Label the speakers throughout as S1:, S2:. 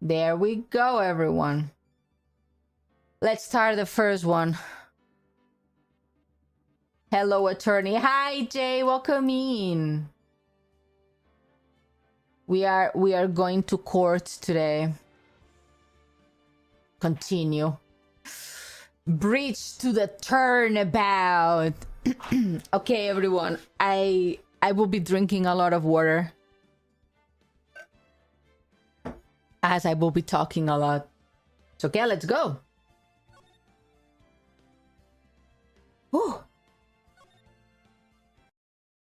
S1: There we go, everyone. Let's start the first one. Hello, attorney. Hi, Jay. Welcome in. We are going to court today. Continue. Bridge to the turnabout. Okay, everyone. I will be drinking a lot of water, as I will be talking a lot. So okay, let's go. Ooh.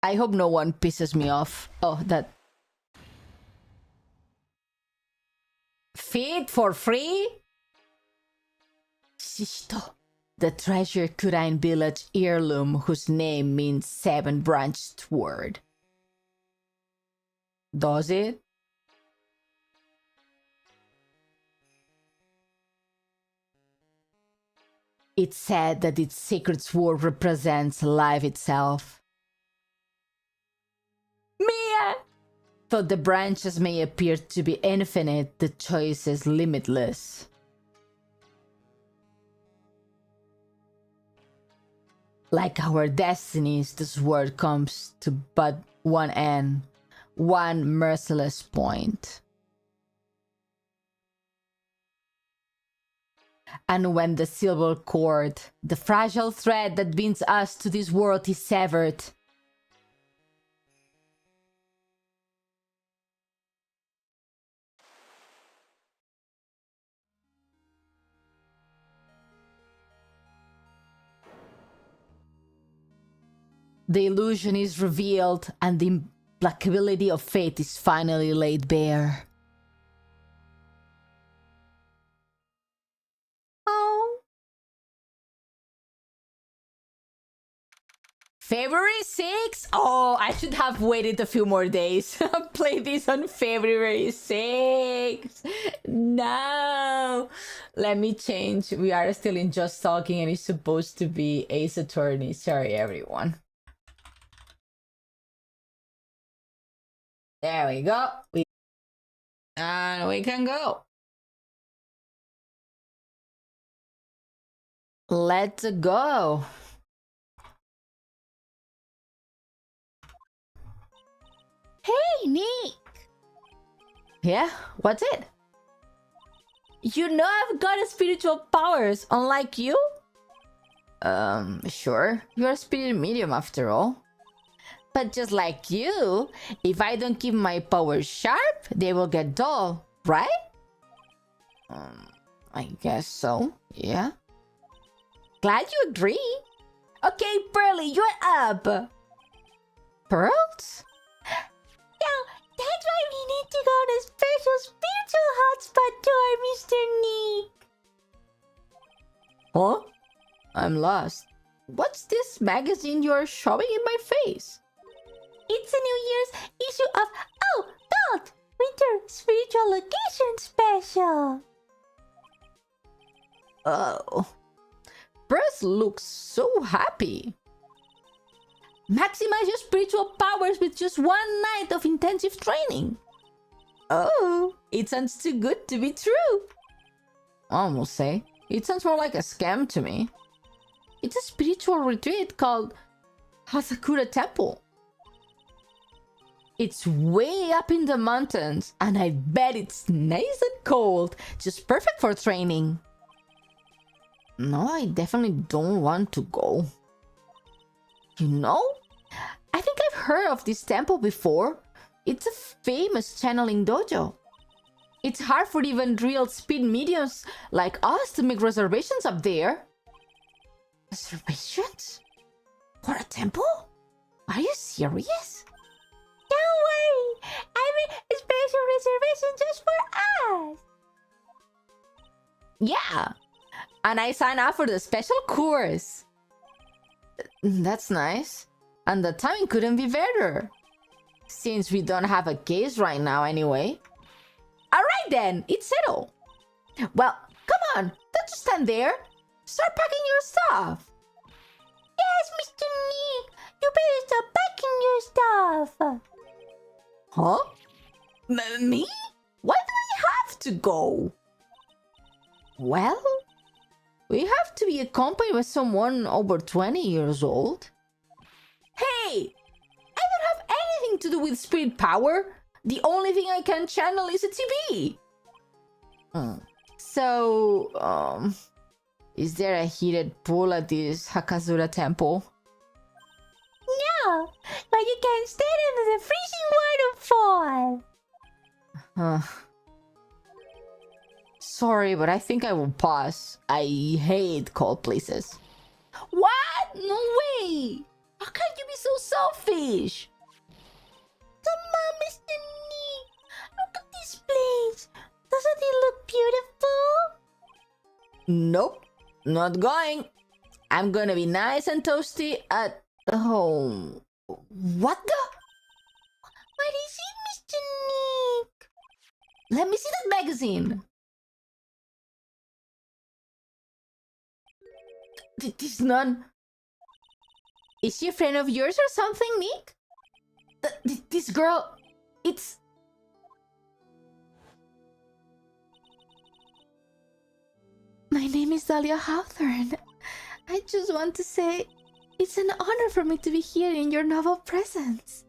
S1: I hope no one pisses me off. Oh, that. Feed for free? Shishito. The treasure Kurain village heirloom whose name means seven-branched word. Does it? It's said that its sacred sword represents life itself. Mia! Though the branches may appear to be infinite, the choice is limitless. Like our destinies, the sword comes to but one end, one merciless point. And when the silver cord, the fragile thread that binds us to this world, is severed, the illusion is revealed and the implacability of fate is finally laid bare. Oh. February 6th? Oh, I should have waited a few more days. Play this on February 6th. No. Let me change. We are still in Just Talking and it's supposed to be Ace Attorney. Sorry, everyone. There we go. And we can go. Let's go. Hey, Nick. Yeah, what's it? You know I've got spiritual powers, unlike you? Sure. You're a spirit medium after all. But just like you, if I don't keep my powers sharp, they will get dull, right? I guess so, yeah. Glad you agree. Okay, Pearly, you're up. Pearls? Yeah, that's why we need to go to special spiritual hotspot tour, Mr. Nick. Huh? I'm lost. What's this magazine you're shoving in my face? It's a New Year's issue of Belt Winter Spiritual Location Special. Oh. Bruce looks so happy. Maximize your spiritual powers with just one night of intensive training. Oh, it sounds too good to be true. Almost say. It sounds more like a scam to me. It's a spiritual retreat called Hasakura Temple. It's way up in the mountains, and I bet it's nice and cold, just perfect for training. No, I definitely don't want to go. You know, I think I've heard of this temple before. It's a famous channeling dojo. It's hard for even real speed mediums like us to make reservations up there. Reservations? For a temple? Are you serious? Don't worry! I made a special reservation just for us! Yeah! And I signed up for the special course. That's nice. And the timing couldn't be better. Since we don't have a case right now anyway. Alright then, it's settled. Well, come on, don't just stand there. Start packing your stuff. Yes, Mr. Nick, you better start packing your stuff. Huh? Me? Why do I have to go. Well, we have to be accompanied by someone over 20 years old. Hey! I don't have anything to do with spirit power. The only thing I can channel is a TV. So, is there a heated pool at this Hakazura temple?
S2: No, but you can stand under the freezing waterfall.
S1: Sorry, but I think I will pass. I hate cold places. What? No way! How can you be so selfish?
S2: Come on, Mr. Nick. Look at this place. Doesn't it look beautiful?
S1: Nope, not going. I'm gonna be nice and toasty at home. What the?
S2: What is it, Mr. Nick?
S1: Let me see that magazine. This nun. Is she a friend of yours or something, Nick? This girl, it's... My name is Dahlia Hawthorne. I just want to say it's an honor for me to be here in your novel presence.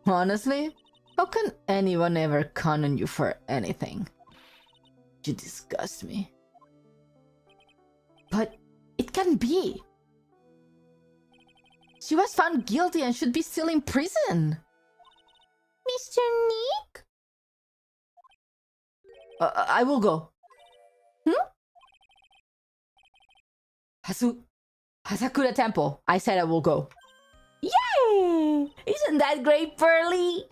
S1: Honestly, how can anyone ever con on you for anything? You disgust me. But it can be. She was found guilty and should be still in prison.
S2: Mr. Nick?
S1: I will go. Hasakura Temple. I said I will go. Yay! Isn't that great, Pearly?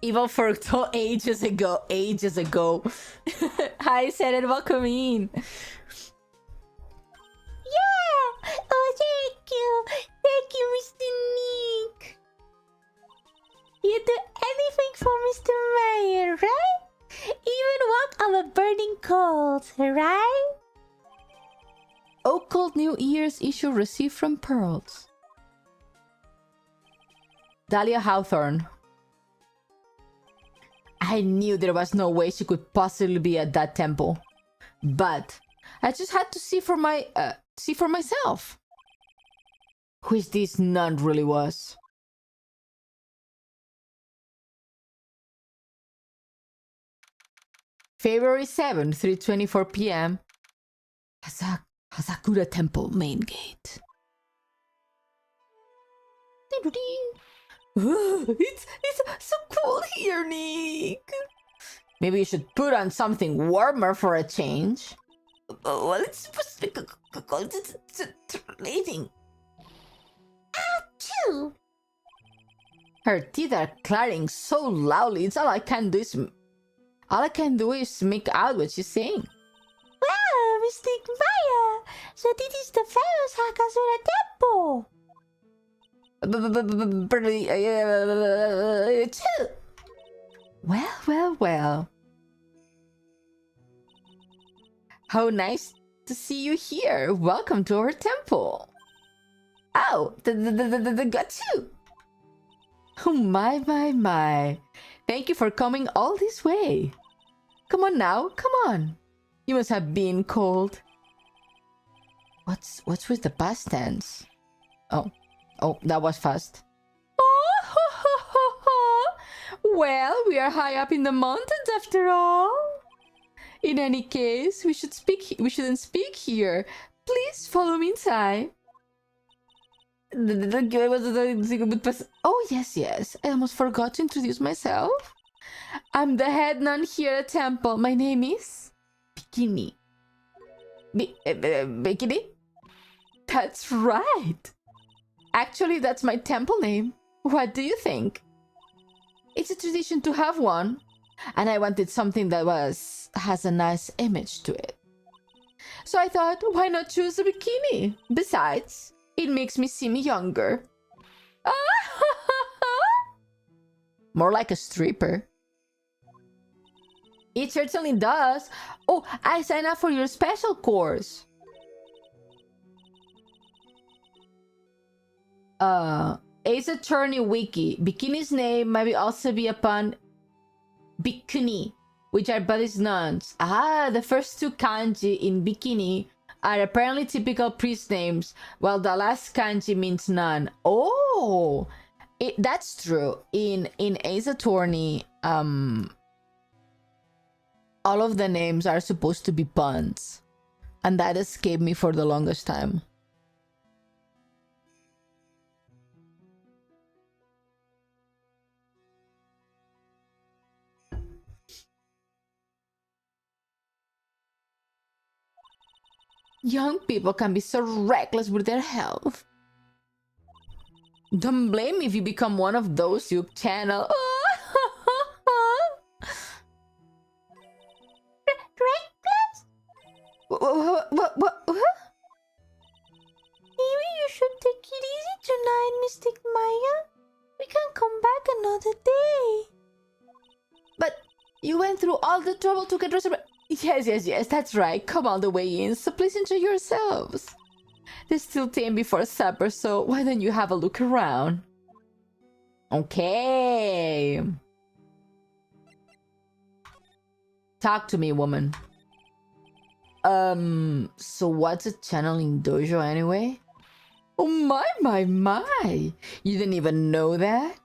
S1: Evil Furto ages ago. I said it, welcome in.
S2: Yeah! Oh, thank you! Thank you, Mr. Nick! You do anything for Mr. Mayor, right? Even walk on the burning coals, right?
S1: Oh, cold New Year's issue received from Pearls. Dahlia Hawthorne. I knew there was no way she could possibly be at that temple, but I just had to see for myself who this nun really was. February 7th, 3:24 p.m. Hasakura Temple main gate. It's so cold here, Nick. Maybe you should put on something warmer for a change. Well, it's supposed to be cold. It's raining.
S2: Achoo!
S1: Her teeth are clattering so loudly. It's all I can do is make out what she's saying.
S2: Wow, Mr. Maya! So this is the famous Hakazura Temple!
S1: Well. How nice to see you here. Welcome to our temple. Oh, got you. Oh, my. Thank you for coming all this way. Come on now, come on. You must have been cold. What's with the past tense? Oh, that was fast. Well, we are high up in the mountains after all. In any case, we shouldn't speak here. Please follow me inside. Oh, yes. I almost forgot to introduce myself. I'm the head nun here at temple. My name is Bikini. Bikini? That's right. Actually, that's my temple name. What do you think? It's a tradition to have one, and I wanted something that has a nice image to it. So I thought, why not choose a bikini? Besides, it makes me seem younger. More like a stripper. It certainly does. Oh, I signed up for your special course. Ace Attorney Wiki. Bikini's name might also be upon Bikini, which are Buddhist nuns. Ah, the first two kanji in Bikini are apparently typical priest names, while the last kanji means nun. Oh, that's true. In Ace Attorney, all of the names are supposed to be puns, and that escaped me for the longest time. Young people can be so reckless with their health. Don't blame me if you become one of those you channel.
S2: Reckless?
S1: What?
S2: Maybe you should take it easy tonight, Mystic Maya. We can come back another day.
S1: But you went through all the trouble to get reservation. Yes, that's right. Come all the way in, so please enjoy yourselves. There's still time before supper, so why don't you have a look around? Okay. Talk to me, woman. So what's a channeling dojo anyway? Oh my. You didn't even know that?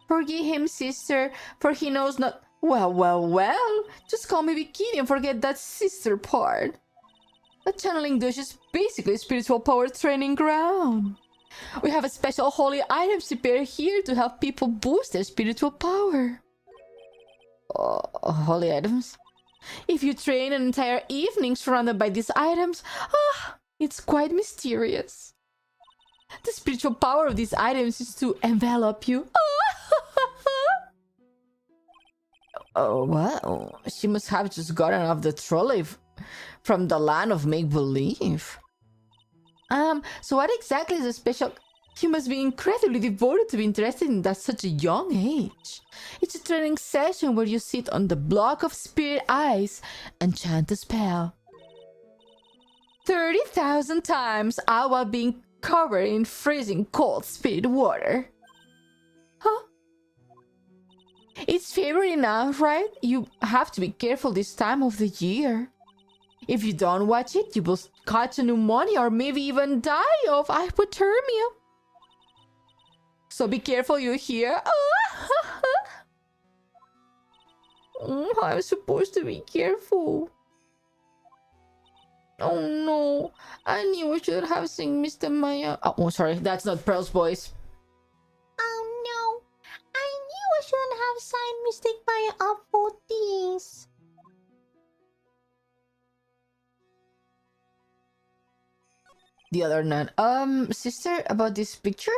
S1: Forgive him, sister, for he knows not... Well. Just call me Bikini and forget that sister part. A channeling dojo is basically a spiritual power training ground. We have a special holy items prepared here to help people boost their spiritual power. Holy items? If you train an entire evening surrounded by these items, it's quite mysterious. The spiritual power of these items is to envelop you. Oh, wow. She must have just gotten off the trolley from the land of make-believe. So what exactly is a special... You must be incredibly devoted to be interested in that such a young age. It's a training session where you sit on the block of spirit eyes and chant a spell. 30,000 times all while being covered in freezing cold spirit water. Huh? It's February now, right? You have to be careful this time of the year. If you don't watch it, you will catch a pneumonia or maybe even die of hypothermia. So be careful, you hear? I'm supposed to be careful. Oh no, I knew I should have seen Mr. Maya. Oh, sorry, that's not Pearl's voice.
S2: Oh no, I knew I shouldn't have signed Mystic Maya up for this.
S1: The other nun. Sister, about this picture?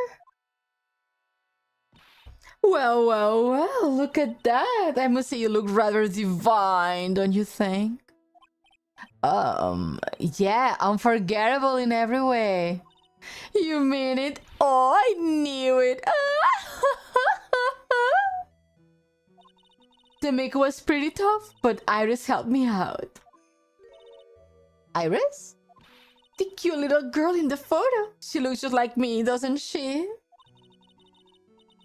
S1: Well, look at that. I must say you look rather divine, don't you think? Yeah, unforgettable in every way. You mean it? Oh, I knew it. The makeup was pretty tough, but Iris helped me out. Iris? The cute little girl in the photo. She looks just like me, doesn't she?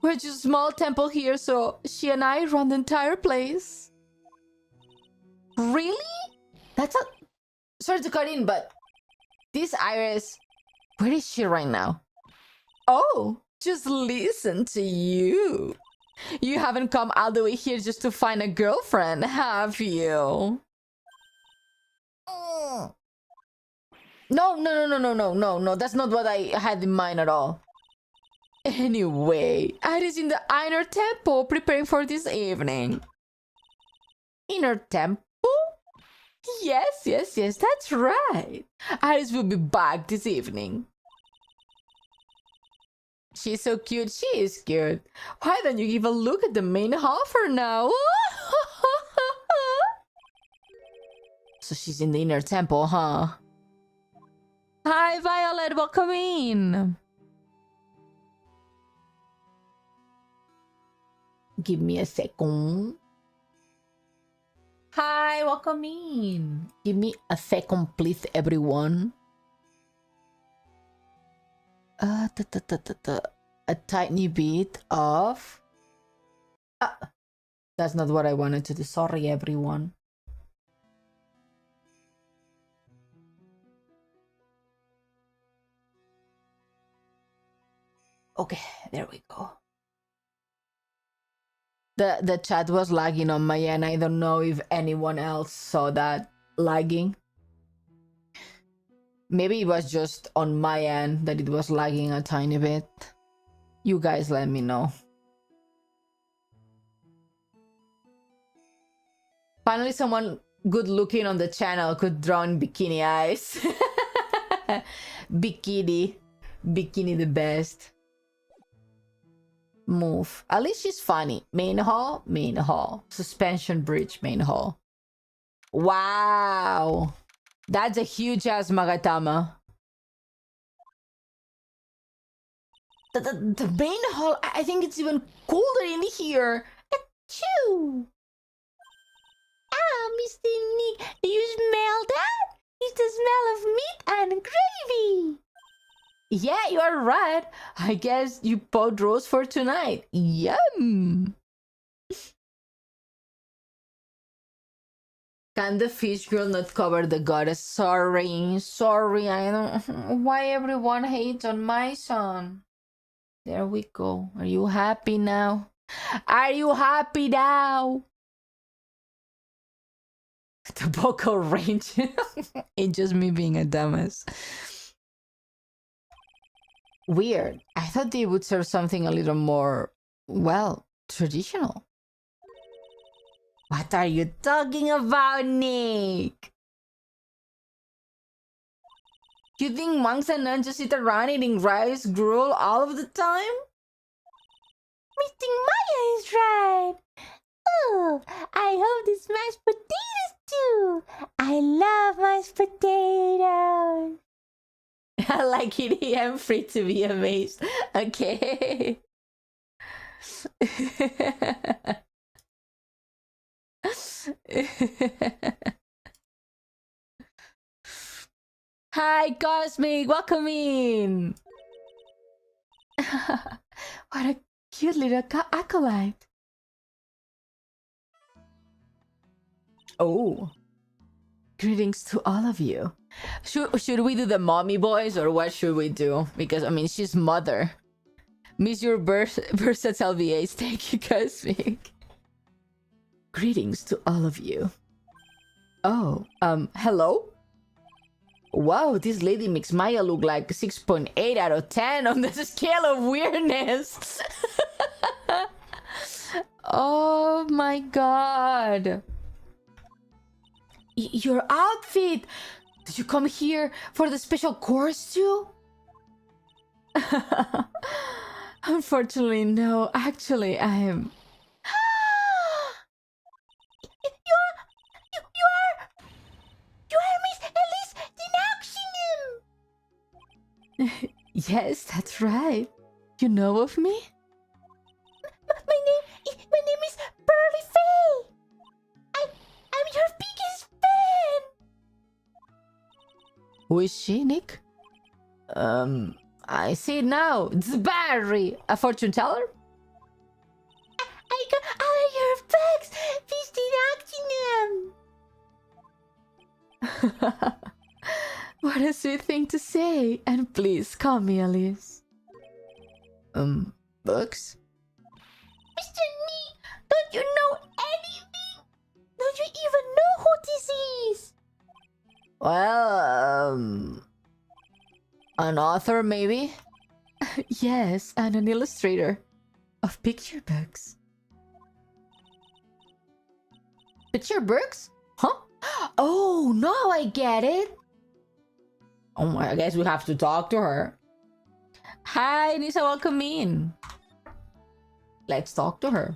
S1: We're just a small temple here, so she and I run the entire place. Really? That's a... Sorry to cut in, but... This Iris... Where is she right now? Oh, just listen to you. You haven't come all the way here just to find a girlfriend, have you? No. That's not what I had in mind at all. Anyway, Iris in the inner temple preparing for this evening. Inner temple? Yes, that's right. Iris will be back this evening. She's so cute, she is cute. Why don't you give a look at the main hall for now? So she's in the inner temple, huh? Hi, Violet, welcome in. Give me a second. Hi, welcome in. Give me a second, please, everyone. A tiny bit of... that's not what I wanted to do. Sorry, everyone. Okay, there we go. The chat was lagging on my end. I don't know if anyone else saw that lagging. Maybe it was just on my end that it was lagging a tiny bit. You guys let me know. Finally, someone good looking on the channel could draw in bikini eyes. Bikini the best. Move. At least she's funny. Main hall, main hall. Suspension bridge, main hall. Wow. That's a huge ass Magatama. The main hall, I think it's even colder in here. Achoo!
S2: Ah, Mr. Nick, do you smell that? It's the smell of meat and gravy.
S1: Yeah, you are right. I guess you pot roast for tonight. Yum! Can the fish girl not cover the goddess? Sorry, I don't... Why everyone hates on my son? There we go. Are you happy now? Are you happy now? The vocal range. It's just me being a dumbass. Weird. I thought they would serve something a little more, well, traditional. What are you talking about, Nick? You think monks and nuns just sit around eating rice gruel all of the time?
S2: Mr. Maya is right. Oh, I hope they smash potatoes too. I love mashed potatoes.
S1: I like it. I'm free to be amazed. Okay. Hi, Cosmic. Welcome in. What a cute little acolyte. Oh. Greetings to all of you. Should we do the mommy boys or what should we do? Because, I mean, she's mother. Miss your versatile VAs. Thank you, Cosmic. Greetings to all of you. Oh, hello? Wow, this lady makes Maya look like 6.8 out of 10 on the scale of weirdness. Oh my god. Your outfit! Did you come here for the special course too? Unfortunately, no. Actually, I am...
S2: You are Miss Elise Dinaxinum.
S1: Yes, that's right. You know of me?
S2: My name is Burly Faye. I'm your biggest fan.
S1: Who is she, Nick? I see it now. It's Barry, a fortune teller?
S2: I got all of your books, Miss Dinaxinum.
S1: What a sweet thing to say. And please, call me Alice. Books?
S2: Mr. Nee, don't you know anything? Don't you even know who this is?
S1: Well, an author, maybe? Yes, and an illustrator of picture books. Picture books? Huh? Oh, no, I get it. Oh my, I guess we have to talk to her. Hi, Nisa, welcome in. Let's talk to her.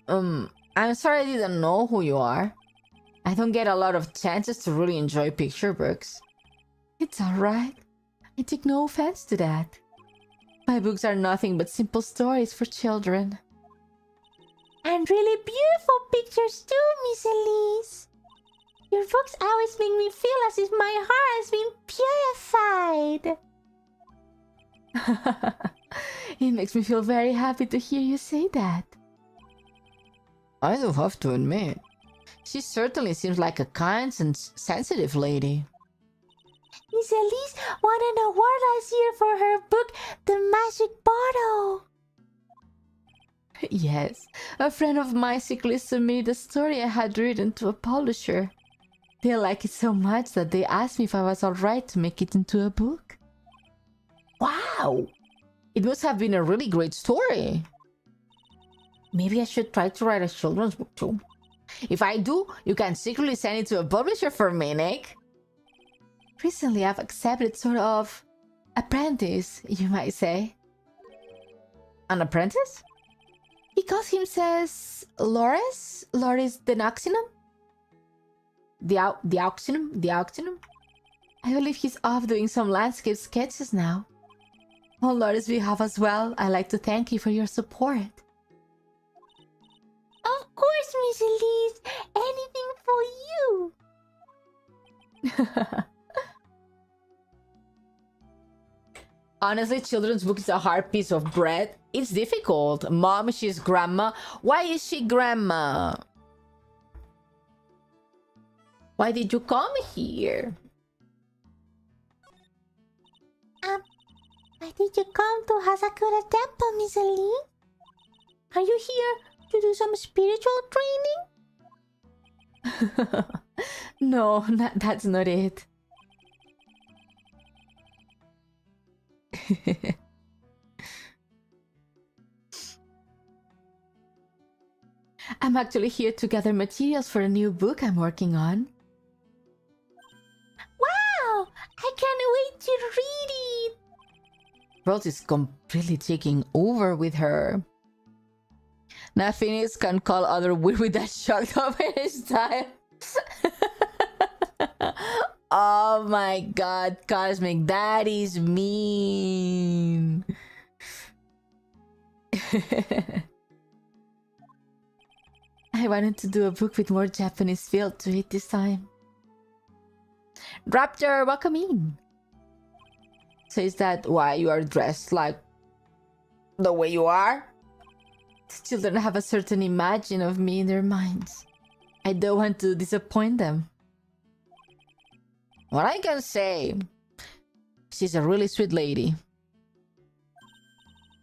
S1: I'm sorry I didn't know who you are. I don't get a lot of chances to really enjoy picture books. It's alright. I take no offense to that. My books are nothing but simple stories for children.
S2: And really beautiful pictures too, Miss Elise. Your books always make me feel as if my heart has been purified.
S1: It makes me feel very happy to hear you say that. I do have to admit, she certainly seems like a kind and sensitive lady.
S2: Miss Elise won an award last year for her book, The Magic Bottle.
S1: Yes, a friend of mine secretly submitted a story I had written to a publisher. They like it so much that they asked me if I was alright to make it into a book. Wow! It must have been a really great story. Maybe I should try to write a children's book too. If I do, you can secretly send it to a publisher for me, Nick. Recently, I've accepted sort of apprentice, you might say. An apprentice? He calls himself Loris the Noxinum? The Auxinum? I believe he's off doing some landscape sketches now. On Loris' behalf as well, I'd like to thank you for your support.
S2: Of course, Miss Elise. Anything for you.
S1: Honestly, children's book is a hard piece of bread. It's difficult. Mom, she's grandma. Why is she grandma? Why did you come here?
S2: Why did you come to Hasakura Temple, Miss Elise? Are you here to do some spiritual training?
S1: No, that's not it. I'm actually here to gather materials for a new book I'm working on.
S2: Wow! I can't wait to read it!
S1: Rose is completely taking over with her. Now Phoenix can call other weird with that shocked over his style. Oh my god, Cosmic, that is mean. I wanted to do a book with more Japanese feel to it this time. Raptor, welcome in. So is that why you are dressed like the way you are? The children have a certain imagine of me in their minds. I don't want to disappoint them. What I can say, she's a really sweet lady.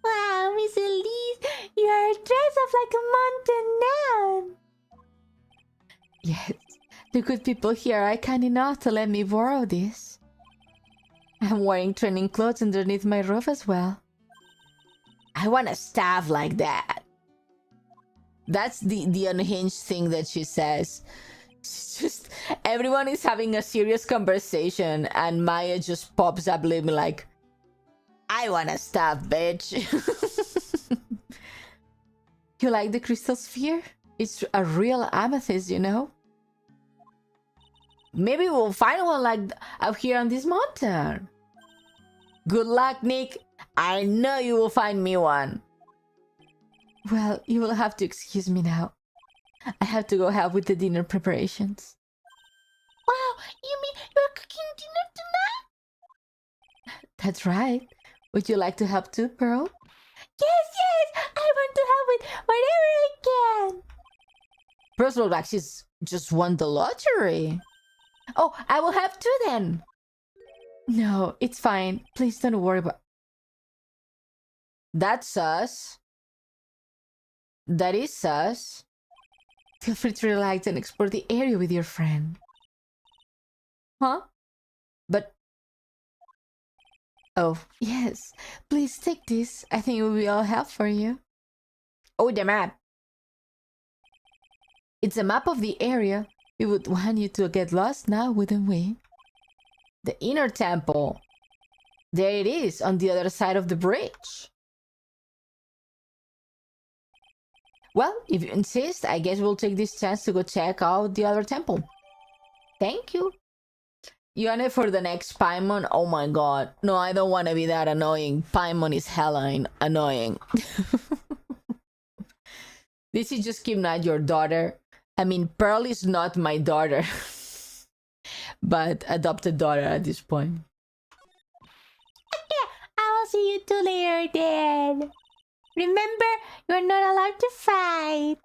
S2: Wow, Miss Elise, you are dressed up like a mountain nun.
S1: Yes, the good people here are kind enough to let me borrow this. I'm wearing training clothes underneath my roof as well. I want a staff like that. That's the unhinged thing that she says. She's just, everyone is having a serious conversation and Maya just pops up living like, I want a staff, bitch. You like the crystal sphere? It's a real amethyst, you know? Maybe we'll find one like out here on this mountain. Good luck, Nick. I know you will find me one. Well, you will have to excuse me now. I have to go help with the dinner preparations.
S2: Wow, you mean you're cooking dinner tonight?
S1: That's right. Would you like to help too, Pearl?
S2: Yes, I want to help with whatever I can.
S1: Pearl's looks like she's just won the lottery. Oh, I will help too then. No, it's fine. Please don't worry about... That's sus. That is sus. Feel free to relax and explore the area with your friend. Huh? But... Oh, yes. Please take this. I think it will be all help for you. Oh, the map. It's a map of the area. We would want you to get lost now, wouldn't we? The inner temple. There it is, on the other side of the bridge. Well, if you insist, I guess we'll take this chance to go check out the other temple. Thank you. Ione for the next Paimon. Oh my god. No, I don't want to be that annoying. Paimon is hella annoying. Did she just kidnap your daughter? I mean, Pearl is not my daughter. But adopted daughter at this point.
S2: Yeah, I I'll see you two later then. Remember, you're not allowed to fight.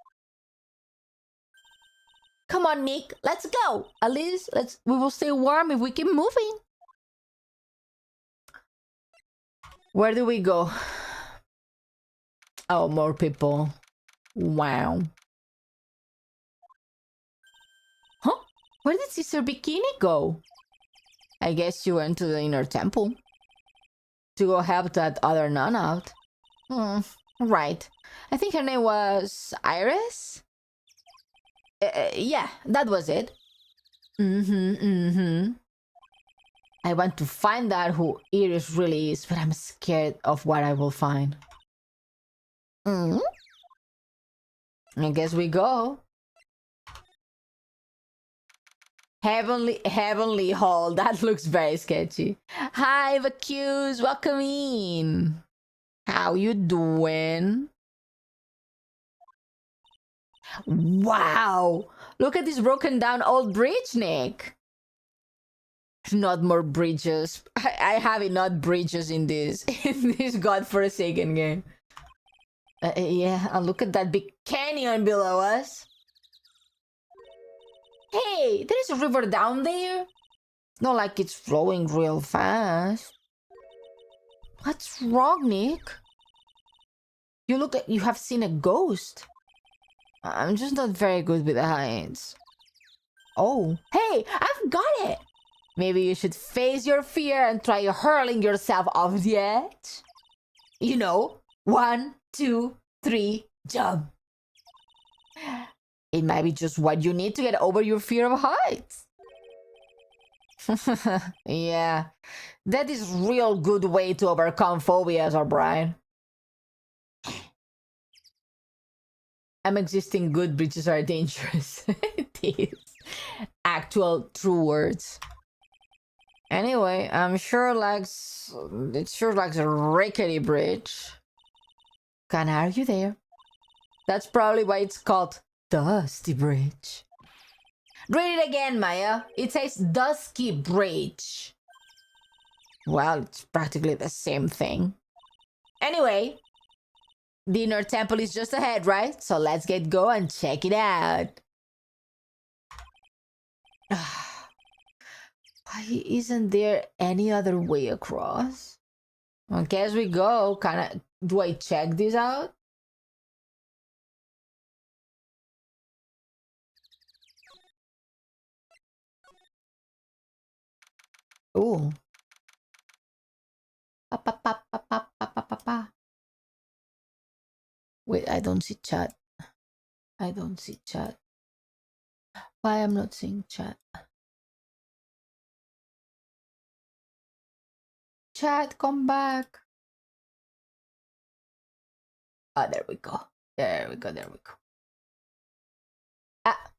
S1: Come on, Nick, let's go. At least we will stay warm if we keep moving. Where do we go? Oh, more people. Wow. Huh? Where did Sister Bikini go? I guess she went to the inner temple to go help that other nun out. Right. I think her name was Iris? Yeah, that was it. I want to find out who Iris really is, but I'm scared of what I will find. I guess we go. Heavenly Hall. That looks very sketchy. Hi, Vacuse. Welcome in. How you doing? Wow. Look at this broken down old bridge, Nick. Not more bridges. I have enough bridges in this godforsaken game. Yeah, and look at that big canyon below us. Hey, there is a river down there. Not like it's flowing real fast. What's wrong, Nick? You look like you have seen a ghost. I'm just not very good with heights. Oh, hey, I've got it. Maybe you should face your fear and try hurling yourself off the edge. You know, 1, 2, 3, jump. It might be just what you need to get over your fear of heights. Yeah, that is real good way to overcome phobias, O'Brien. I'm existing good bridges are dangerous. It is. Actual true words. Anyway, it sure likes a rickety bridge. Can't argue there. That's probably why it's called Dusty Bridge. Read it again, Maya. It says Dusky Bridge. Well, it's practically the same thing. Anyway, the inner temple is just ahead, right? So let's get go and check it out. Why isn't there any other way across? I guess we go. Do I check this out? Ooh. Wait, I don't see chat. I don't see chat. Why I'm not seeing chat? Chat, come back. Oh, there we go. There we go. There we go. Ah.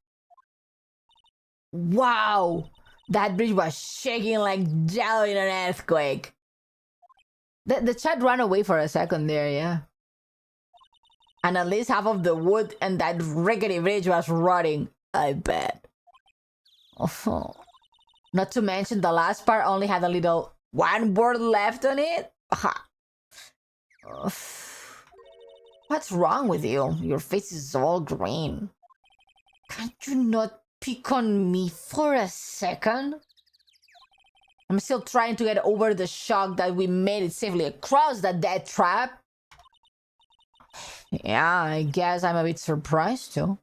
S1: Wow. That bridge was shaking like jello in an earthquake. The chat ran away for a second there, yeah. And at least half of the wood and that rickety bridge was rotting, I bet. Oh. Not to mention the last part only had a little one board left on it. What's wrong with you? Your face is all green. Can't you not pick on me for a second? I'm still trying to get over the shock that we made it safely across that death trap. Yeah, I guess I'm a bit surprised too.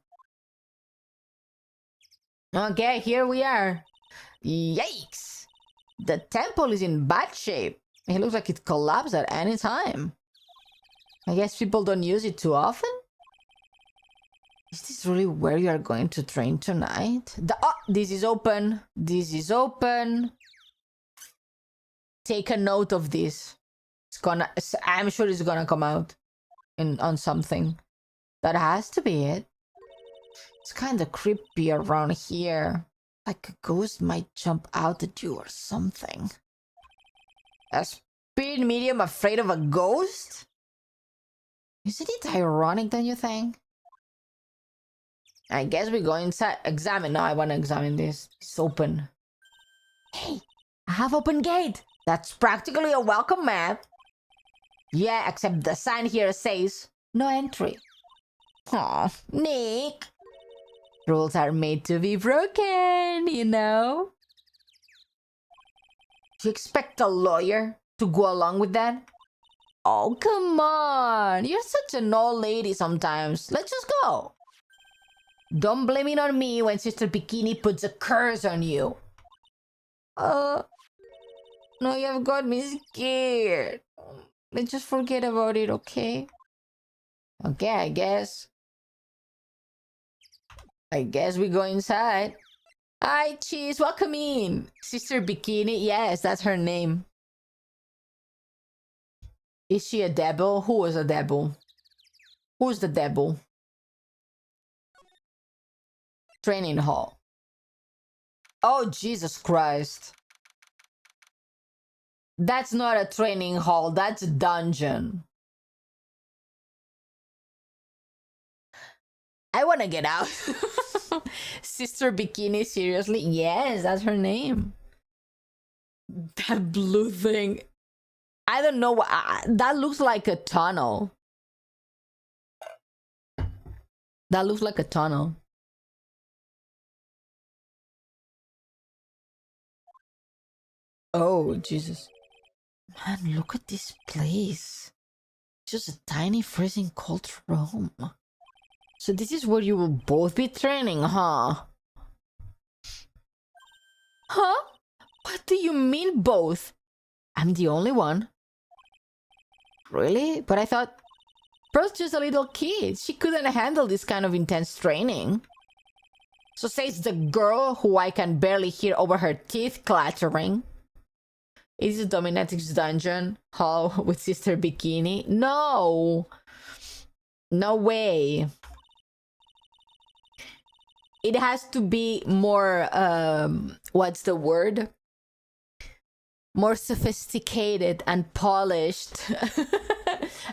S1: Okay, here we are. Yikes! The temple is in bad shape. It looks like it collapsed at any time. I guess people don't use it too often? Is this really where you are going to train tonight? Oh, this is open. This is open. Take a note of this. I'm sure it's gonna come out on something. That has to be it. It's kind of creepy around here. Like a ghost might jump out at you or something. A spirit medium afraid of a ghost? Isn't it ironic, don't you think? I guess we go inside. Examine. No, I want to examine this. It's open. Hey, I have open gate. That's practically a welcome mat. Yeah, except the sign here says no entry. Aw, Nick. Rules are made to be broken, you know? Do you expect a lawyer to go along with that? Oh, come on. You're such an old lady sometimes. Let's just go. Don't blame it on me when Sister Bikini puts a curse on you. No, you have got me scared. Let's just forget about it, okay? Okay, I guess. I guess we go inside. Hi, Cheese. Welcome in. Sister Bikini. Yes, that's her name. Is she a devil? Who is a devil? Who's the devil? Training hall. Oh, Jesus Christ. That's not a training hall. That's a dungeon. I want to get out. Sister Bikini, seriously? Yes, that's her name. That blue thing. I don't know. That looks like a tunnel. That looks like a tunnel. Oh, Jesus. Man, look at this place. Just a tiny freezing cold room. So this is where you will both be training, huh? Huh? What do you mean both? I'm the only one. Really? But I thought Pearl's just a little kid. She couldn't handle this kind of intense training. So says the girl who I can barely hear over her teeth clattering. Is it Dominatrix dungeon hall with Sister Bikini? No. No way. It has to be more, what's the word? More sophisticated and polished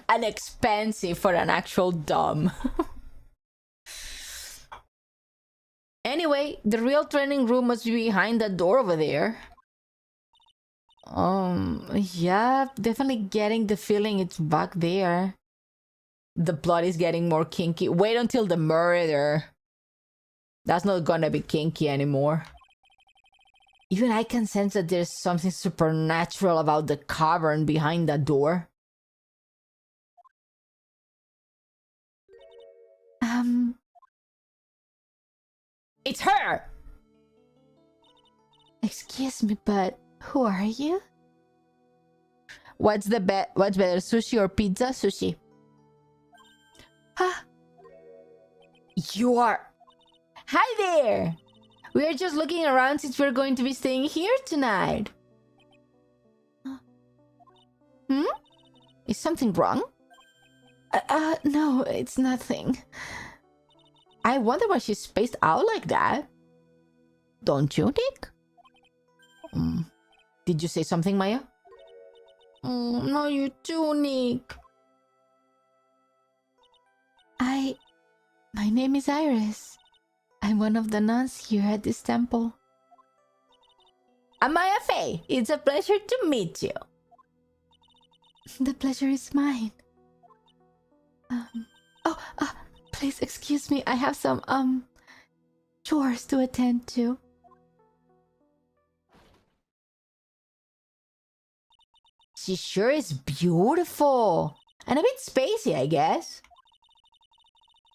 S1: and expensive for an actual dom. Anyway, the real training room must be behind that door over there. Yeah, definitely getting the feeling it's back there. The plot is getting more kinky. Wait until the murder. That's not gonna be kinky anymore. Even I can sense that there's something supernatural about the cavern behind that door. It's her!
S2: Excuse me, but who are you?
S1: What's better, sushi or pizza? Sushi. Huh? You are... Hi there! We are just looking around since we're going to be staying here tonight. Is something wrong?
S2: No, it's nothing.
S1: I wonder why she's spaced out like that. Don't you, Nick? Did you say something, Maya? No, you too, Nick.
S2: My name is Iris. I'm one of the nuns here at this temple.
S1: I'm Maya Faye. It's a pleasure to meet you.
S2: The pleasure is mine. Please excuse me. I have some, chores to attend to.
S1: She sure is beautiful. And a bit spacey, I guess.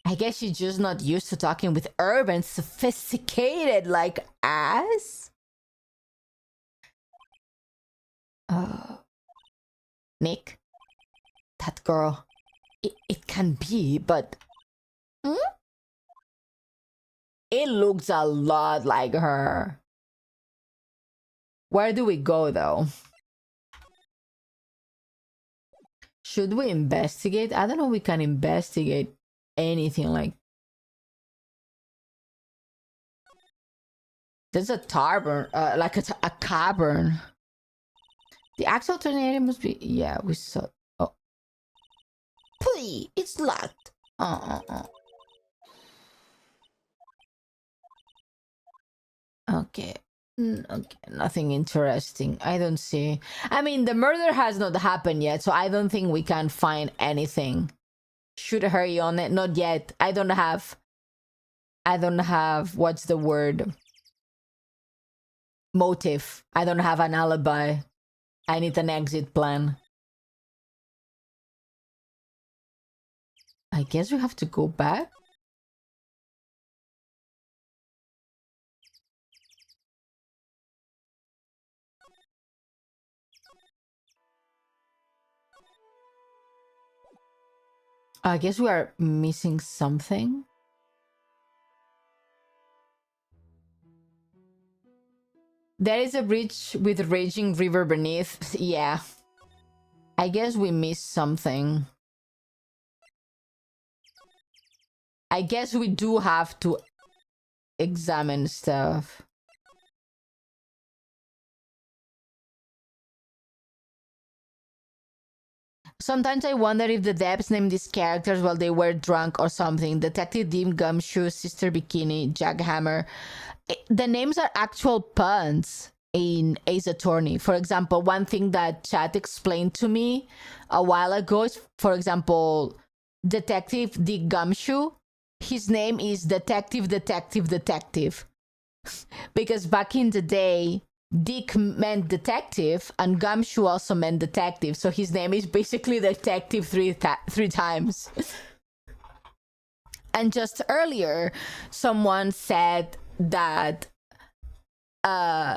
S1: I guess she's just not used to talking with urban, sophisticated like us. Nick, that girl, it can be, but... It looks a lot like her. Where do we go, though? Should we investigate? I don't know if we can investigate anything like... There's a tavern, like a cavern. The actual training area must be... Yeah, we saw... Oh. Please, it's locked. Okay. Okay, nothing interesting. I don't see. I mean, the murder has not happened yet, so I don't think we can find anything. Should hurry on it. Not yet. I don't have, what's the word? Motive. I don't have an alibi. I need an exit plan. I guess we have to go back. I guess we are missing something. There is a bridge with a raging river beneath. Yeah. I guess we missed something. I guess we do have to examine stuff. Sometimes I wonder if the devs named these characters while they were drunk or something. Detective Dim, Gumshoe, Sister Bikini, Jackhammer. The names are actual puns in Ace Attorney. For example, one thing that chat explained to me a while ago is, for example, Detective Dick Gumshoe. His name is Detective. Because back in the day, Dick meant detective and Gumshoe also meant detective. So his name is basically Detective three times. And just earlier, someone said that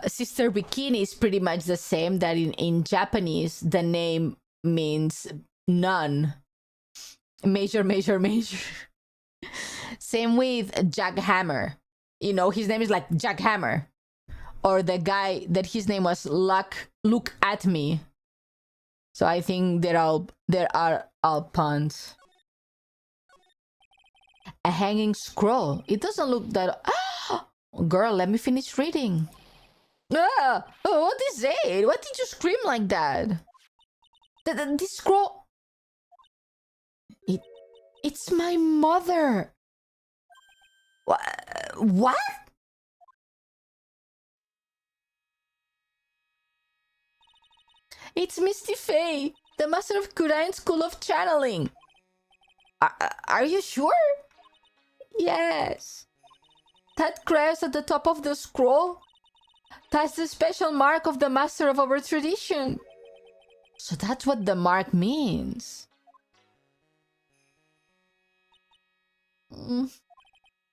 S1: Sister Bikini is pretty much the same, that in Japanese, the name means none. Major. Same with Jack Hammer. You know, his name is like Jack Hammer. Or the guy that his name was Look at Me. So I think there are all puns. A hanging scroll. It doesn't look that. Girl, let me finish reading. What is it? What did you scream like that? This scroll. It's my mother. What? It's Misty Faye, the master of Kurain School of Channeling. Are you sure? Yes. That crest at the top of the scroll? That's the special mark of the master of our tradition. So that's what the mark means.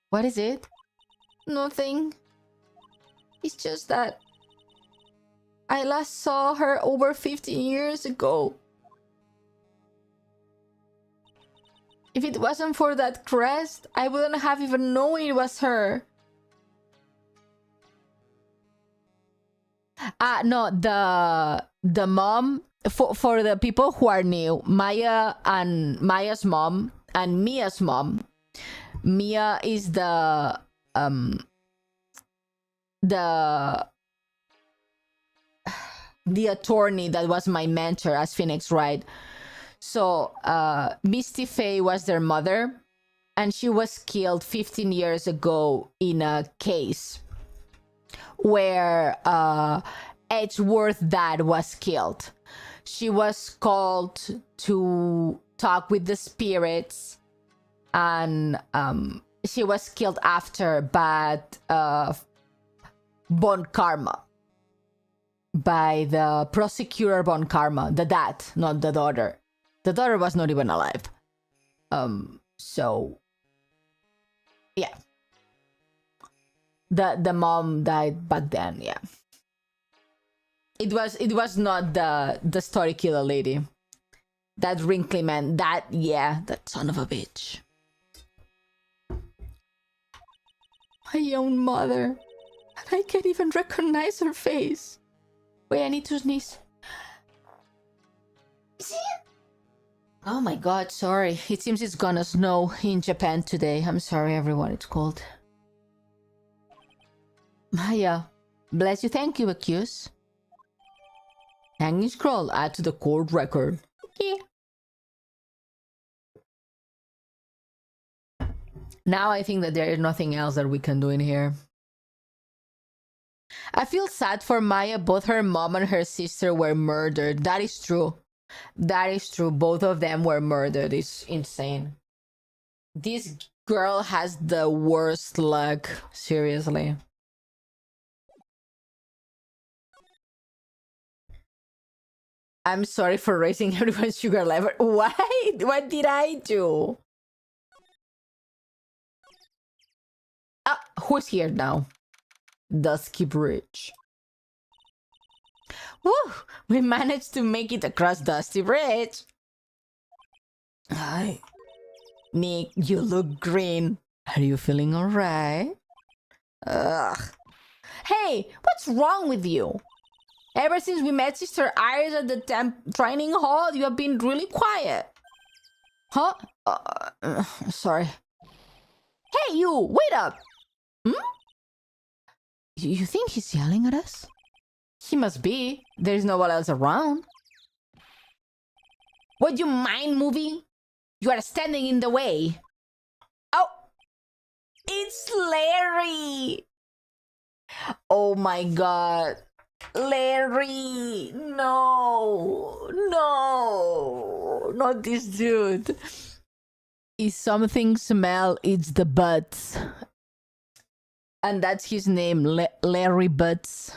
S1: What is it? Nothing. It's just that I last saw her over 15 years ago. If it wasn't for that crest, I wouldn't have even known it was her. No, the mom, for the people who are new, Maya's mom and Mia's mom. Mia is the attorney that was my mentor as Phoenix Wright. So Misty Faye was their mother, and she was killed 15 years ago in a case where Edgeworth's dad was killed. She was called to talk with the spirits, and she was killed after bad Bon Karma. By the prosecutor Bon Karma, the dad, not the daughter. The daughter was not even alive. So yeah. The mom died back then, yeah. It was not the story killer lady. That wrinkly man, that son of a bitch. My own mother. And I can't even recognize her face. Wait, I need to sneeze. See? Oh my god, sorry. It seems it's gonna snow in Japan today. I'm sorry, everyone. It's cold. Maya, bless you. Thank you, Accuse. Hanging scroll. Add to the court record. Okay. Now I think that there is nothing else that we can do in here. I feel sad for Maya. Both her mom and her sister were murdered. That is true. That is true. Both of them were murdered. It's insane. This girl has the worst luck. Seriously. I'm sorry for raising everyone's sugar level. Why? What did I do? Ah, who's here now? Dusky Bridge. Woo! We managed to make it across Dusty Bridge. Hi. Nick, you look green. Are you feeling alright? Ugh. Hey, what's wrong with you? Ever since we met Sister Iris at the training hall, you have been really quiet. Huh? Sorry. Hey, you! Wait up! Hmm? You think he's yelling at us? He must be. There's no one else around. Would you mind moving? You are standing in the way. Oh! It's Larry! Oh my god. Larry! No! No! Not this dude. Is something smell? It's the butts. And that's his name, Larry Butts.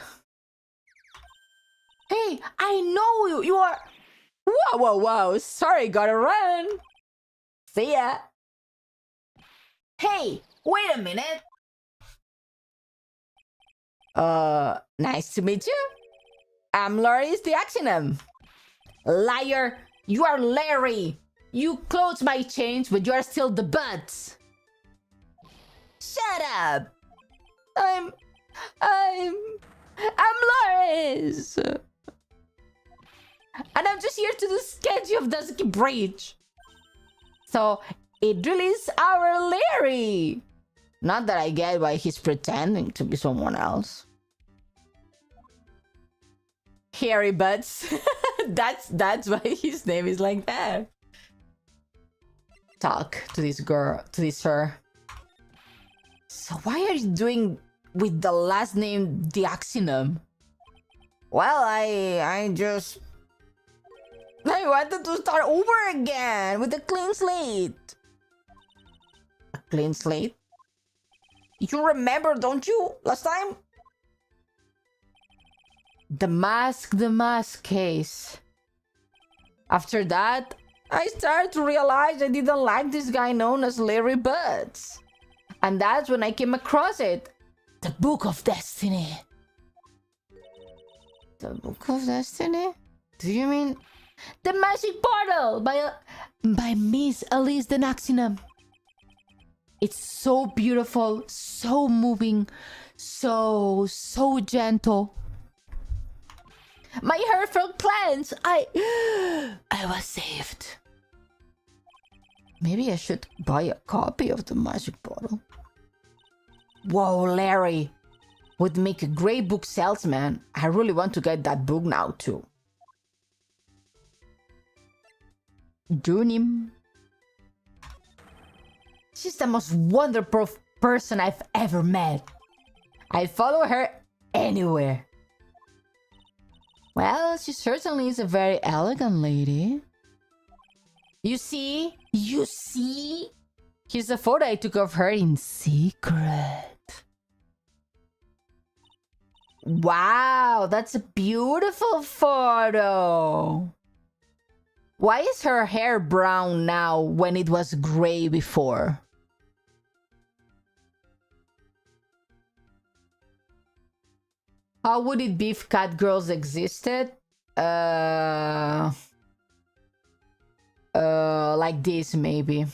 S1: Hey, I know you. You are... Whoa, whoa, whoa. Sorry, gotta run. See ya. Hey, wait a minute. Nice to meet you. I'm Laurie's the acronym. Liar, you are Larry. You clothes might change, but you are still the Butts. Shut up. I'm Loris. And I'm just here to do sketch of Dusky Bridge. So, it really is our Larry. Not that I get why he's pretending to be someone else. Hairy Butts. That's why his name is like that. Talk to this girl, to this sir. So why are you doing with the last name Dioxinum? Well, I wanted to start over again with a clean slate. A clean slate? You remember, don't you? Last time? The mask case. After that, I started to realize I didn't like this guy known as Larry Butts. And that's when I came across it. The Book of Destiny. The Book of Destiny? Do you mean the Magic Portal by Miss Elise de Naxinam? It's so beautiful, so moving, so gentle. My hair felt cleansed. I was saved. Maybe I should buy a copy of the Magic Bottle. Whoa, Larry would make a great book salesman. I really want to get that book now too. Junim. She's the most wonderful person I've ever met. I follow her anywhere. Well, she certainly is a very elegant lady. You see? Here's a photo I took of her in secret. Wow, that's a beautiful photo. Why is her hair brown now when it was gray before? How would it be if cat girls existed? Like this maybe.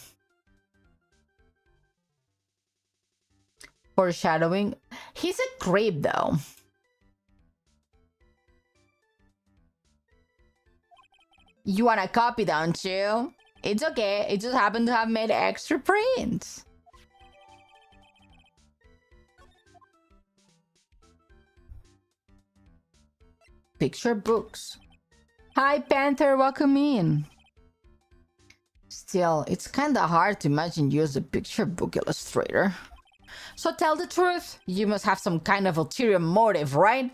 S1: Foreshadowing. He's a creep though. You want a copy, don't you? It's okay. It just happened to have made extra prints. Picture books. Hi, Panther. Welcome in. Still, it's kinda hard to imagine you as a picture book illustrator. So tell the truth. You must have some kind of ulterior motive, right?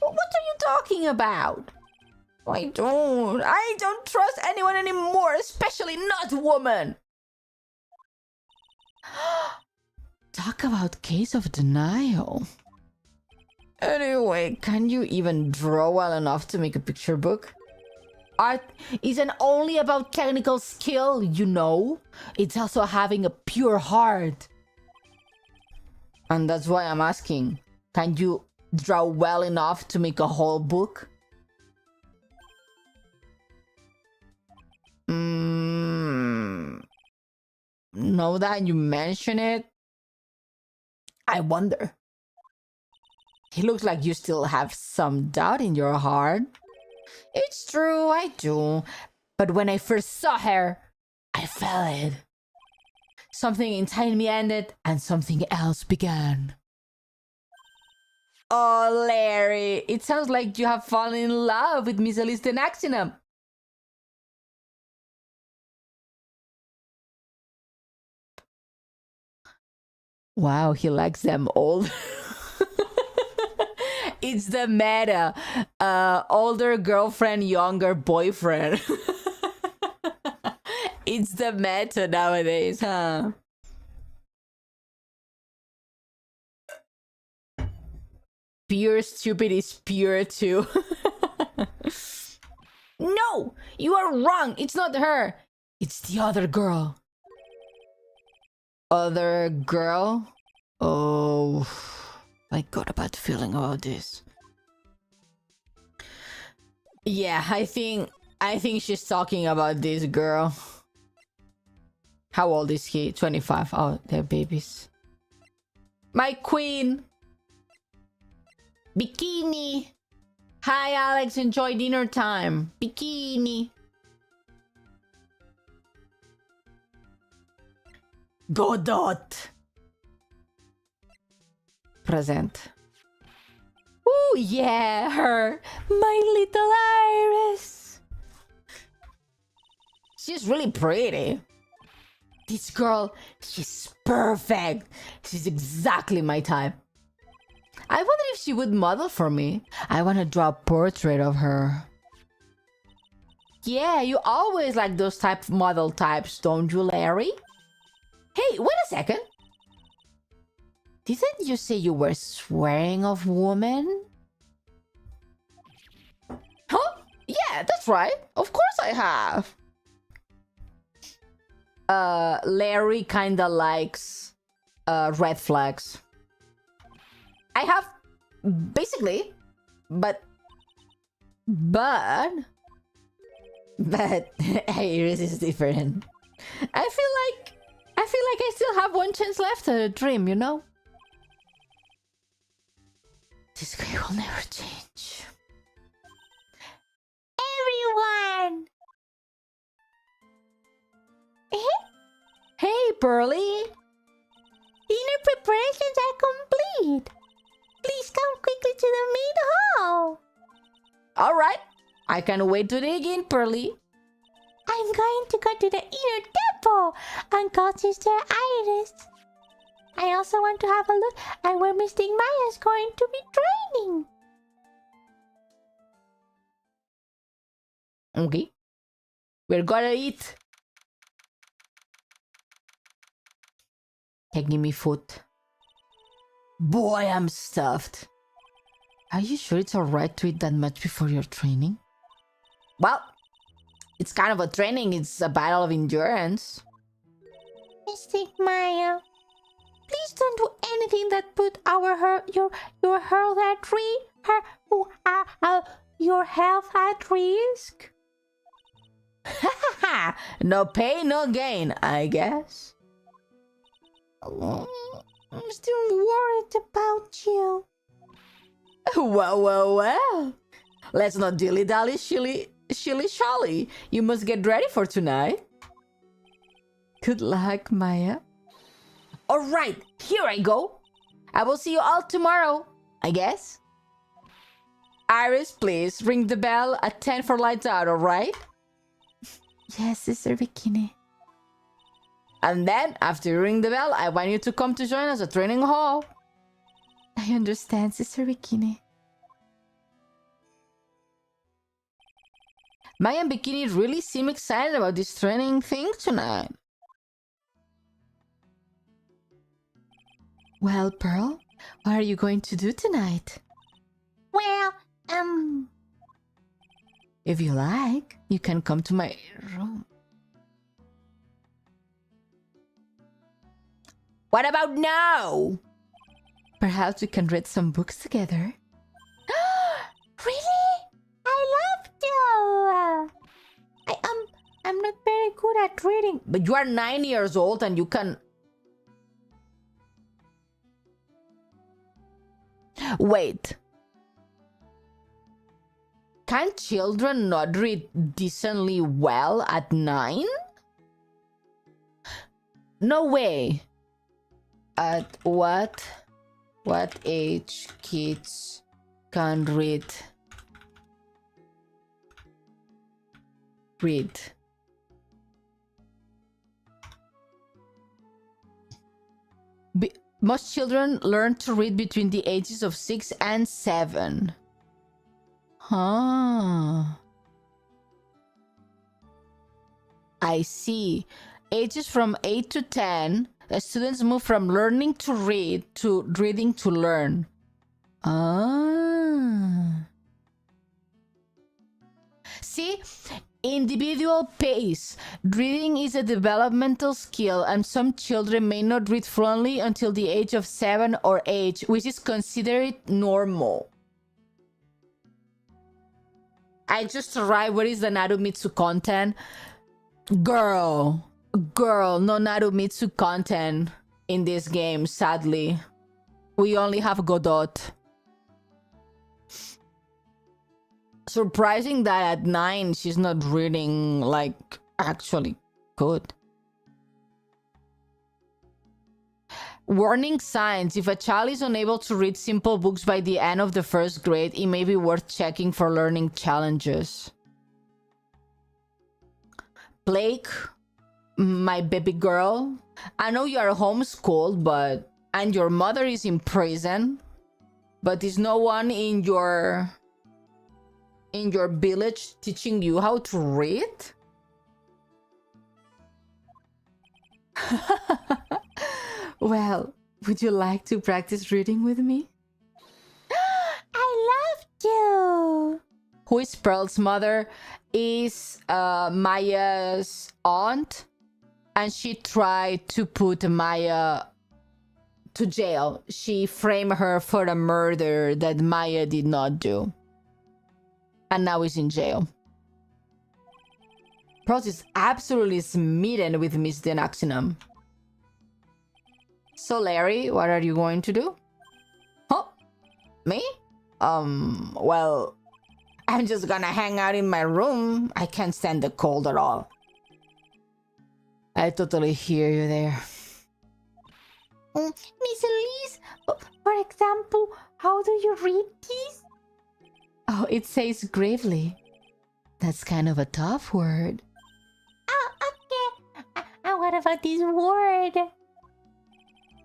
S1: What are you talking about? I don't trust anyone anymore, especially not women. Talk about case of denial. Anyway, can you even draw well enough to make a picture book? Art isn't only about technical skill, you know. It's also having a pure heart. And that's why I'm asking. Can you draw well enough to make a whole book? Now that you mention it, I wonder. It looks like you still have some doubt in your heart. It's true, I do. But when I first saw her, I felt it. Something inside me ended and something else began. Oh, Larry, it sounds like you have fallen in love with Miss Elise Tenaxinum. Wow, he likes them all. It's the meta. Older girlfriend, younger boyfriend. It's the meta nowadays, huh? Pure stupid is pure too. No! You are wrong! It's not her! It's the other girl. Other girl? Oh, I got a bad feeling about this. Yeah, I think she's talking about this girl. How old is he? 25. Oh, they're babies. My queen. Bikini. Hi, Alex. Enjoy dinner time. Bikini. Godot. Present. Oh, yeah, her. My little Iris. She's really pretty. This girl, she's perfect. She's exactly my type. I wonder if she would model for me. I want to draw a portrait of her. Yeah, you always like those type of model types, don't you, Larry? Hey, wait a second. Didn't you say you were swearing of woman? Huh? Yeah, that's right. Of course I have. Larry kinda likes red flags. I have basically, but Iris is different. I feel like I still have one chance left at a dream, you know? This guy will never change.
S2: Everyone!
S1: Hey, Pearly!
S2: Dinner preparations are complete. Please come quickly to the main hall.
S1: Alright, I can't wait to dig in, Pearly.
S2: I'm going to go to the inner temple and call Sister Iris. I also want to have a look at where Mystic Maya is going to be training.
S1: Okay. We're gonna eat. Hey, give me food. Boy, I'm stuffed. Are you sure it's alright to eat that much before your training? Well, it's kind of a training. It's a battle of endurance.
S2: Mystic Maya, please don't do anything that put your health at risk.
S1: No pain, no gain, I guess.
S2: I'm still worried about you.
S1: Well. Let's not dilly-dally, shilly-shally. You must get ready for tonight. Good luck, Maya. Alright, here I go. I will see you all tomorrow, I guess. Iris, please, ring the bell at 10 for lights out, alright?
S2: Yes, Sister Bikini.
S1: And then, after you ring the bell, I want you to come to join us at training hall.
S2: I understand, Sister Bikini.
S1: Maya and Bikini really seem excited about this training thing tonight.
S2: Well, Pearl, what are you going to do tonight?
S3: Well,
S2: If you like, you can come to my room.
S1: What about now?
S2: Perhaps we can read some books together.
S3: really? I love to. I'm not very good at reading.
S1: But you are 9 years old and you can... Wait. Can children not read decently well at 9? No way. At what age kids can read? Most children learn to read between the ages of 6 and 7. Huh. I see. Ages from 8 to 10, students move from learning to read to reading to learn. Ah. See? Individual pace. Reading is a developmental skill, and some children may not read fluently until the age of 7 or 8, which is considered normal. I just arrived. Where is the Narumitsu content? Girl, no Narumitsu content in this game, sadly. We only have Godot. Surprising that at 9 she's not reading, like, actually good. Warning signs. If a child is unable to read simple books by the end of the first grade, it may be worth checking for learning challenges. Blake, my baby girl, I know you are homeschooled, and your mother is in prison, but is no one in your village teaching you how to read?
S2: Well, would you like to practice reading with me?
S3: I love to.
S1: Who is Pearl's mother? Is Maya's aunt, and she tried to put Maya to jail. She framed her for a murder that Maya did not do, and now is in jail. Pearl is absolutely smitten with Miss Denaxinum. So Larry, what are you going to do? Huh? Me? Well, I'm just gonna hang out in my room. I can't stand the cold at all. I totally hear you there.
S3: Miss Elise, for example, how do you read this?
S2: Oh, it says gravely. That's kind of a tough word.
S3: Oh, okay. And what about this word?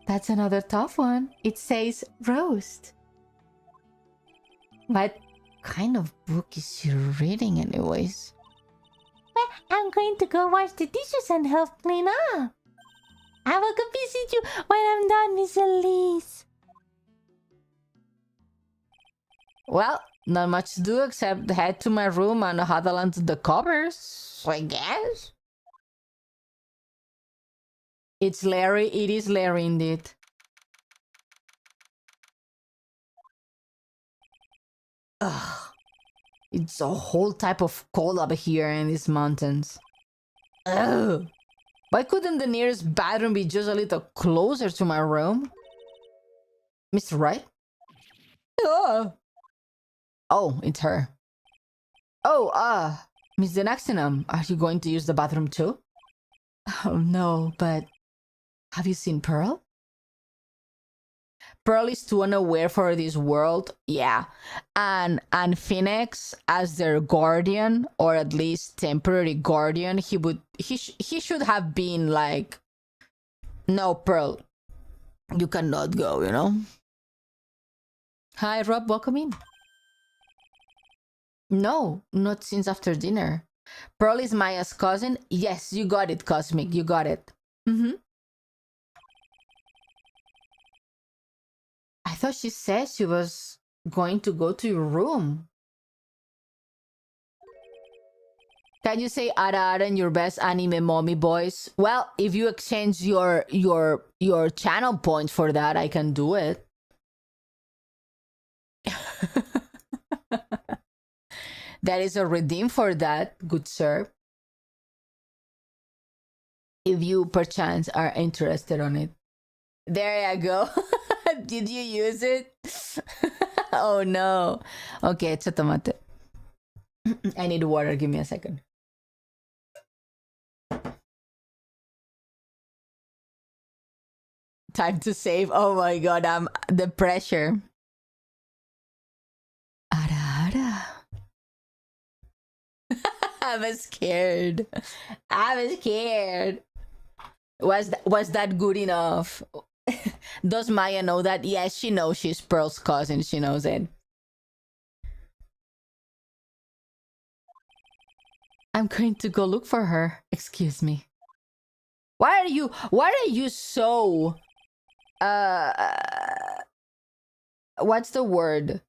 S2: That's another tough one. It says roast. What kind of book is she reading anyways?
S3: Well, I'm going to go wash the dishes and help clean up. I will go visit you when I'm done, Miss Elise.
S1: Well, not much to do except head to my room and huddle onto the covers, I guess. It's Larry. It is Larry indeed. Ugh. It's a whole type of cold up here in these mountains. Ugh. Why couldn't the nearest bathroom be just a little closer to my room? Mr. Wright? Ugh. Oh, it's her. Oh, Miss Denaxinum, are you going to use the bathroom too?
S2: Oh no, but have you seen Pearl?
S1: Pearl is too unaware for this world, yeah. And Phoenix, as their guardian, or at least temporary guardian, he should have been like No, Pearl. You cannot go, you know? Hi, Rob. Welcome in. No, not since after dinner. Pearl is Maya's cousin. Yes, you got it, Cosmic. You got it. I thought she said she was going to go to your room. Can you say Ara Ara in your best anime mommy voice? Well, if you exchange your channel points for that, I can do it. There is a redeem for that, good sir. If you perchance are interested on it. There you go. Did you use it? Oh no. Okay, it's a tomate. I need water. Give me a second. Time to save. Oh my god, the pressure. Ara ara. I'm scared. I'm scared. Was that good enough? Does Maya know that? Yes, she knows she's Pearl's cousin. She knows it. I'm going to go look for her. Excuse me. Why are you so what's the word?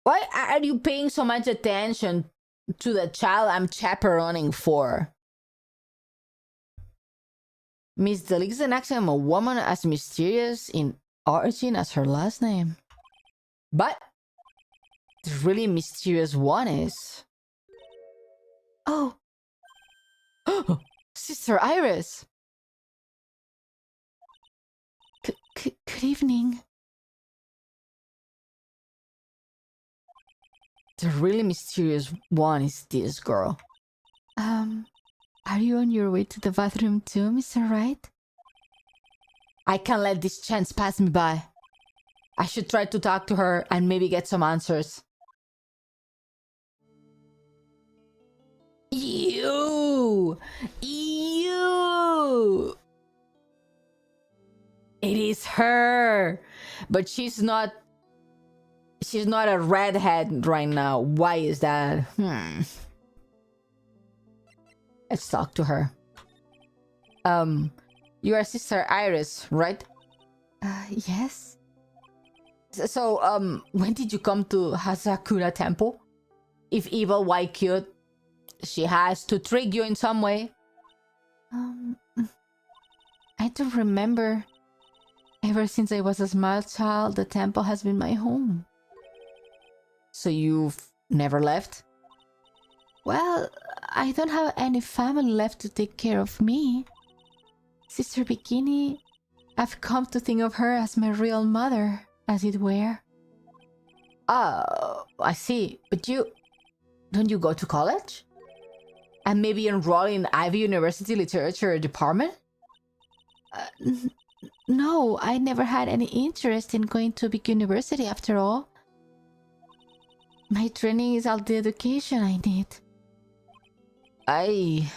S1: Why are you paying so much attention to the child I'm chaperoning for? Miss Delik is an accent, a woman as mysterious in origin as her last name. But the really mysterious one is... Oh! Sister Iris! Good evening. The really mysterious one is this girl. Are you on your way to the bathroom too, Mr. Wright? I can't let this chance pass me by. I should try to talk to her and maybe get some answers. You! It is her! But she's not a redhead right now. Why is that? Let's talk to her. You are Sister Iris, right?
S3: Yes.
S1: So, when did you come to Hazakura Temple? If evil, why cute? She has to trick you in some way.
S3: I don't remember. Ever since I was a small child, the temple has been my home.
S1: So you've never left?
S3: Well, I don't have any family left to take care of me. Sister Bikini, I've come to think of her as my real mother, as it were.
S1: Oh, I see. But don't you go to college? And maybe enroll in Ivy University Literature Department?
S3: No, I never had any interest in going to a big university after all. My training is all the education I need.
S1: I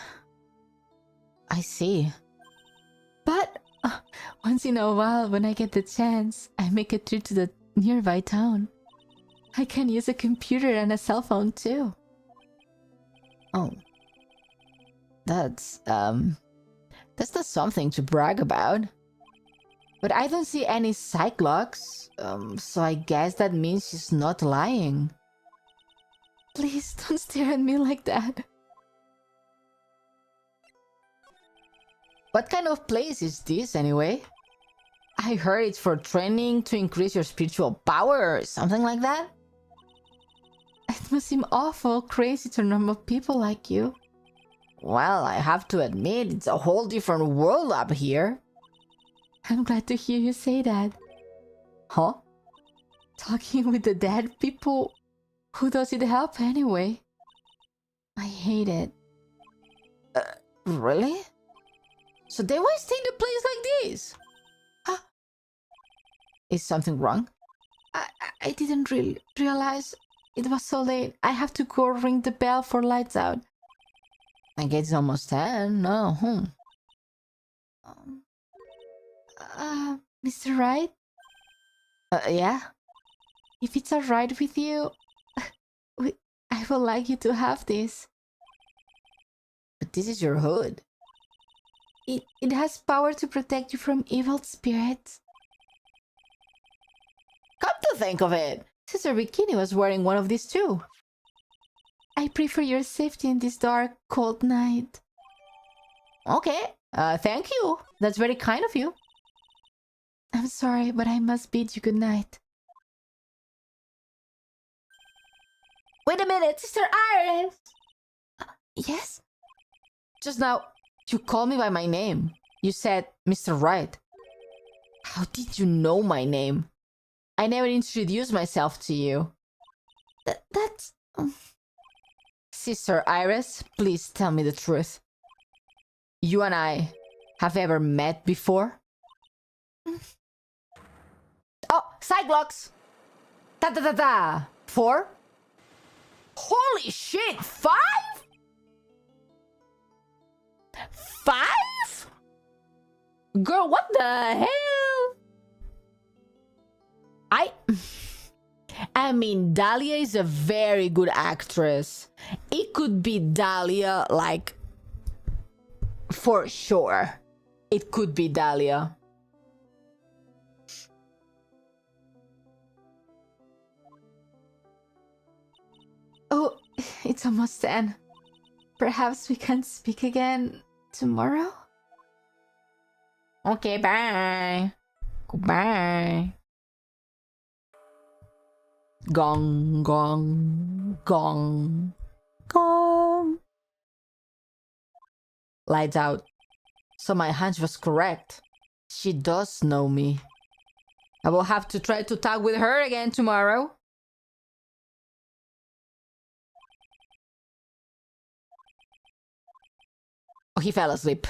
S1: see.
S3: But once in a while, when I get the chance, I make a trip to the nearby town. I can use a computer and a cell phone too.
S1: Oh. That's not something to brag about. But I don't see any Cyclops, so I guess that means she's not lying.
S3: Please don't stare at me like that.
S1: What kind of place is this anyway? I heard it's for training to increase your spiritual power or something like that.
S3: It must seem awful crazy to normal people like you.
S1: Well, I have to admit, it's a whole different world up here.
S3: I'm glad to hear you say that.
S1: Huh?
S3: Talking with the dead people, who does it help anyway? I hate it.
S1: Really? So they won't stay in a place like this? Huh? Is something wrong?
S3: I didn't really realize it was so late. I have to go ring the bell for lights out.
S1: I guess it's almost 10. No.
S3: Mr. Wright?
S1: Yeah?
S3: If it's alright with you, I would like you to have this.
S1: But this is your hood.
S3: It has power to protect you from evil spirits.
S1: Come to think of it, Sister Bikini was wearing one of these too.
S3: I pray for your safety in this dark, cold night.
S1: Okay, thank you. That's very kind of you.
S3: I'm sorry, but I must bid you good night.
S1: Wait a minute, Sister Iris!
S3: Yes?
S1: Just now, you called me by my name. You said Mr. Wright. How did you know my name? I never introduced myself to you.
S3: That's...
S1: Sister Iris, please tell me the truth. You and I have ever met before? Oh, Cyclops! Ta-ta-ta-ta! 4? Holy shit, 5? 5? Girl, what the hell? I mean, Dahlia is a very good actress. It could be Dahlia, like, for sure. It could be Dahlia.
S3: Oh, it's almost 10. Perhaps we can speak again tomorrow?
S1: Okay, bye. Goodbye. Gong, gong, gong, gong. Lights out. So my hunch was correct. She does know me. I will have to try to talk with her again tomorrow. Oh, he fell asleep.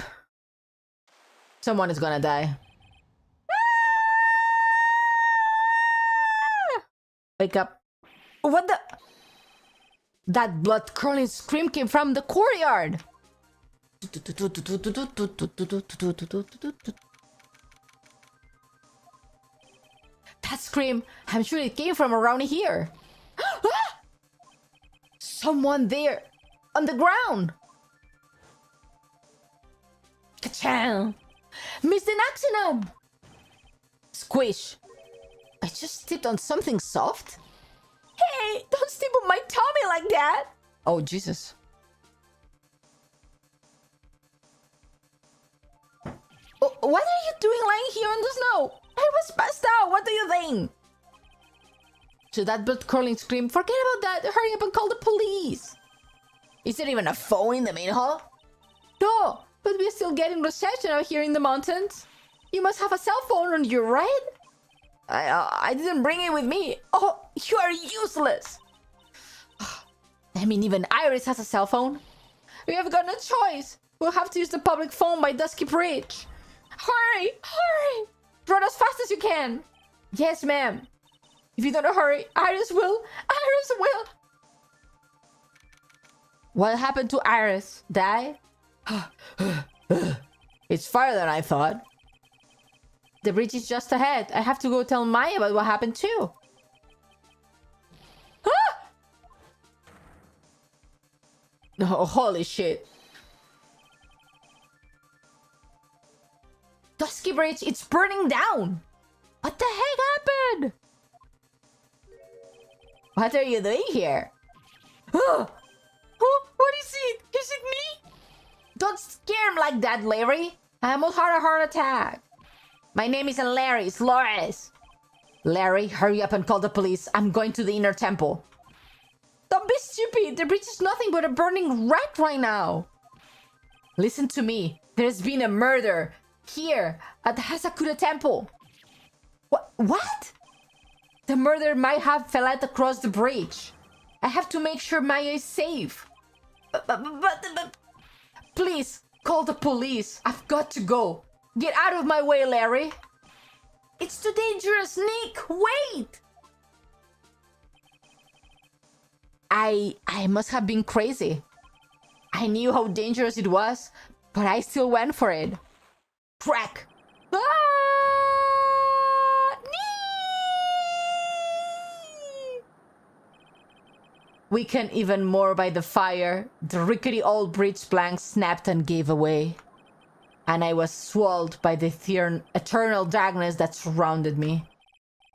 S1: Someone is gonna die. Wake up. What the? That blood-curdling scream came from the courtyard. That scream, I'm sure it came from around here. Someone there, on the ground. Ka-chow! Missed an accident! Squish. I just stepped on something soft? Hey, don't step on my tummy like that! Oh, Jesus. Oh, what are you doing lying here in the snow? I was passed out, what do you think? To that blood-curdling scream, forget about that, hurry up and call the police! Is there even a phone in the main hall? No, but we're still getting reception out here in the mountains. You must have a cell phone on you, right? I didn't bring it with me. Oh, you are useless. I mean, even Iris has a cell phone. We have got no choice. We'll have to use the public phone by Dusky Bridge. Hurry, hurry. Run as fast as you can. Yes, ma'am. If you don't hurry, Iris will. Iris will. What happened to Iris? Die? It's farther than I thought. The bridge is just ahead. I have to go tell Maya about what happened too. Ah! Oh, holy shit. Dusky Bridge, it's burning down. What the heck happened? What are you doing here? Oh, what is it? Is it me? Don't scare him like that, Larry. I almost had a heart attack. My name isn't Larry, it's Loris. Larry, hurry up and call the police. I'm going to the inner temple. Don't be stupid. The bridge is nothing but a burning wreck right now. Listen to me. There's been a murder here at the Hasakura temple. What? The murderer might have fell out across the bridge. I have to make sure Maya is safe. But please, call the police. I've got to go. Get out of my way, Larry. It's too dangerous, Nick. Wait. I must have been crazy. I knew how dangerous it was, but I still went for it. Crack. Ah! Weakened even more by the fire, the rickety old bridge plank snapped and gave away, and I was swallowed by the eternal darkness that surrounded me.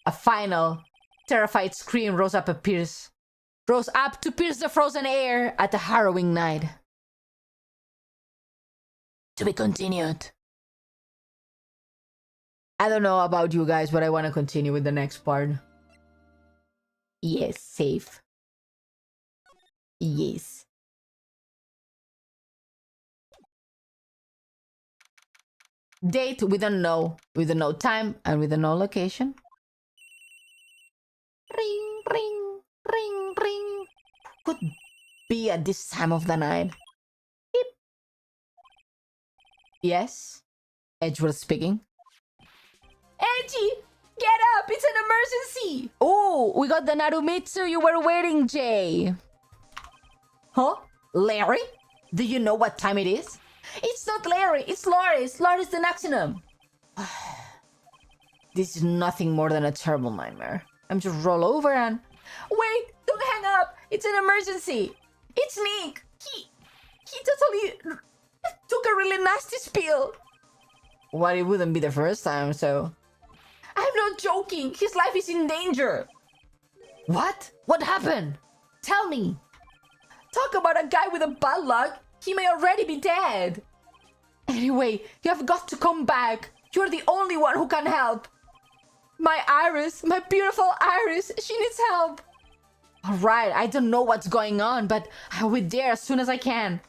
S1: A final, terrified scream rose up to pierce the frozen air at a harrowing night. To be continued. I don't know about you guys, but I want to continue with the next part. Yes, safe. Yes. Date we don't know, with no time and with no location. Ring, ring, ring, ring. Could be at this time of the night. Beep. Yes, Edgeworth speaking. Edgy, get up! It's an emergency! Oh, we got the Narumitsu you were waiting, Jay. Huh? Larry? Do you know what time it is? It's not Larry, it's Loris. Loris the Naxinum. This is nothing more than a terrible nightmare. I'm just roll over and... Wait, don't hang up! It's an emergency! It's Nick! He totally took a really nasty spill. Well, it wouldn't be the first time, so... I'm not joking! His life is in danger! What? What happened? Tell me! Talk about a guy with a bad luck! He may already be dead! Anyway, you have got to come back! You're the only one who can help! My Iris, my beautiful Iris, she needs help! Alright, I don't know what's going on, but I'll be there as soon as I can.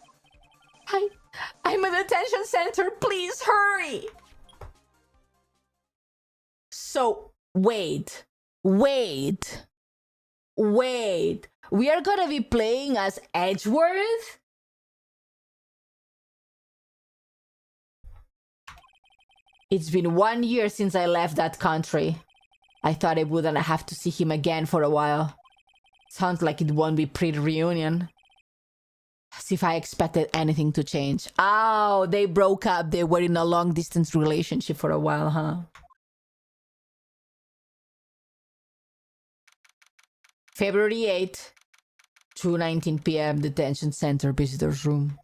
S1: I'm at the detention center, please hurry! So, wait. We are gonna be playing as Edgeworth? It's been 1 year since I left that country. I thought I wouldn't have to see him again for a while. Sounds like it won't be pre-reunion. As if I expected anything to change. Oh, they broke up. They were in a long-distance relationship for a while, huh? February 8th, 2:19 p.m. Detention Center Visitors Room.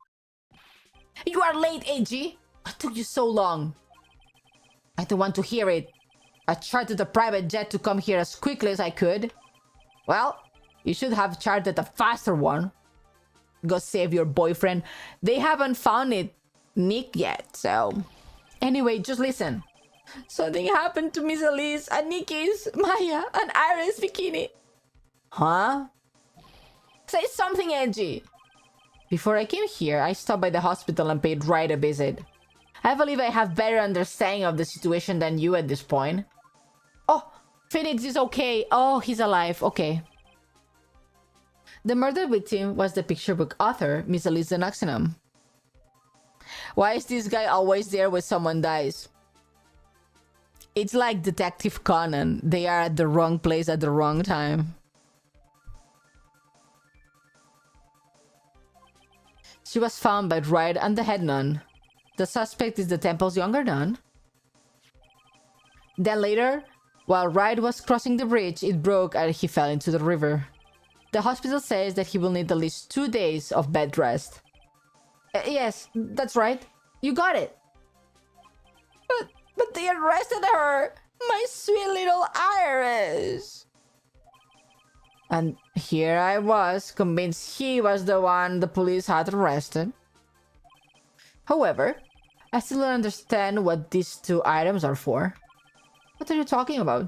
S1: You are late, AG! What took you so long? I don't want to hear it. I chartered a private jet to come here as quickly as I could. Well, you should have chartered a faster one. Go save your boyfriend. They haven't found Nick yet, so... Anyway, just listen. Something happened to Miss Elise and Nikki's, Maya, and Iris Bikini. Huh? Say something edgy. Before I came here, I stopped by the hospital and paid Wright a visit. I believe I have better understanding of the situation than you at this point. Oh, Phoenix is okay. Oh, he's alive. Okay. The murder victim was the picture book author, Miss Elise Naxinum. Why is this guy always there when someone dies? It's like Detective Conan. They are at the wrong place at the wrong time. She was found by Wright and the head nun. The suspect is the temple's younger nun. Then later, while Wright was crossing the bridge, it broke and he fell into the river. The hospital says that he will need at least 2 days of bed rest. Yes, that's right. You got it. But they arrested her! My sweet little Iris! And here I was, convinced he was the one the police had arrested. However, I still don't understand what these 2 items are for. What are you talking about?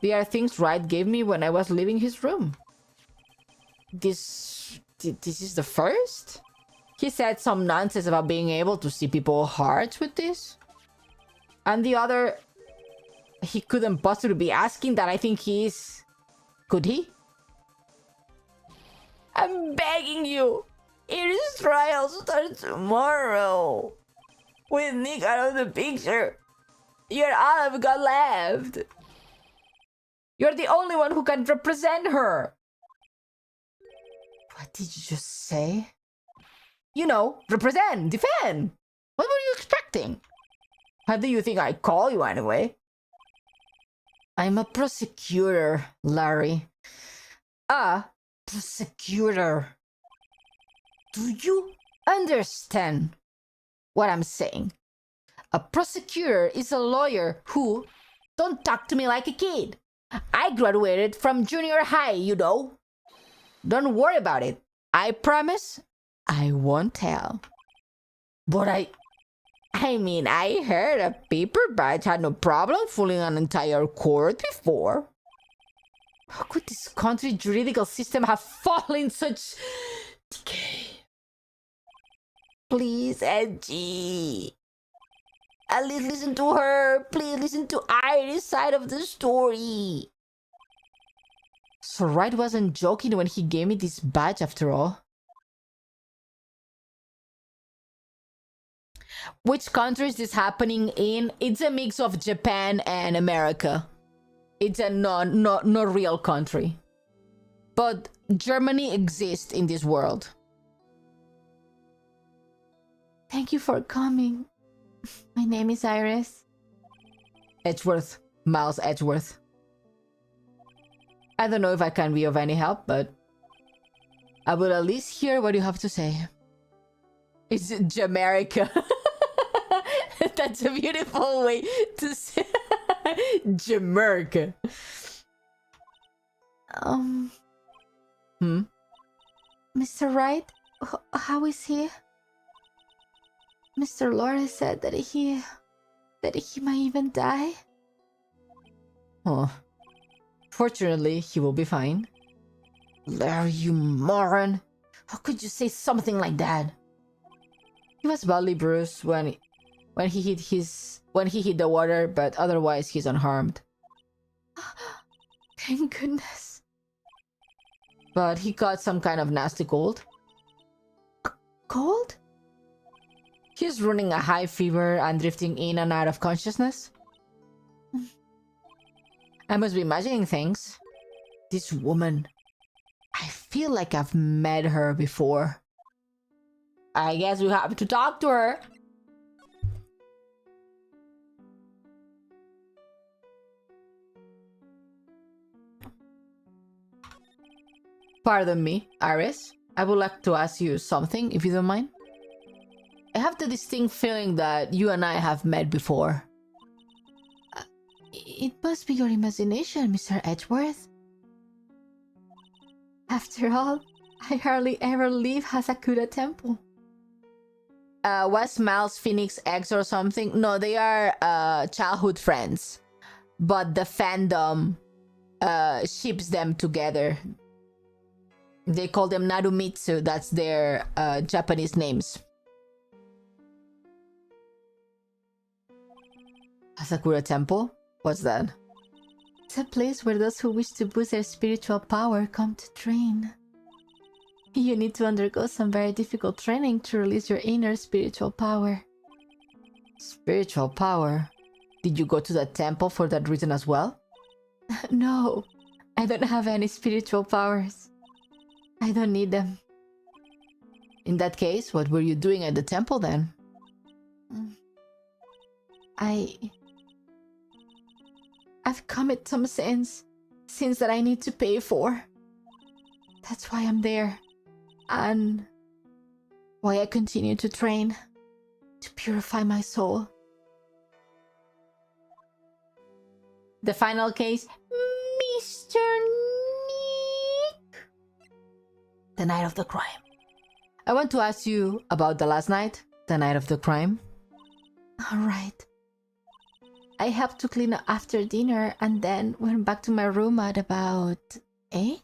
S1: They are things Wright gave me when I was leaving his room. This is the first? He said some nonsense about being able to see people's hearts with this. And the other... He couldn't possibly be asking that. I think he is... Could he? I'm begging you. Iris' trial starts tomorrow. With Nick out of the picture, you're all I've got left. You're the only one who can represent her. What did you just say? You know, represent, defend. What were you expecting? How do you think I call you anyway? I'm a prosecutor, Larry. Prosecutor. Do you understand what I'm saying? A prosecutor is a lawyer who... Don't talk to me like a kid. I graduated from junior high, you know. Don't worry about it. I promise I won't tell. But I mean, I heard a paper badge had no problem fooling an entire court before. How could this country's juridical system have fallen in such decay? Please, Edgy. At least listen to her. Please listen to Iris' side of the story. So Wright wasn't joking when he gave me this badge after all. Which country is this happening in? It's a mix of Japan and America. It's a not real country. But Germany exists in this world.
S3: Thank you for coming. My name is Iris.
S1: Edgeworth. Miles Edgeworth. I don't know if I can be of any help, but I will at least hear what you have to say. It's Jamaica. That's a beautiful way to say Jamaica.
S3: Mr. Wright, how is he? Mr. Lawrence said that he might even die.
S1: Oh. Fortunately, he will be fine. Larry, you moron! How could you say something like that? He was badly bruised when he hit the water, but otherwise he's unharmed.
S3: Thank goodness.
S1: But he caught some kind of nasty cold.
S3: Cold?
S1: He's running a high fever and drifting in and out of consciousness. I must be imagining things. This woman. I feel like I've met her before. I guess we have to talk to her. Pardon me, Iris. I would like to ask you something, if you don't mind. I have the distinct feeling that you and I have met before.
S3: It must be your imagination, Mr. Edgeworth. After all, I hardly ever leave Hasakura Temple.
S1: Was Miles Phoenix X or something? No, they are childhood friends. But the fandom ships them together. They call them Narumitsu. That's their Japanese names. Hasakura Temple? What's that?
S3: It's a place where those who wish to boost their spiritual power come to train. You need to undergo some very difficult training to release your inner spiritual power.
S1: Spiritual power? Did you go to the temple for that reason as well?
S3: No, I don't have any spiritual powers. I don't need them.
S1: In that case, what were you doing at the temple then?
S3: I've committed some sins that I need to pay for. That's why I'm there. And why I continue to train to purify my soul.
S1: The final case,
S2: Mr. Nick.
S1: the night of the crime. I want to ask you about the last night, the night of the crime.
S3: Alright. I helped to clean up after dinner and then went back to my room at about 8.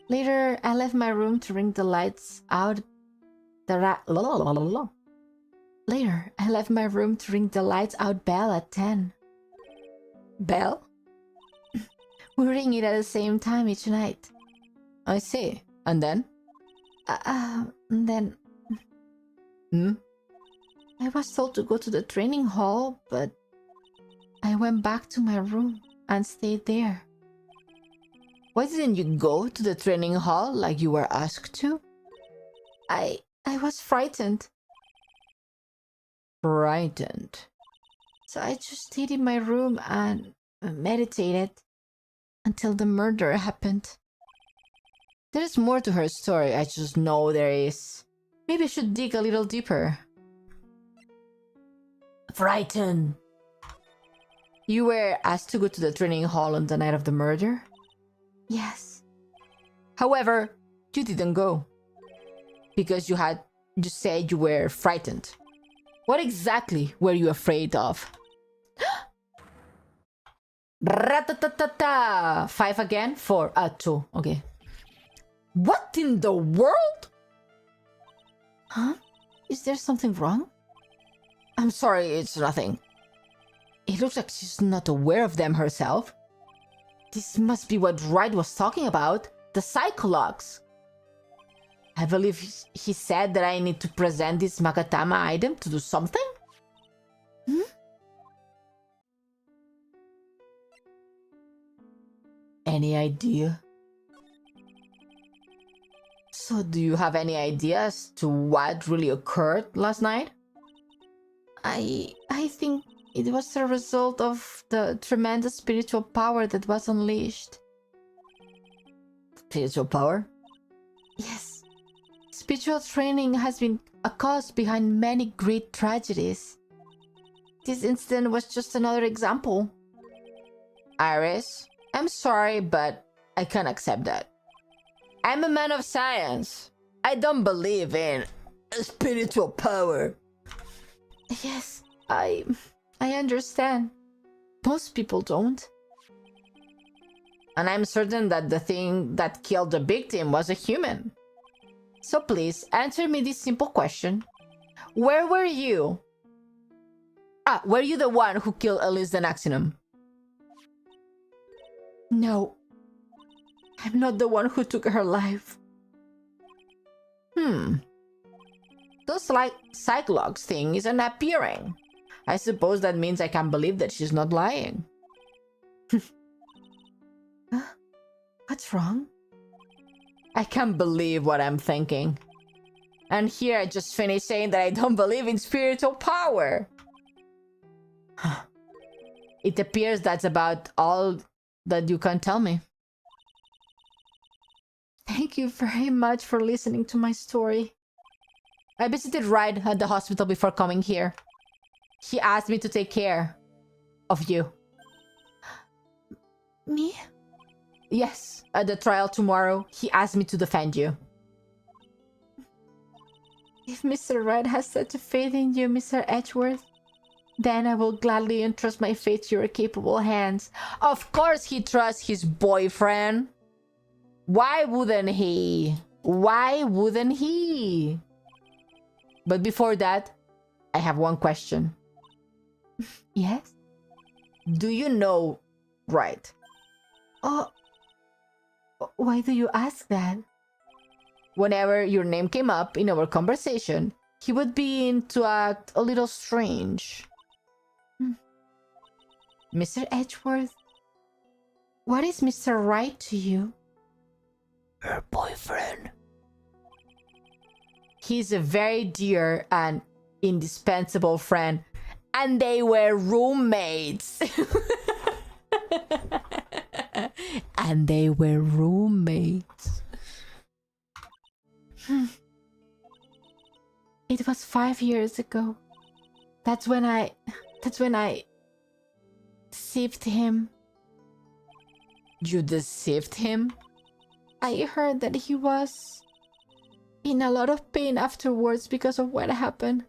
S3: Later, I left my room to ring the lights out. Later, I left my room to ring the lights out bell at 10.
S1: Bell?
S3: We ring it at the same time each night.
S1: I see. And then?
S3: Then... I was told to go to the training hall, but I went back to my room and stayed there.
S1: Why didn't you go to the training hall like you were asked to?
S3: I was frightened.
S1: Frightened?
S3: So I just stayed in my room and meditated until the murder happened.
S1: There's more to her story, I just know there is. Maybe I should dig a little deeper. Frightened. You were asked to go to the training hall on the night of the murder?
S3: Yes.
S1: However, you didn't go. Because you said you were frightened. What exactly were you afraid of? Ratatatata! 5 again? 4. 2. Okay. What in the world?
S3: Huh? Is there something wrong?
S1: I'm sorry, it's nothing. It looks like she's not aware of them herself. This must be what Wright was talking about. The psychologues. I believe he said that I need to present this Magatama item to do something?
S3: Hmm?
S1: Any idea? So do you have any idea as to what really occurred last night?
S3: I think it was a result of the tremendous spiritual power that was unleashed.
S1: Spiritual power?
S3: Yes. Spiritual training has been a cause behind many great tragedies. This incident was just another example.
S1: Iris, I'm sorry, but I can't accept that. I'm a man of science. I don't believe in spiritual power.
S3: Yes, I understand. Most people don't.
S1: And I'm certain that the thing that killed the victim was a human. So please, answer me this simple question. Where were you? Were you the one who killed Elise the Naxinum?
S3: No. I'm not the one who took her life.
S1: Those psychologues thing isn't appearing. I suppose that means I can't believe that she's not lying.
S3: What's wrong?
S1: I can't believe what I'm thinking. And here I just finished saying that I don't believe in spiritual power. It appears that's about all that you can tell me.
S3: Thank you very much for listening to my story.
S1: I visited Wright at the hospital before coming here. He asked me to take care of you.
S3: Me?
S1: Yes, at the trial tomorrow, he asked me to defend you.
S3: If Mr. Wright has such a faith in you, Mr. Edgeworth, then I will gladly entrust my fate to your capable hands.
S1: Of course he trusts his boyfriend. Why wouldn't he? Why wouldn't he? But before that, I have one question.
S3: Yes?
S1: Do you know Wright?
S3: Oh, why do you ask that?
S1: Whenever your name came up in our conversation, he would begin to act a little strange.
S3: Mr. Edgeworth, what is Mr. Wright to you?
S1: Her boyfriend. He's a very dear and indispensable friend, and they were roommates. And they were roommates.
S3: It was 5 years ago. That's when I deceived him.
S1: You deceived him?
S3: I heard that he was in a lot of pain afterwards because of what happened.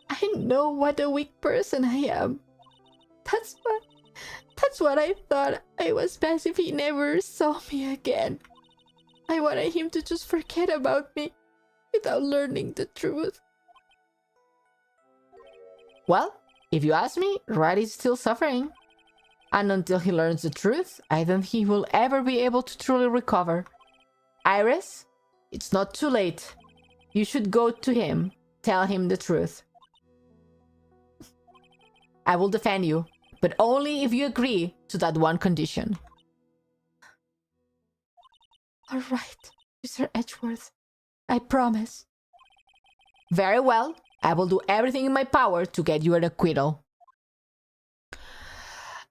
S3: I know what a weak person I am. That's what I thought. I was best if he never saw me again. I wanted him to just forget about me without learning the truth.
S1: Well, if you ask me, Wright is still suffering. And until he learns the truth, I don't think he will ever be able to truly recover. Iris, it's not too late. You should go to him, tell him the truth. I will defend you, but only if you agree to that one condition.
S3: All right, Mr. Edgeworth. I promise.
S1: Very well. I will do everything in my power to get you an acquittal.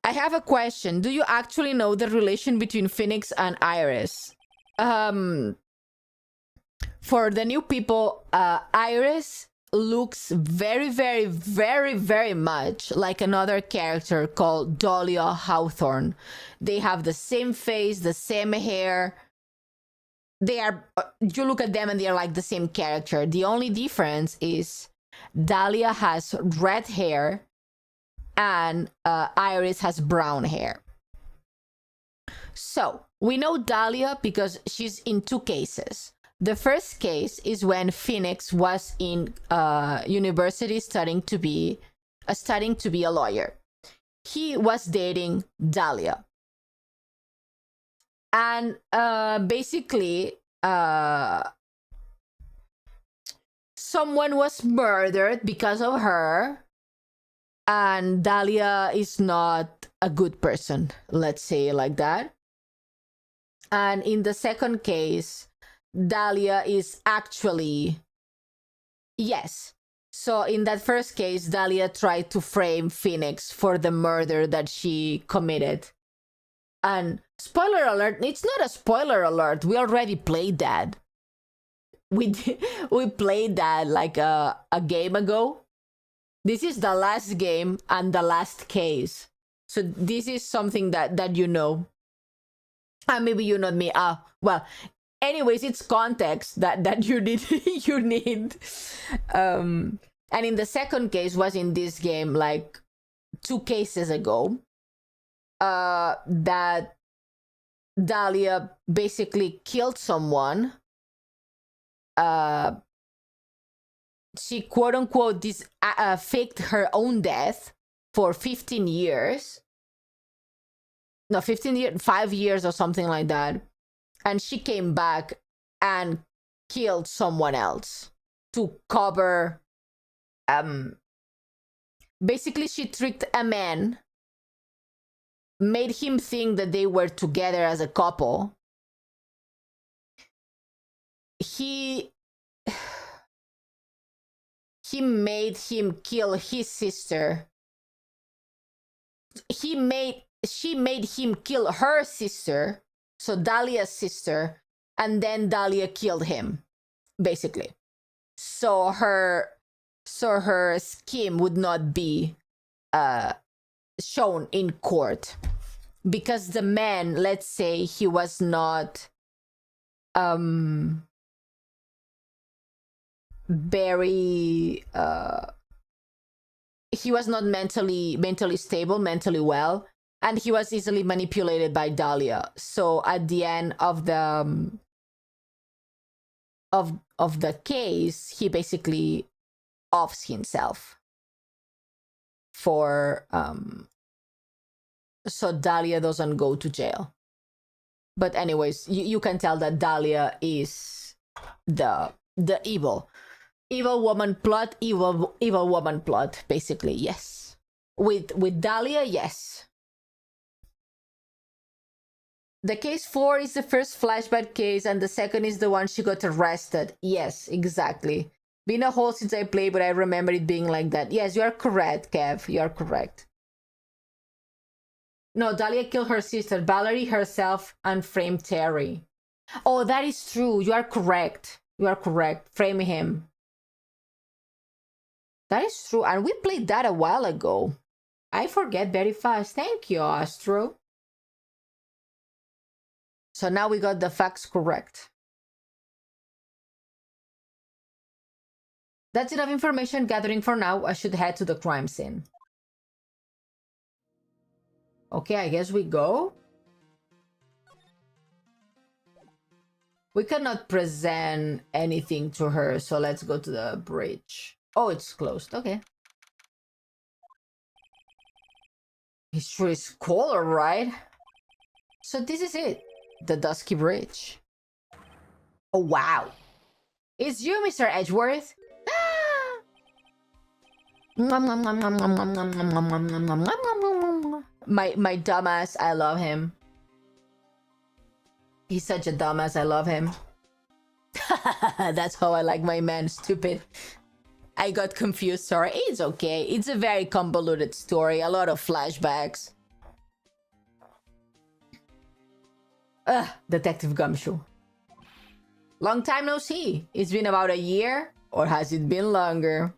S1: I have a question. Do you actually know the relation between Phoenix and Iris? For the new people, Iris looks very, very, very, very much like another character called Dahlia Hawthorne. They have the same face, the same hair. They are, you look at them and they're like the same character. The only difference is Dahlia has red hair and Iris has brown hair. So we know Dahlia because she's in 2 cases. The first case is when Phoenix was in university studying to be a lawyer. He was dating Dahlia. And basically, someone was murdered because of her. And Dahlia is not a good person, let's say it like that. And in the second case, Dahlia is actually, yes. So in that first case, Dahlia tried to frame Phoenix for the murder that she committed. And spoiler alert, it's not a spoiler alert. We already played that. We played that like a game ago. This is the last game and the last case. So this is something that you know. And maybe you know me. Well, anyways, it's context that you need. You need. And in the second case was in this game like 2 cases ago. That Dahlia basically killed someone. She quote unquote faked her own death for 15 years. No, 15 years, 5 years or something like that. And she came back and killed someone else to cover. Basically, she tricked a man, made him think that they were together as a couple. He made him kill his sister. She made him kill her sister, so Dahlia's sister, and then Dahlia killed him, basically. So her scheme would not be shown in court because the man, let's say, he was not very he was not mentally stable, mentally well, and he was easily manipulated by Dahlia. So at the end of the of the case, he basically offs himself for so Dahlia doesn't go to jail. But anyways, you can tell that Dahlia is the evil woman plot, evil woman plot, basically. Yes, with Dahlia, yes. The case 4 is the first flashback case, and the second is the one she got arrested. Yes, exactly. Been a while since I played, but I remember it being like that. Yes, you are correct, Kev. You are correct. No, Dahlia killed her sister, Valerie herself, and framed Terry. Oh, that is true. You are correct. You are correct. Frame him. That is true. And we played that a while ago. I forget very fast. Thank you, Astro. So now we got the facts correct. That's enough information gathering for now. I should head to the crime scene. Okay, I guess we go. We cannot present anything to her, so let's go to the bridge. Oh, it's closed. Okay. It's sure is cold, right? So this is it. The Dusky Bridge. Oh, wow. It's you, Mr. Edgeworth. My dumbass, I love him. He's such a dumbass, I love him. That's how I like my man, stupid. I got confused, sorry. It's okay. It's a very convoluted story, a lot of flashbacks. Detective Gumshoe. Long time no see. It's been about a year, or has it been longer?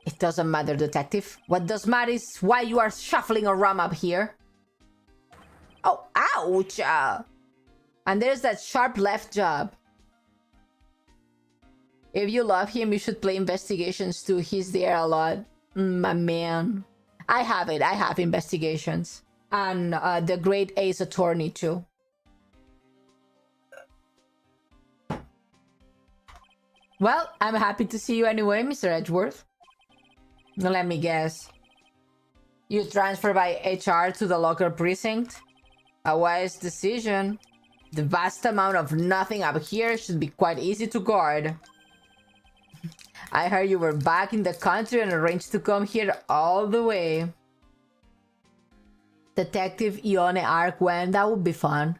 S1: It doesn't matter, Detective. What does matter is why you are shuffling around up here. Oh, ouch! And there's that sharp left jab. If you love him, you should play investigations too. He's there a lot. My man. I have it. I have investigations. And the great Ace Attorney too. Well, I'm happy to see you anyway, Mr. Edgeworth. Now let me guess. You transfer by HR to the local precinct? A wise decision. The vast amount of nothing up here should be quite easy to guard. I heard you were back in the country and arranged to come here all the way. Detective Ione arc when? That would be fun.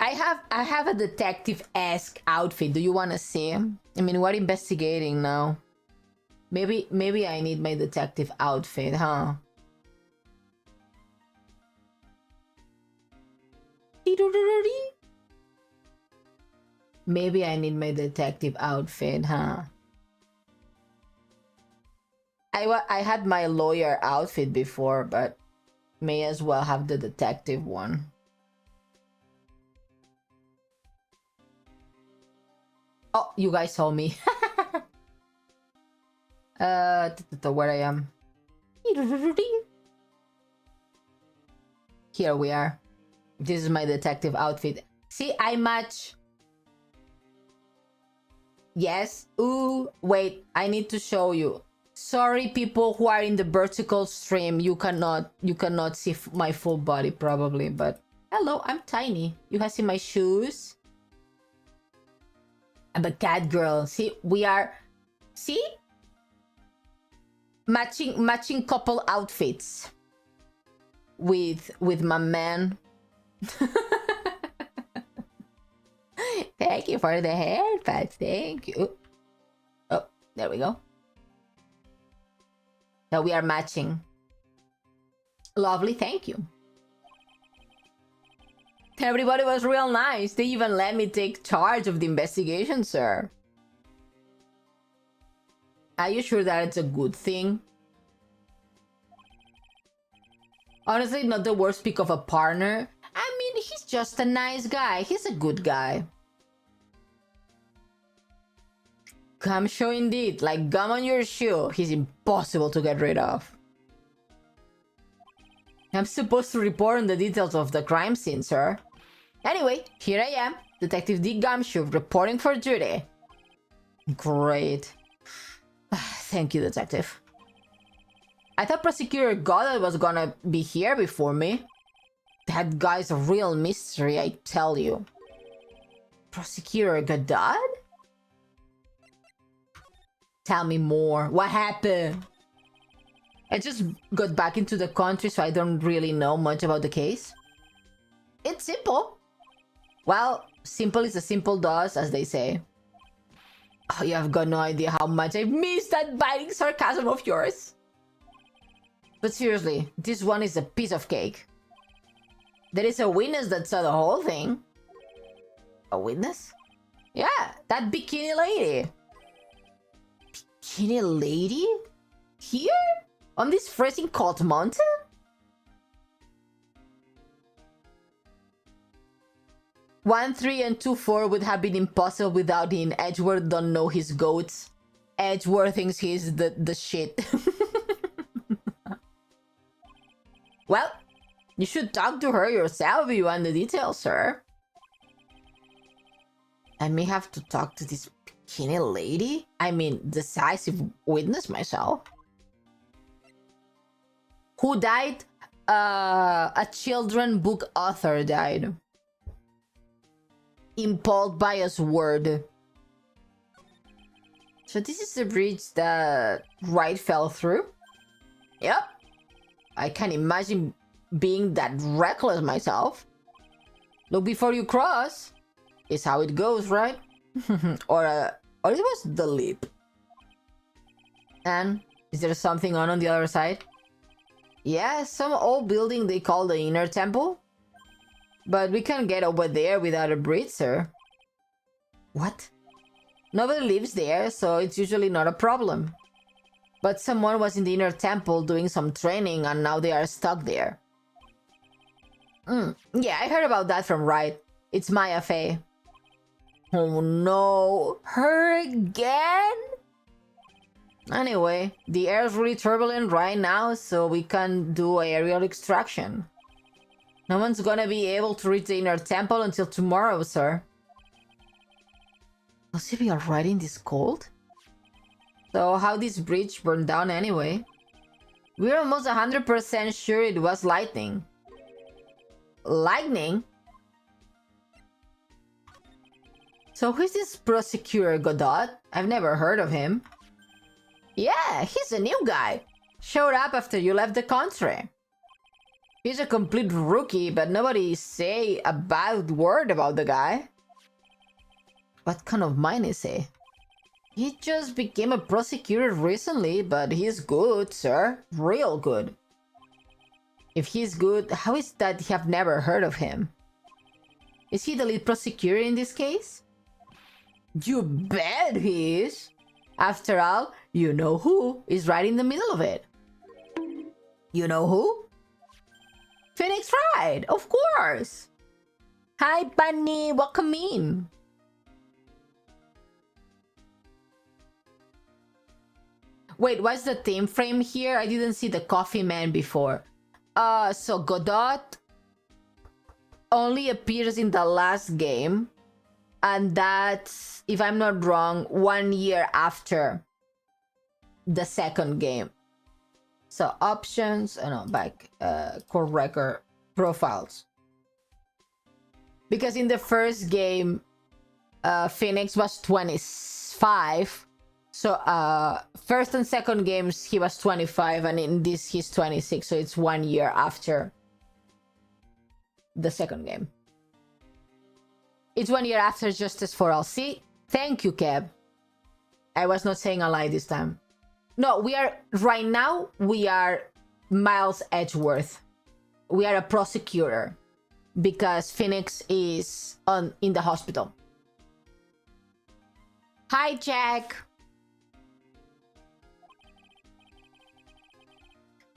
S1: I have a detective-esque outfit. Do you want to see? I mean, we're investigating now. Maybe I need my detective outfit, huh? Maybe I need my detective outfit, huh? I had my lawyer outfit before, but may as well have the detective one. Oh, you guys saw me. Where I am. Here we are. This is my detective outfit. See, I match. Yes. Ooh, wait. I need to show you. Sorry, people who are in the vertical stream. You cannot see my full body probably, but hello, I'm tiny. You guys see my shoes? I'm a cat girl. See, we are. See? Matching couple outfits with my man. Thank you for the haircut. Thank you. Oh, there we go. So we are matching. Lovely, thank you. Everybody was real nice. They even let me take charge of the investigation, sir. Are you sure that it's a good thing? Honestly, not the worst pick of a partner. I mean, he's just a nice guy. He's a good guy. Gumshoe indeed. Like gum on your shoe. He's impossible to get rid of. I'm supposed to report on the details of the crime scene, sir. Anyway, here I am. Detective D. Gumshoe, reporting for duty. Great. Thank you, Detective. I thought Prosecutor Goddard was gonna be here before me. That guy's a real mystery, I tell you. Prosecutor Goddard? Tell me more. What happened? I just got back into the country, so I don't really know much about the case. It's simple. Well, simple is as simple does, as they say. Oh, you have got no idea how much I've missed that biting sarcasm of yours. But seriously, this one is a piece of cake. There is a witness that saw the whole thing. A witness? Yeah, that bikini lady. Bikini lady? Here? On this freezing cold mountain? One, 3, and 2, 4 would have been impossible without him. Edgeworth don't know his goats. Edgeworth thinks he's the shit. Well, you should talk to her yourself if you want the details, sir. I may have to talk to this bikini lady? I mean, decisive witness myself. Who died? A children book author died. Impaled by a sword. So this is the bridge that Wright fell through? Yep. I can't imagine being that reckless myself. Look before you cross. Is how it goes, right? or it was the leap. And is there something on the other side? Yeah, some old building they call the Inner Temple. But we can get over there without a bridge, sir. What? Nobody lives there, so it's usually not a problem. But someone was in the inner temple doing some training and now they are stuck there. Yeah, I heard about that from Wright. It's Maya Fey. Oh no, her again? Anyway, the air is really turbulent right now, so we can't do aerial extraction. No one's gonna be able to reach the inner temple until tomorrow, sir. Must it be alright in this cold? So how this bridge burned down anyway? We're almost 100% sure it was lightning. Lightning? So who's this prosecutor Godot? I've never heard of him. Yeah, he's a new guy. Showed up after you left the country. He's a complete rookie, but nobody say a bad word about the guy. What kind of mind is he? He just became a prosecutor recently, but he's good, sir. Real good. If he's good, how is that you have never heard of him? Is he the lead prosecutor in this case? You bet he is. After all, you know who is right in the middle of it. You know who? Phoenix Wright, of course. Hi, Bunny. Welcome in. Wait, what's the time frame here? I didn't see the coffee man before. So Godot only appears in the last game, and that's, if I'm not wrong, 1 year after the second game. So options, back, core record, profiles. Because in the first game, Phoenix was 25. So first and second games, he was 25, and in this, he's 26. So it's 1 year after the second game. It's 1 year after Justice for All. See? Thank you, Keb. I was not saying a lie this time. No, we are, right now, we are Miles Edgeworth. We are a prosecutor because Phoenix is in the hospital. Hi, Jack.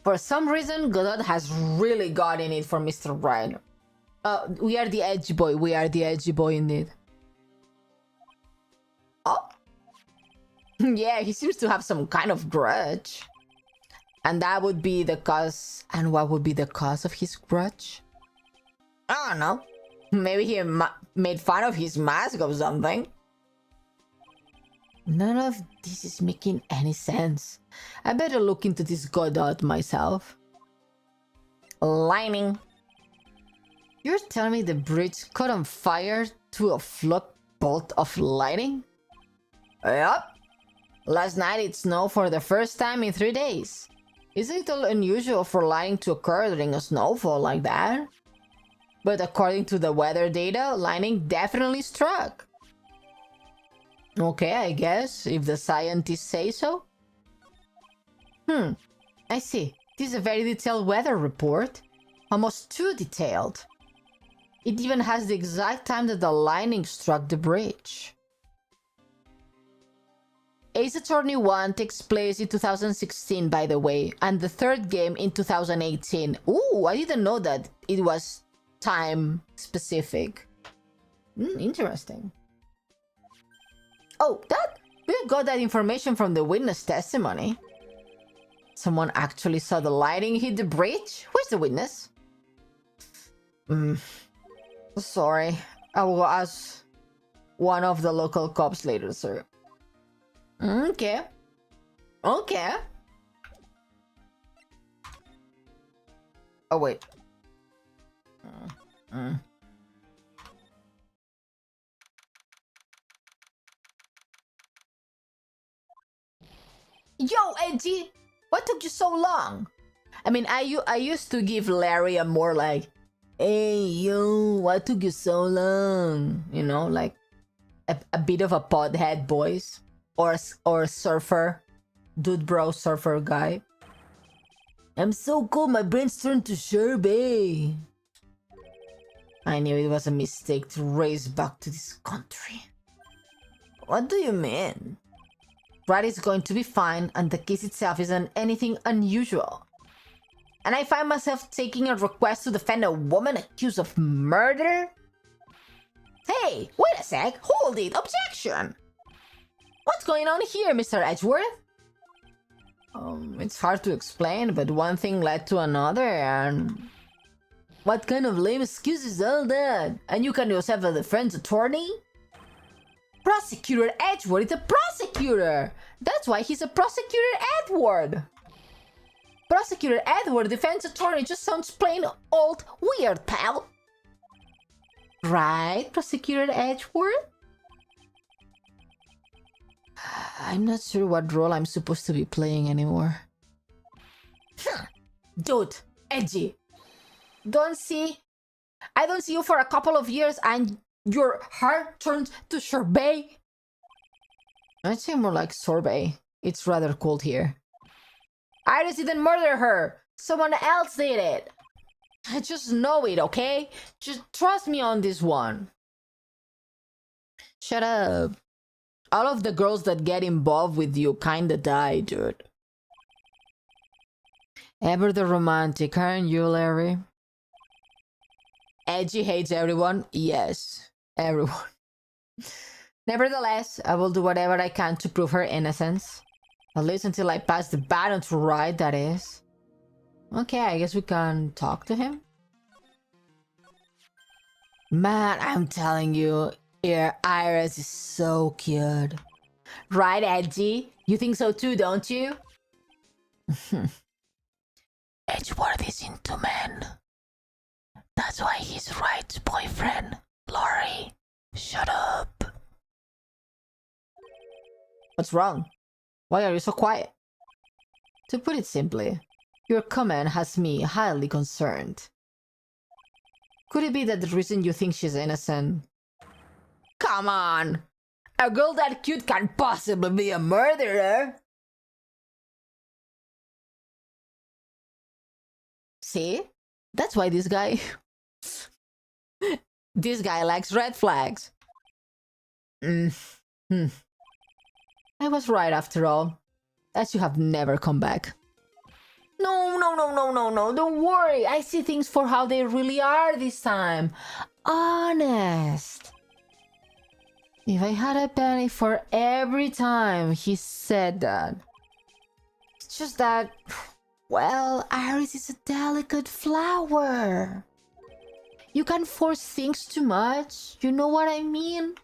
S1: For some reason, Godot has really gotten it for Mr. Wright. We are the edgy boy. We are the edgy boy indeed. Oh. Yeah, he seems to have some kind of grudge. And that would be the cause. And what would be the cause of his grudge? I don't know. Maybe he made fun of his mask or something. None of this is making any sense. I better look into this Godot myself. Lightning. You're telling me the bridge caught on fire to a flood bolt of lightning? Yup. Last night it snowed for the first time in 3 days. Isn't it unusual for lightning to occur during a snowfall like that? But according to the weather data, lightning definitely struck. Okay, I guess, if the scientists say so. I see. This is a very detailed weather report. Almost too detailed. It even has the exact time that the lightning struck the bridge. Ace Attorney 1 takes place in 2016, by the way, and the third game in 2018. Ooh, I didn't know that it was time specific. Interesting. Oh, we got that information from the witness testimony. Someone actually saw the lightning hit the bridge? Where's the witness? Sorry. I will ask one of the local cops later, sir. Okay. Okay. Oh, wait. Yo, Edgy! What took you so long? I mean, I used to give Larry a more like, hey, yo, what took you so long? You know, like a bit of a podhead voice. Or surfer. Dude bro surfer guy. I'm so cold, my brain's turned to sherbet. I knew it was a mistake to race back to this country. What do you mean? Wright is going to be fine, and the case itself isn't anything unusual. And I find myself taking a request to defend a woman accused of murder? Hey, wait a sec, hold it, objection! What's going on here, Mr. Edgeworth? It's hard to explain, but one thing led to another, and... What kind of lame excuse is all that? And you can yourself a defense attorney? Prosecutor Edgeworth is a prosecutor! That's why he's a Prosecutor Edward! Prosecutor Edward, defense attorney, just sounds plain old weird, pal! Right, Prosecutor Edgeworth? I'm not sure what role I'm supposed to be playing anymore. Dude, Edgy. I don't see you for a couple of years and your heart turns to sorbet. I'd say more like sorbet. It's rather cold here. Iris didn't murder her. Someone else did it. I just know it, okay? Just trust me on this one. Shut up. All of the girls that get involved with you kinda die, dude. Ever the romantic, aren't you, Larry? Edgy hates everyone? Yes, everyone. Nevertheless, I will do whatever I can to prove her innocence. At least until I pass the baton to Wright, that is. Okay, I guess we can talk to him. Man, I'm telling you, your Iris is so cute. Right, Edgy? You think so too, don't you? Edgeworth is into men. That's why he's Wright's boyfriend. Laurie, shut up. What's wrong? Why are you so quiet? To put it simply, your comment has me highly concerned. Could it be that the reason you think she's innocent? Come on! A girl that cute can't possibly be a murderer! See? That's why this guy... this guy likes red flags. I was right after all. As you have never come back. No, don't worry. I see things for how they really are this time. Honest. If I had a penny for every time he said that. It's just that... Well, Iris is a delicate flower. You can't force things too much. You know what I mean?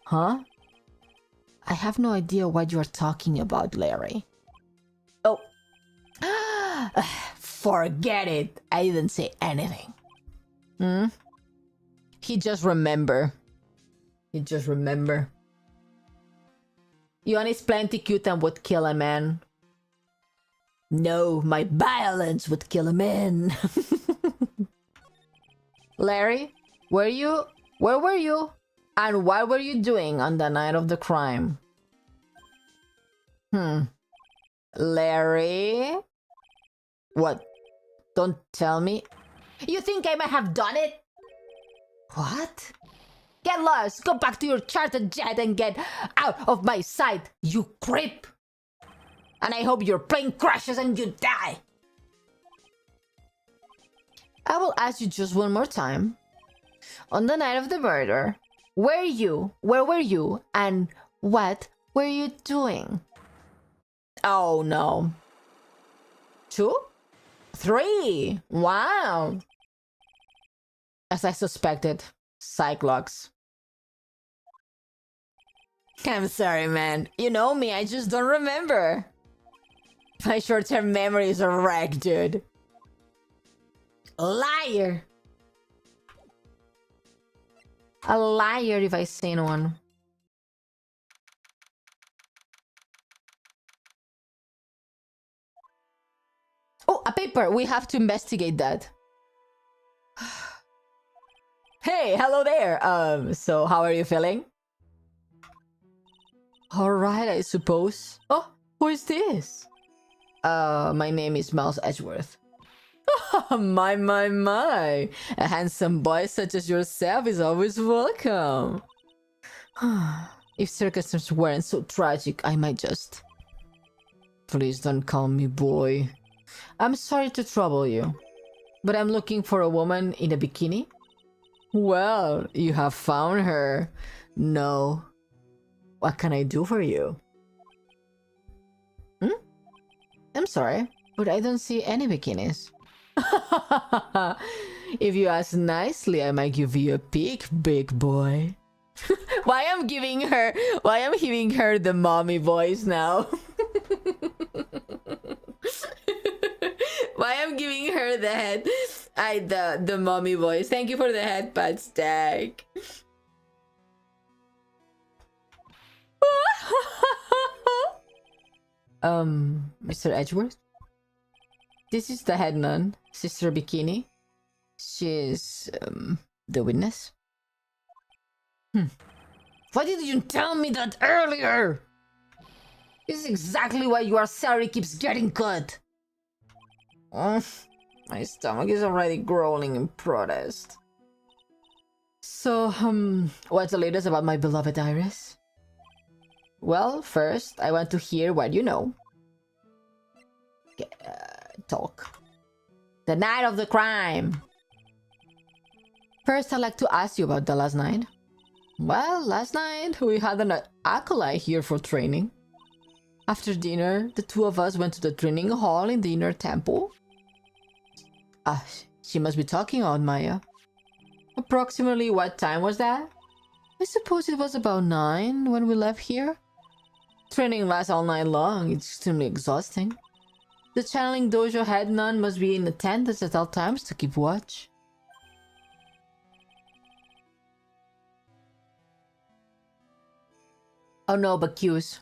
S1: Huh? I have no idea what you're talking about, Larry. Oh. Forget it. I didn't say anything. He just remember. Ione is plenty cute and would kill a man. No, my violence would kill a man. Larry, where were you? And what were you doing on the night of the crime? Larry? What? Don't tell me. You think I might have done it? What? Get lost! Go back to your chartered jet and get out of my sight, you creep! And I hope your plane crashes and you die! I will ask you just one more time. On the night of the murder, where were you, and what were you doing? Oh no. 2? 3! Wow! As I suspected, Cyclops. I'm sorry, man. You know me, I just don't remember. My short-term memory is a wreck, dude. Liar! A liar if I seen one. Oh, a paper! We have to investigate that. Hey, hello there! So how are you feeling? Alright, I suppose. Oh, who is this? My name is Miles Edgeworth. My. A handsome boy such as yourself is always welcome. If circumstances weren't so tragic, I might just... Please don't call me boy. I'm sorry to trouble you, but I'm looking for a woman in a bikini. Well, you have found her. No. What can I do for you? I'm sorry, but I don't see any bikinis. If you ask nicely, I might give you a peek, big boy. Why I'm giving her the mommy voice now? Why I'm giving her the mommy voice? Thank you for the head pat stack. Mr. Edgeworth? This is the head nun, Sister Bikini. She's, the witness. Why didn't you tell me that earlier? This is exactly why your salary keeps getting cut. My stomach is already growling in protest. So, what's the latest about my beloved Iris? Well, first, I want to hear what you know. Talk. The night of the crime. First, I'd like to ask you about the last night. Well, last night, we had an acolyte here for training. After dinner, the two of us went to the training hall in the inner temple. She must be talking on Maya. Approximately what time was that? I suppose it was about 9 when we left here. Training lasts all night long. It's extremely exhausting. The channeling dojo head nun must be in attendance at all times to keep watch. Oh no, Bacchus.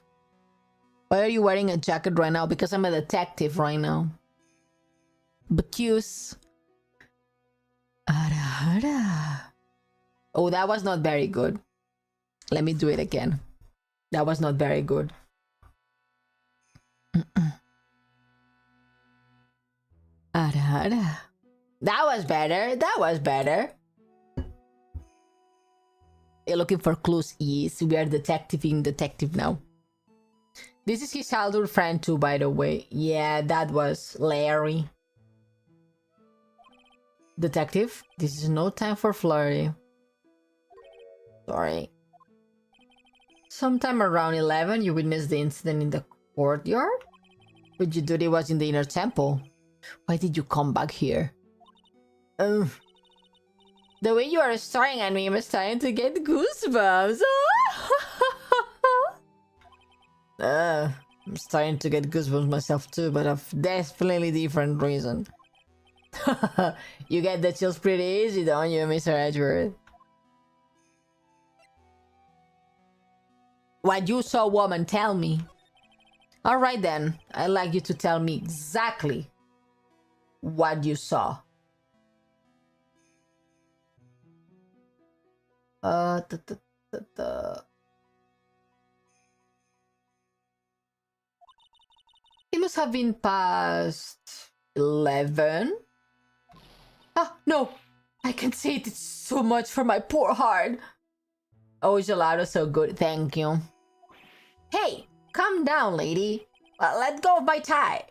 S1: Why are you wearing a jacket right now? Because I'm a detective right now. Bacchus. Oh, that was not very good. Let me do it again. That was not very good. That was better. That was better. You're looking for clues. Yes, we are detective now. This is his childhood friend too, by the way. Yeah, that was Larry. Detective, this is no time for flirty. Sorry. Sometime around 11, you witnessed the incident in the courtyard? But your duty was in the inner temple. Why did you come back here? The way you are staring at me, I'm starting to get goosebumps. I'm starting to get goosebumps myself too, but of definitely different reason. You get the chills pretty easy, don't you, Mr. Edgeworth? What you saw, woman, tell me. Alright then, I'd like you to tell me exactly what you saw. It must have been past 11. Ah, no! I can't say it. It's so much for my poor heart. Oh, gelato's so good. Thank you. Hey, calm down, lady. Let go of my tie.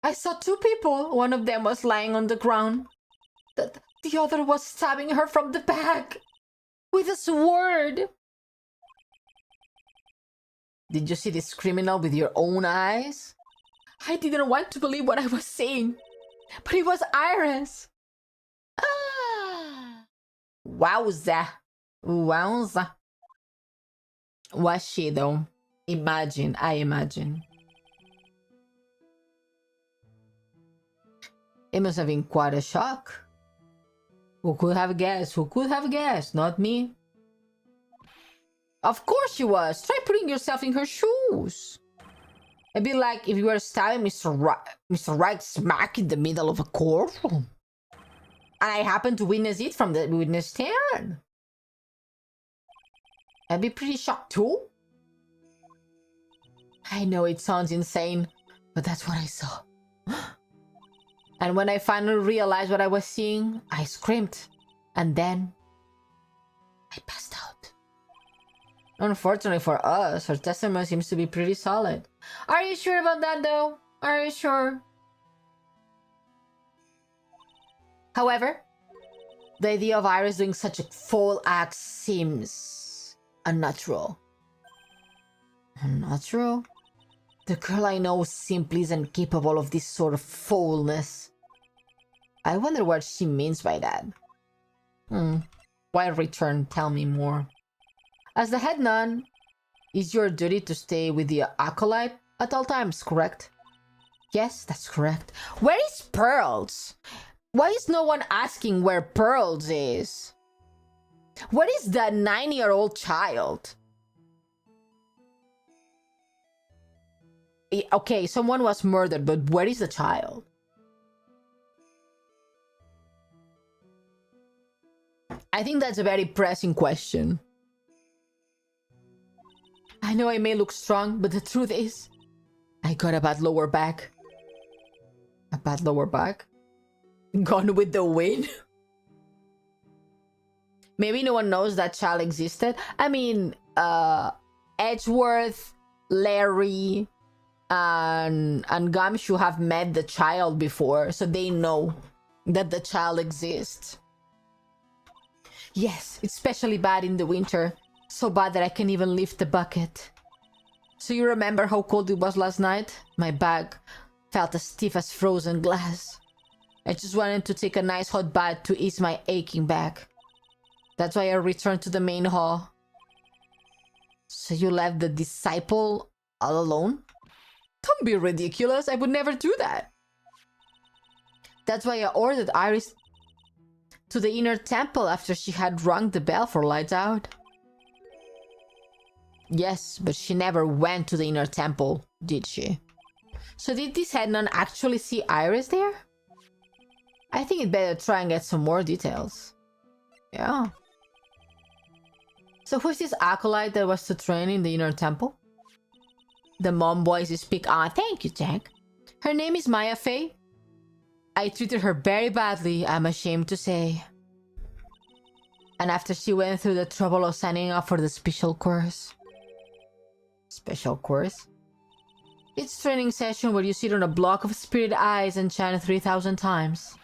S1: I saw 2 people. One of them was lying on the ground. The other was stabbing her from the back with a sword. Did you see this criminal with your own eyes? I didn't want to believe what I was seeing, but it was Iris. Wowza. Wowza. Was she though? I imagine. It must have been quite a shock. Who could have guessed? Who could have guessed? Not me. Of course she was. Try putting yourself in her shoes. It'd be like if you were stabbing Mr. Wright smack in the middle of a courtroom. And I happened to witness it from the witness stand. I'd be pretty shocked too. I know it sounds insane, but that's what I saw. And when I finally realized what I was seeing, I screamed. And then I passed out. Unfortunately for us, her testimony seems to be pretty solid. Are you sure about that though? Are you sure? However, the idea of Iris doing such a foul act seems unnatural. Unnatural? The girl I know simply isn't capable of this sort of foulness. I wonder what she means by that. Why return? Tell me more. As the head nun, it's your duty to stay with the acolyte at all times, correct? Yes, that's correct. Where is Pearls? Why is no one asking where Pearls is? What is that 9-year-old child? Okay, someone was murdered, but where is the child? I think that's a very pressing question. I know I may look strong, but the truth is, I got a bad lower back. A bad lower back? Gone with the wind? Maybe no one knows that child existed. I mean, Edgeworth, Larry, and Gumshoe have met the child before, so they know that the child exists. Yes, it's especially bad in the winter. So bad that I can't even lift the bucket. So you remember how cold it was last night? My back felt as stiff as frozen glass. I just wanted to take a nice hot bath to ease my aching back. That's why I returned to the main hall. So you left the disciple all alone? Don't be ridiculous, I would never do that. That's why I ordered Iris to the inner temple after she had rung the bell for lights out. Yes, but she never went to the inner temple, did she? So did this head nun actually see Iris there? I think it better try and get some more details. Yeah. So who's this acolyte that was to train in the inner temple? The mom voice speak. Thank you, Jack. Her name is Maya Fey. I treated her very badly, I'm ashamed to say. And after she went through the trouble of signing up for the special course. Special course? It's training session where you sit on a block of spirit eyes and chant 3,000 times.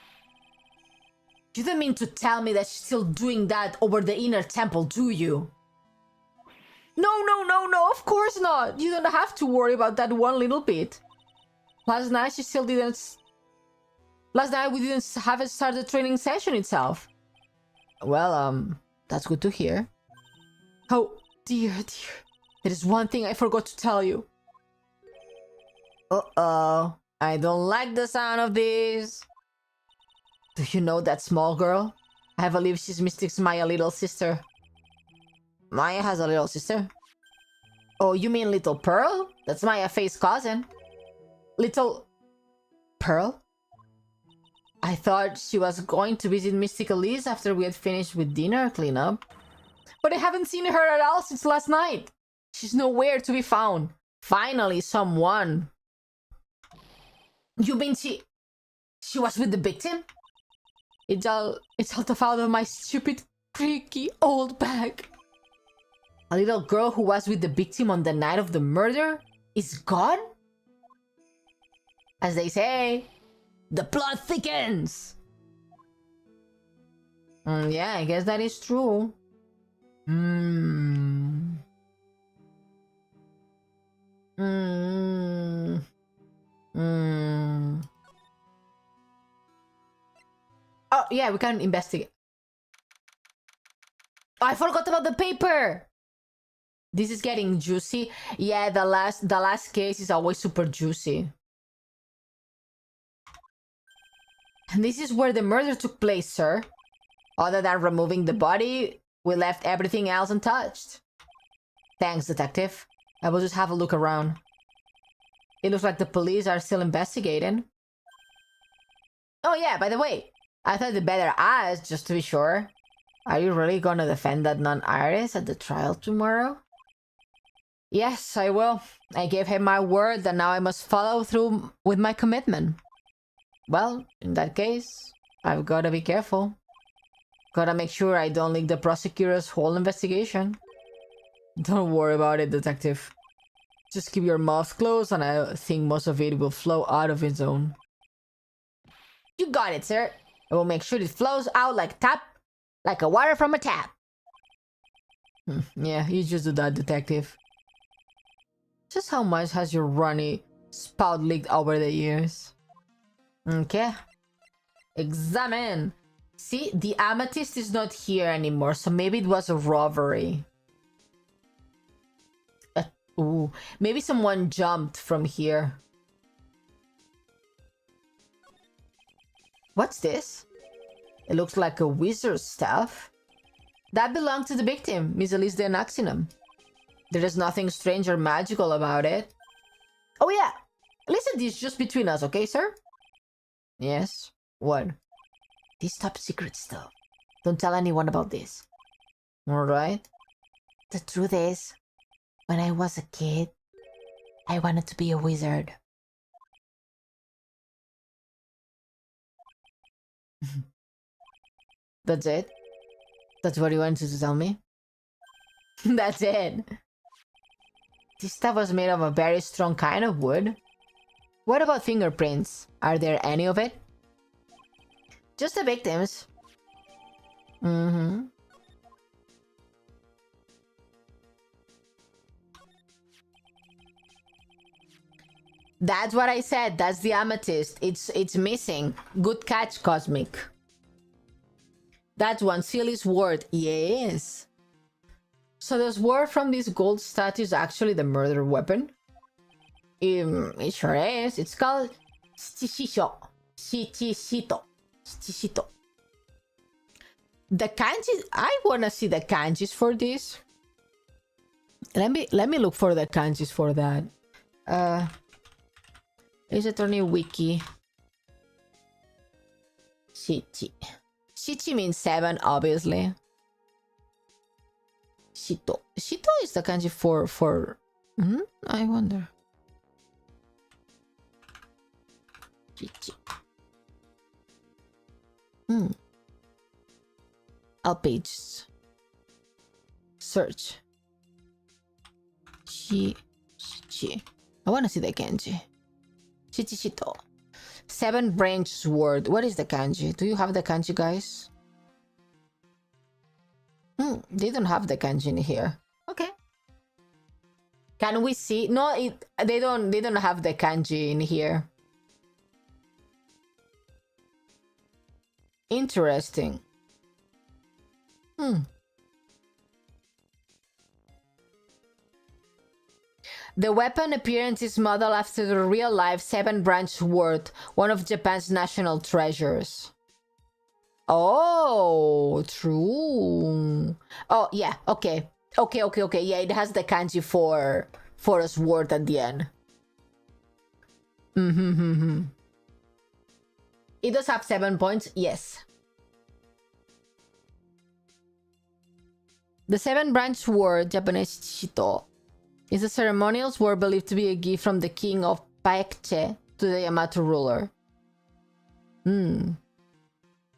S1: You don't mean to tell me that she's still doing that over the inner temple, do you? No, of course not. You don't have to worry about that one little bit. Last night she still didn't... Last night we didn't have it start the training session itself. Well, that's good to hear. Oh, dear. There is one thing I forgot to tell you. Uh-oh. I don't like the sound of this. Do you know that small girl? I believe she's Mystic's Maya little sister. Maya has a little sister? Oh, you mean Little Pearl? That's Maya Faye's cousin. Little... Pearl? I thought she was going to visit Mystic Elise after we had finished with dinner cleanup. But I haven't seen her at all since last night. She's nowhere to be found. Finally, someone. You mean she was with the victim? It's all the fault of my stupid, creaky old bag. A little girl who was with the victim on the night of the murder is gone? As they say, the plot thickens. Yeah, I guess that is true. Oh, yeah, we can investigate. Oh, I forgot about the paper. This is getting juicy. Yeah, the last case is always super juicy. And this is where the murder took place, sir. Other than removing the body, we left everything else untouched. Thanks, detective. I will just have a look around. It looks like the police are still investigating. Oh yeah, by the way, I thought they'd better ask just to be sure. Are you really gonna defend that non-Iris at the trial tomorrow? Yes, I will. I gave him my word that now I must follow through with my commitment. Well, in that case, I've gotta be careful. Gotta make sure I don't leak the prosecutor's whole investigation. Don't worry about it, detective. Just keep your mouth closed and I think most of it will flow out of its own. You got it, sir. I will make sure it flows out like a water from a tap. Yeah, you just do that, detective. Just how much has your runny spout leaked over the years? Okay. Examine. See, the amethyst is not here anymore, so maybe it was a robbery. Ooh, maybe someone jumped from here. What's this? It looks like a wizard's staff. That belonged to the victim, Miss Elise de Anaxinum. There is nothing strange or magical about it. Oh yeah, listen, this is just between us, okay, sir? Yes, what? This top secret stuff. Don't tell anyone about this. Alright.
S3: The truth is, when I was a kid, I wanted to be a wizard.
S1: That's it? That's what you wanted to tell me? That's it. This stuff was made of a very strong kind of wood. What about fingerprints? Are there any of it? Just the victims. That's what I said. That's the amethyst. It's missing. Good catch, Cosmic. That's one silly sword. Yes. So the sword from this gold statue is actually the murder weapon? It sure is. It's called Shichisho. Shichisito. The kanji, I wanna see the kanjis for this. Let me look for the kanjis for that. Is Attorney Wiki. Shichi. Shichi means 7, obviously. Shito. Shito is the kanji for I wonder. Shichi. All pages. Search. Shichi. I wanna see the kanji. Shichishito. 7 branch sword. What is the kanji? Do you have the kanji, guys? They don't have the kanji in here. Okay. Can we see? No, they don't have the kanji in here. Interesting. The weapon appearance is modeled after the real-life 7-branch sword, one of Japan's national treasures. Oh, true. Oh, yeah, okay. Okay. Yeah, it has the kanji for a sword at the end. It does have 7 points, yes. The 7-branch sword, Japanese Shito, is a ceremonial sword believed to be a gift from the king of Paekche to the Yamato ruler.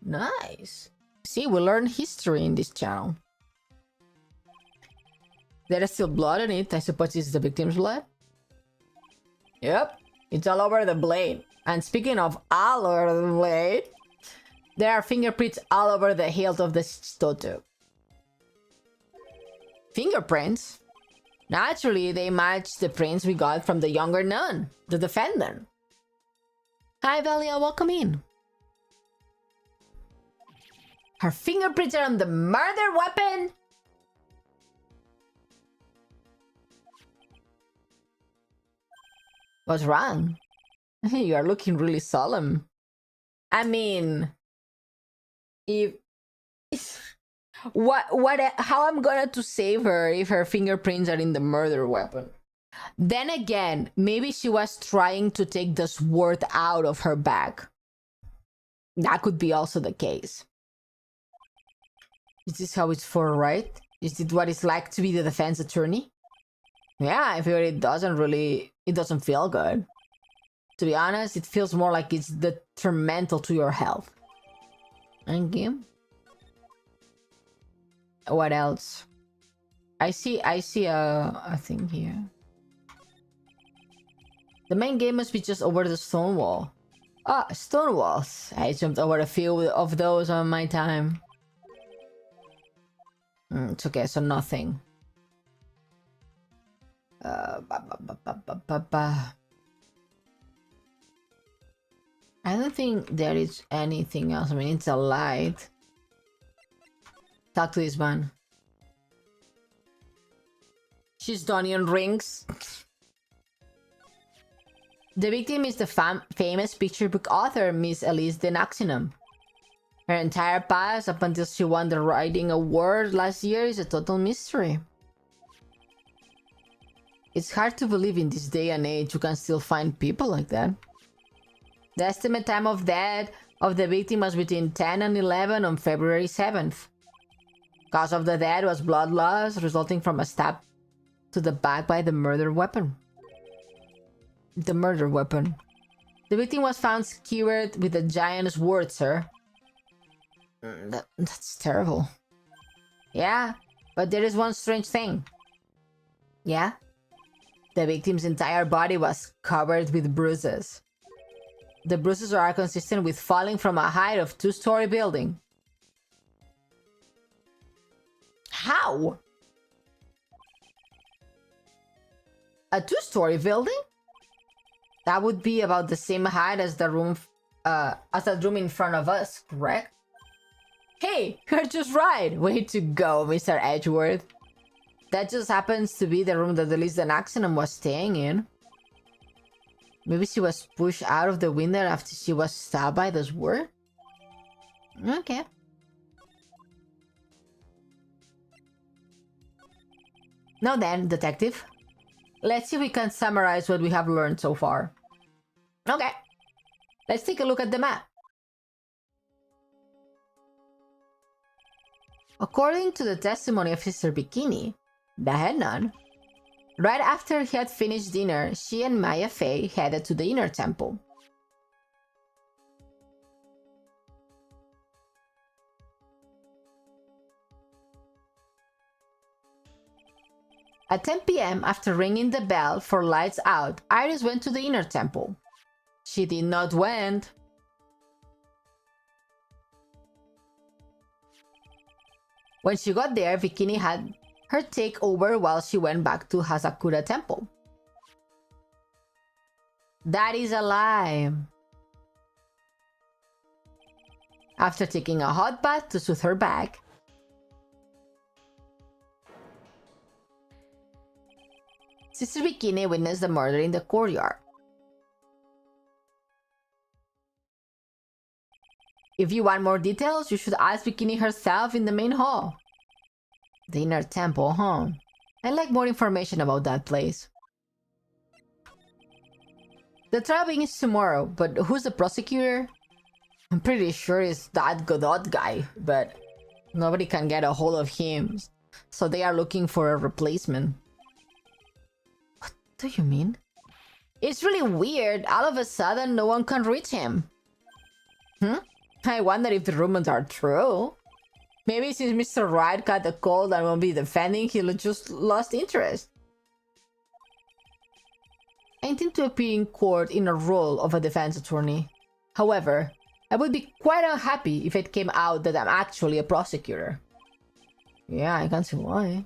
S1: Nice. See, we learn history in this channel. There is still blood on it. I suppose it's the victim's blood. Yep, it's all over the blade. And speaking of all over the blade, there are fingerprints all over the hilt of the Shistotu. Fingerprints? Naturally, they match the prints we got from the younger nun, the defendant. Hi, Velia, welcome in. Her fingerprints are on the murder weapon? What's wrong? You are looking really solemn. I mean, how I'm gonna to save her if her fingerprints are in the murder weapon? Then again, maybe she was trying to take the sword out of her bag. That could be also the case. Is this how it's for, right? Is it what it's like to be the defense attorney? Yeah, I feel it doesn't feel good. To be honest, it feels more like it's detrimental to your health. Thank you. What else? I see a thing here. The main game must be just over the stone wall. Ah, stone walls. I jumped over a few of those on my time. It's okay, so nothing. I don't think there is anything else. I mean, it's a light. Talk to this man. She's Donnie on rings. The victim is the famous picture book author, Miss Elise de Naxinum. Her entire past, up until she won the writing award last year, is a total mystery. It's hard to believe in this day and age you can still find people like that. The estimate time of death of the victim was between 10 and 11 on February 7th. Cause of the death was blood loss resulting from a stab to the back by the murder weapon. The murder weapon. The victim was found skewered with a giant sword, sir. That's terrible. Yeah, but there is one strange thing. Yeah? The victim's entire body was covered with bruises. The bruises are consistent with falling from a height of 2-story building. How? A 2-story building? That would be about the same height as the room in front of us, correct? Hey, you're just right. Way to go, Mr. Edgeworth. That just happens to be the room that Elise de Naxinum was staying in. Maybe she was pushed out of the window after she was stabbed by the sword? Okay. Now then, detective. Let's see if we can summarize what we have learned so far. Okay. Let's take a look at the map. According to the testimony of Sister Bikini, the head nun, right after he had finished dinner, she and Maya Fey headed to the inner temple. At 10 p.m., after ringing the bell for lights out, Iris went to the inner temple. She did not went. When she got there, Bikini had her take over while she went back to Hasakura Temple. That is a lie. After taking a hot bath to soothe her back, Sister Bikini witnessed the murder in the courtyard. If you want more details, you should ask Bikini herself in the main hall. The inner temple, huh? I'd like more information about that place. The trial begins tomorrow, but who's the prosecutor? I'm pretty sure it's that Godot guy, but nobody can get a hold of him, so they are looking for a replacement. What do you mean? It's really weird. All of a sudden, no one can reach him. I wonder if the rumors are true. Maybe since Mr. Wright got the cold and won't be defending, he'll just lost interest. I intend to appear in court in a role of a defense attorney. However, I would be quite unhappy if it came out that I'm actually a prosecutor. Yeah, I can see why.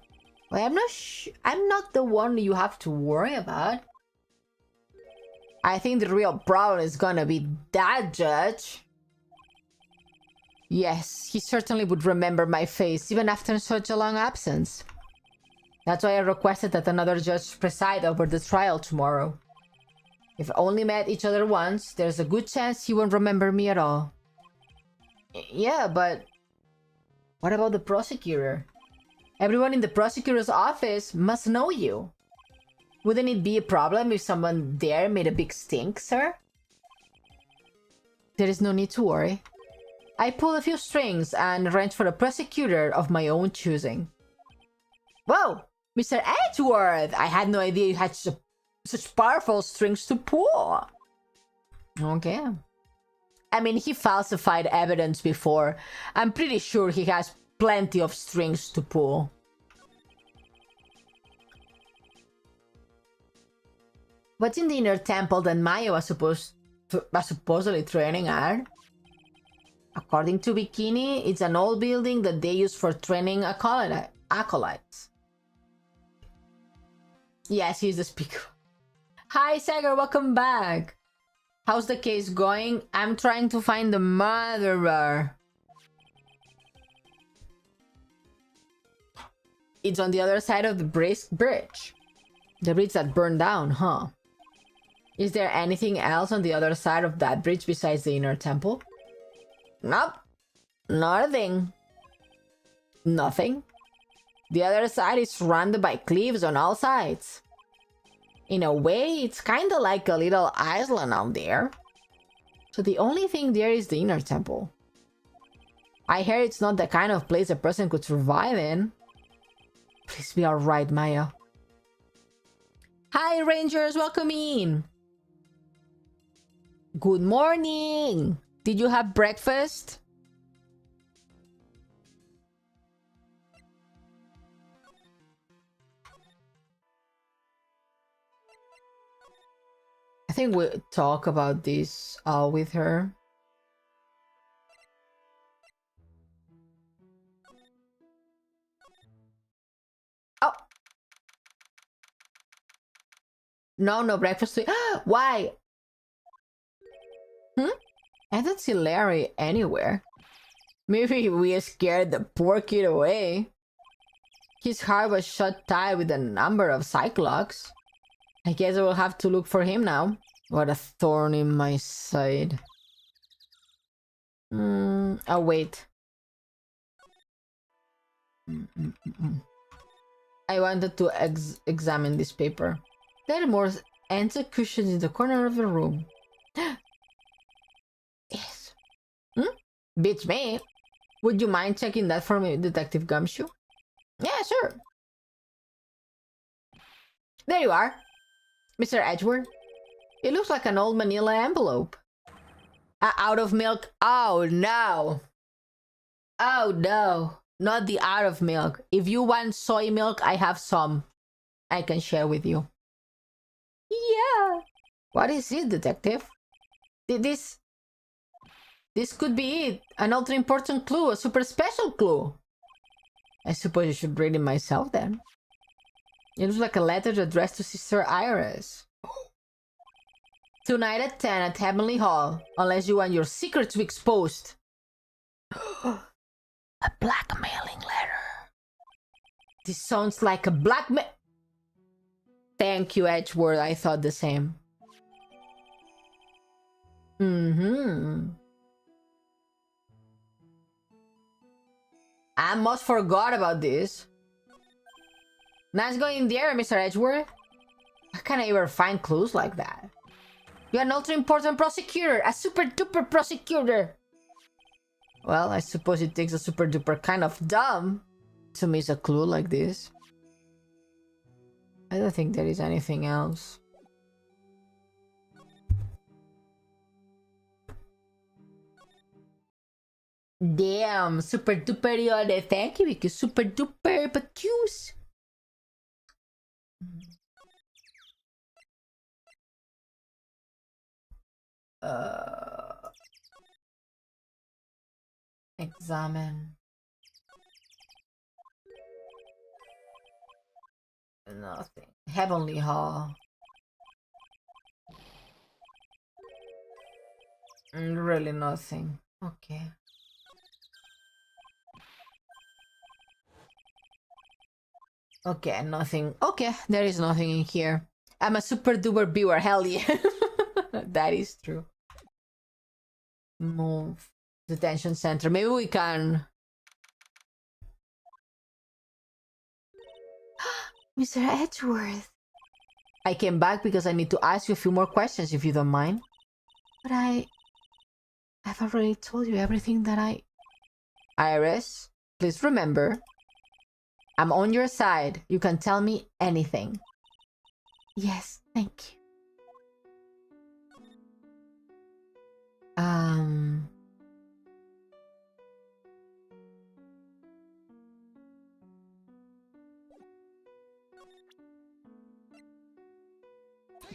S1: But I'm not the one you have to worry about. I think the real problem is gonna be that judge. Yes, he certainly would remember my face, even after such a long absence. That's why I requested that another judge preside over the trial tomorrow. If we only met each other once, there's a good chance he won't remember me at all. Yeah, but what about the prosecutor? Everyone in the prosecutor's office must know you. Wouldn't it be a problem if someone there made a big stink, sir? There is no need to worry. I pulled a few strings and arranged for a prosecutor of my own choosing. Whoa! Mr. Edgeworth! I had no idea you had such powerful strings to pull. Okay. I mean, he falsified evidence before. I'm pretty sure he has plenty of strings to pull. What's in the inner temple that Maya was supposedly training at? According to Bikini, it's an old building that they use for training acolytes. Yes, he's the speaker. Hi, Sagar, welcome back. How's the case going? I'm trying to find the murderer. It's on the other side of the bridge. The bridge that burned down, huh? Is there anything else on the other side of that bridge besides the inner temple? Nope. Not a thing. Nothing. The other side is surrounded by cliffs on all sides. In a way, it's kinda like a little island out there. So the only thing there is the inner temple. I hear it's not the kind of place a person could survive in. Please be alright, Maya. Hi, Rangers, welcome in. Good morning. Did you have breakfast? I think we'll talk about this with her. Oh! No breakfast. Why? I don't see Larry anywhere. Maybe we scared the poor kid away. His heart was shut tight with a number of cyclops. I guess I will have to look for him now. What a thorn in my side. Oh, wait. I wanted to examine this paper. There are more antique cushions in the corner of the room. Yes. Beats me. Would you mind checking that for me, Detective Gumshoe? Yeah, sure. There you are, Mr. Edgeworth. It looks like an old manila envelope. Out of milk? Oh, no. Oh, no. Not the out of milk. If you want soy milk, I have some. I can share with you. Yeah. What is it, Detective? This could be it. An ultra important clue, a super special clue. I suppose I should read it myself then. It looks like a letter addressed to Sister Iris. Tonight at 10 at Heavenly Hall, unless you want your secret to be exposed. A blackmailing letter. This sounds like a blackmail. Thank you, Edgeworth. I thought the same. I must forgot about this. Nice going there, Mr. Edgeworth. How can I ever find clues like that? You're an ultra important prosecutor, a super duper prosecutor. Well, I suppose it takes a super duper kind of dumb to miss a clue like this. I don't think there is anything else. Damn, super duper Ione. Thank you, because super duper pacuse. Examine. Nothing. Heavenly Hall. Really nothing. Okay. Okay, nothing. Okay, there is nothing in here. I'm a super duper viewer. Hell yeah. That is true. Move. Detention center. Maybe we can... Mr. Edgeworth. I came back because I need to ask you a few more questions if you don't mind. But I've already told you everything that I... Iris, please remember, I'm on your side. You can tell me anything. Yes, thank you.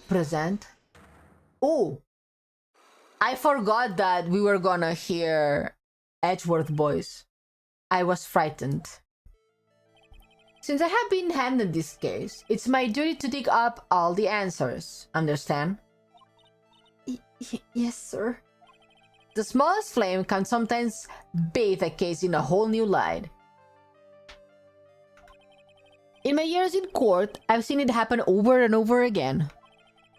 S1: Present. Oh, I forgot that we were gonna hear Edgeworth voice. I was frightened. Since I have been handed this case, it's my duty to dig up all the answers. Understand?
S3: Yes, sir.
S1: The smallest flame can sometimes bathe a case in a whole new light. In my years in court, I've seen it happen over and over again.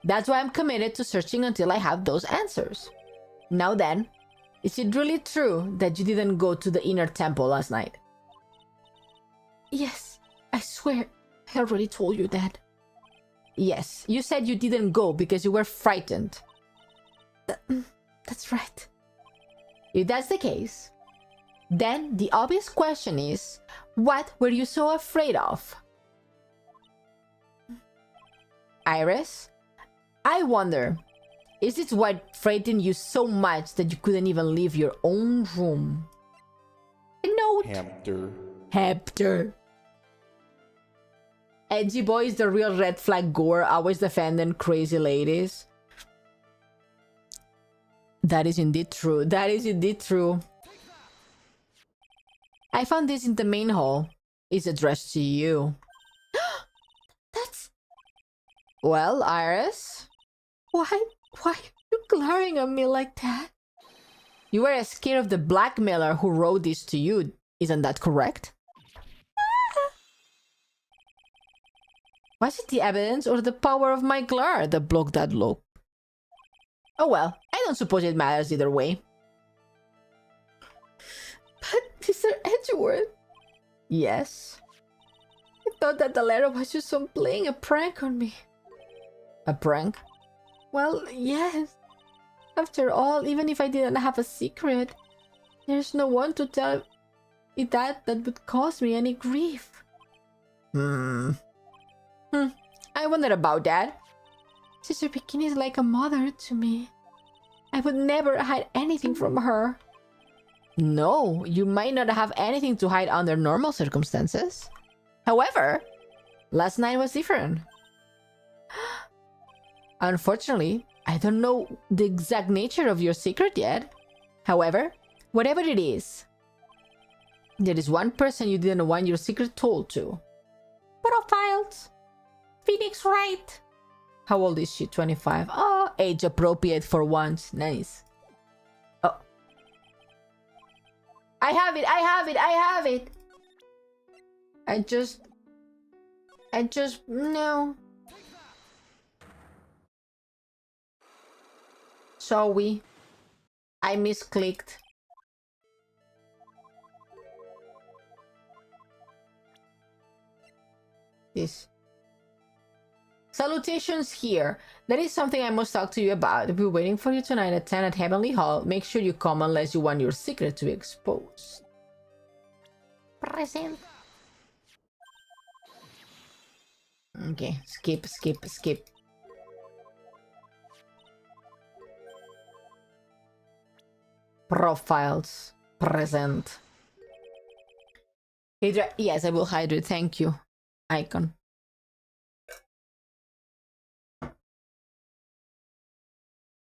S1: That's why I'm committed to searching until I have those answers. Now then, is it really true that you didn't go to the inner temple last night?
S3: Yes, I swear I already told you that.
S1: Yes, you said you didn't go because you were frightened.
S3: That's right.
S1: If that's the case, then the obvious question is, what were you so afraid of? Iris? I wonder, is it what frightened you so much that you couldn't even leave your own room? Note. Hector. Edgy boy is the real red flag gore, always defending crazy ladies. That is indeed true. That is indeed true. I found this in the main hall. It's addressed to you.
S3: That's...
S1: Well, Iris?
S3: Why are you glaring at me like that?
S1: You were scared of the blackmailer who wrote this to you. Isn't that correct? Was it the evidence or the power of my glare that blocked that look? Oh well, I don't suppose it matters either way.
S3: But Mr. Edgeworth...
S1: Yes?
S3: I thought that the letter was just some playing a prank on me.
S1: A prank?
S3: Well, yes. After all, even if I didn't have a secret, there's no one to tell it that would cause me any grief.
S1: I wondered about that.
S3: Sister Bikini is like a mother to me. I would never hide anything from her.
S1: No, you might not have anything to hide under normal circumstances. However, last night was different. Unfortunately, I don't know the exact nature of your secret yet. However, whatever it is, there is one person you didn't want your secret told to.
S3: Profiles. Phoenix Wright.
S1: How old is she? 25. Oh, age appropriate for once. Nice. Oh. I have it. No. Sorry. I misclicked. This. Salutations here. There is something I must talk to you about. I'll be waiting for you tonight at 10 at Heavenly Hall. Make sure you come unless you want your secret to be exposed.
S3: Present.
S1: Okay, skip. Profiles. Present. Hydra. Yes, I will hydrate. Thank you. Icon.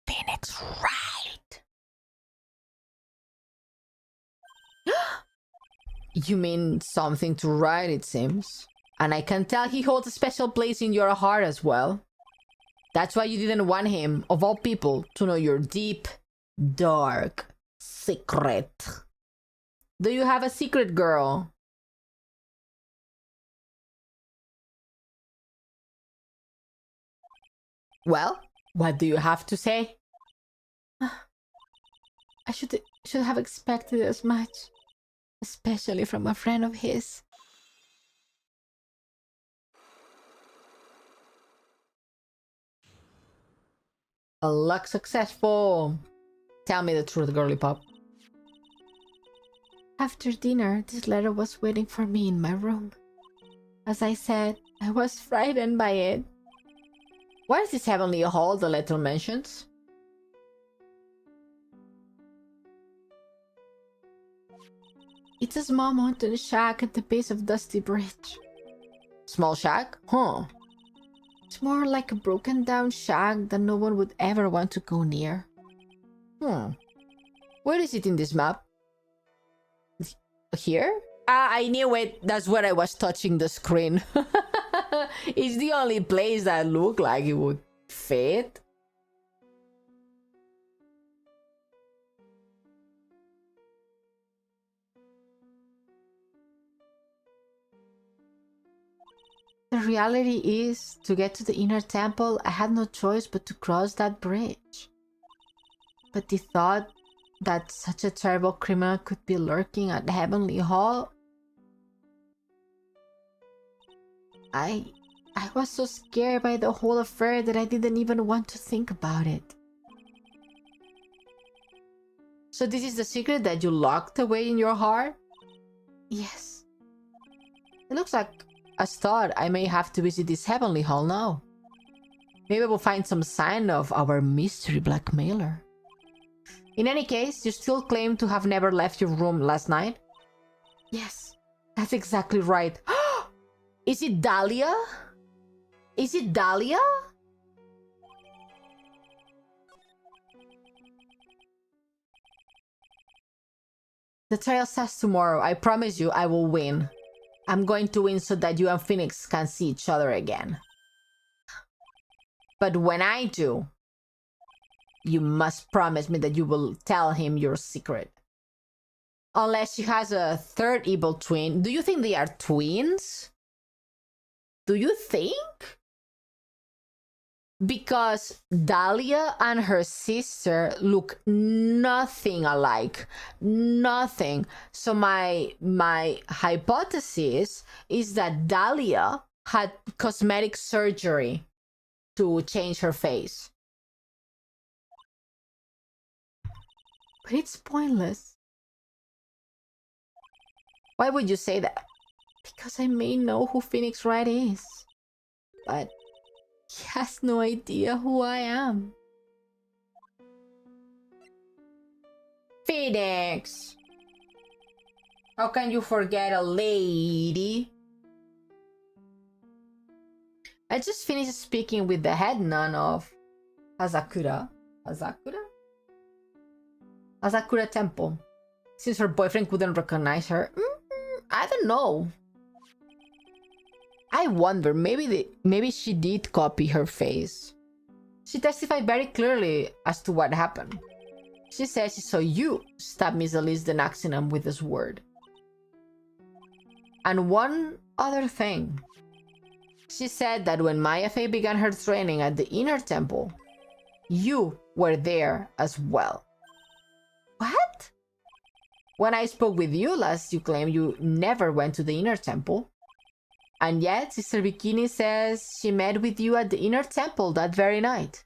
S1: Phoenix Wright. You mean something to write, it seems. And I can tell he holds a special place in your heart as well. That's why you didn't want him, of all people, to know your deep, dark secret. Do you have a secret, girl? Well, what do you have to say?
S3: I should have expected as much. Especially from a friend of his.
S1: A luck successful. Tell me the truth, girly pop.
S3: After dinner, this letter was waiting for me in my room. As I said, I was frightened by it.
S1: Where is this heavenly hall the letter mentions?
S3: It's a small mountain shack at the base of Dusty Bridge.
S1: Small shack? Huh. It's more like a broken down shack that no one would ever want to go near. Where is it in this map? Here? Ah, I knew it. That's where I was touching the screen. It's the only place that looked like it would fit. The reality is, to get to the inner temple, I had no choice but to cross that bridge. But the thought that such a terrible criminal could be lurking at Heavenly Hall... I was so scared by the whole affair that I didn't even want to think about it. So this is the secret that you locked away in your heart? Yes. It looks like as thought I may have to visit this Heavenly Hall now. Maybe we'll find some sign of our mystery blackmailer. In any case, you still claim to have never left your room last night? Yes, that's exactly right. Is it Dahlia? Is it Dahlia? The trial starts tomorrow. I promise you I will win. I'm going to win so that you and Phoenix can see each other again. But when I do, you must promise me that you will tell him your secret. Unless she has a third evil twin. Do you think they are twins? Do you think? Because Dahlia and her sister look nothing alike. Nothing. So my hypothesis is that Dahlia had cosmetic surgery to change her face. But it's pointless. Why would you say that? Because I may know who Phoenix Wright is. But he has no idea who I am. Phoenix! How can you forget a lady? I just finished speaking with the head nun of Hazakura Temple. Since her boyfriend couldn't recognize her, I don't know. I wonder, maybe she did copy her face. She testified very clearly as to what happened. She says she saw you stab Miss Elise the Naxinum with a sword. And one other thing. She said that when Maya Fey began her training at the Inner Temple, you were there as well. What? When I spoke with you last, you claimed you never went to the Inner Temple. And yet, Sister Bikini says she met with you at the Inner Temple that very night.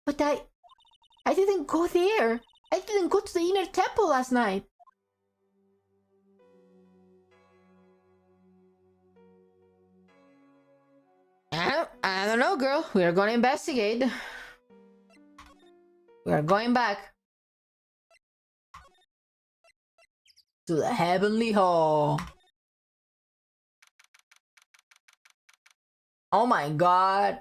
S1: But I didn't go there. I didn't go to the Inner Temple last night. I don't know, girl. We are going to investigate. We are going back to the Heavenly Hall. Oh my god.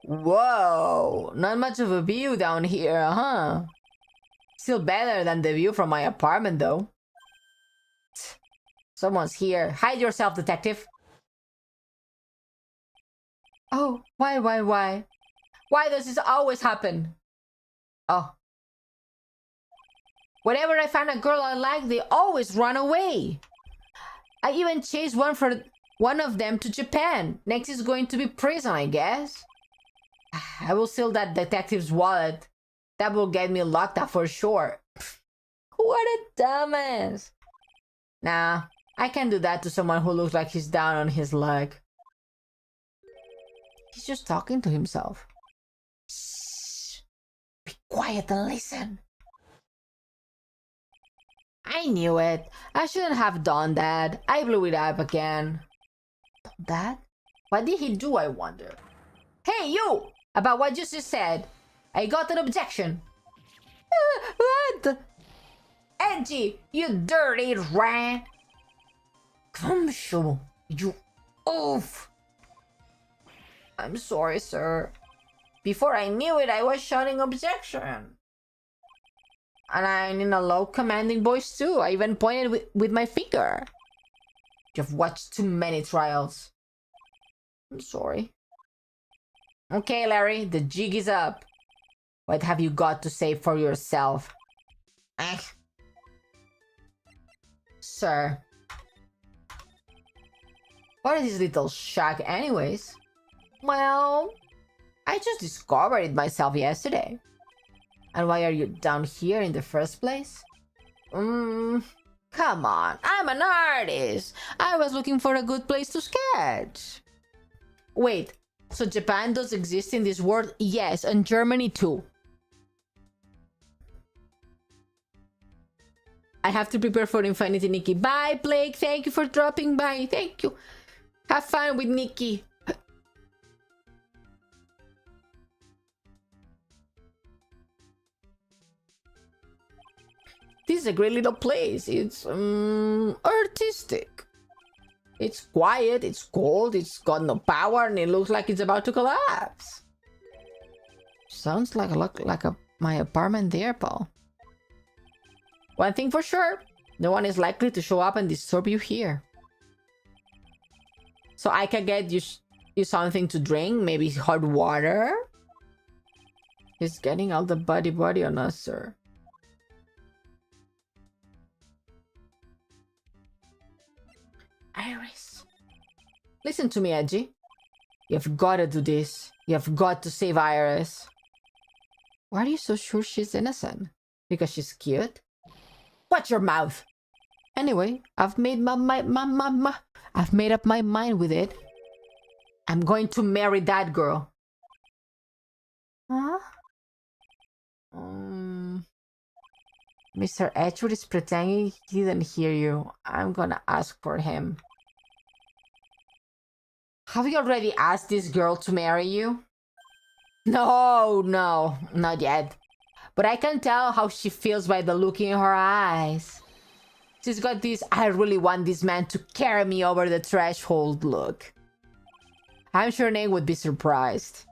S1: Whoa, not much of a view down here, huh? Still better than the view from my apartment, though. Someone's here. Hide yourself, detective. Oh, why? Why does this always happen? Oh. Whenever I find a girl I like, they always run away. I even chased one of them to Japan. Next is going to be prison, I guess. I will steal that detective's wallet. That will get me locked up for sure. What a dumbass. Nah, I can't do that to someone who looks like he's down on his luck. He's just talking to himself. Shh. Be quiet and listen. I knew it. I shouldn't have done that. I blew it up again. That? What did he do, I wonder? Hey, you! About what you just said. I got an objection. What? Edgy, you dirty rat! Gumshoe, you oof! I'm sorry, sir. Before I knew it, I was shouting objection. And I'm in a low commanding voice too. I even pointed with my finger. You've watched too many trials. I'm sorry. Okay, Larry, the jig is up. What have you got to say for yourself? Sir. What is this little shack anyways? Well, I just discovered it myself yesterday. And why are you down here in the first place? Come on, I'm an artist. I was looking for a good place to sketch. Wait, so Japan does exist in this world? Yes, and Germany too. I have to prepare for Infinity, Nikki. Bye, Blake. Thank you for dropping by. Thank you. Have fun with Nikki. This is a great little place. It's artistic. It's quiet, it's cold, it's got no power, and it looks like it's about to collapse. Sounds like my apartment there, Paul. One thing for sure, no one is likely to show up and disturb you here. So I can get you something to drink, maybe hot water? He's getting all the buddy on us, sir. Iris. Listen to me, Edgy. You've got to do this. You've got to save Iris. Why are you so sure she's innocent? Because she's cute? Watch your mouth! Anyway, I've made I've made up my mind with it. I'm going to marry that girl. Huh? Mr. Edgewood is pretending he didn't hear you. I'm gonna ask for him. Have you already asked this girl to marry you? No, not yet. But I can tell how she feels by the look in her eyes. She's got this, I really want this man to carry me over the threshold look. I'm sure Nate would be surprised.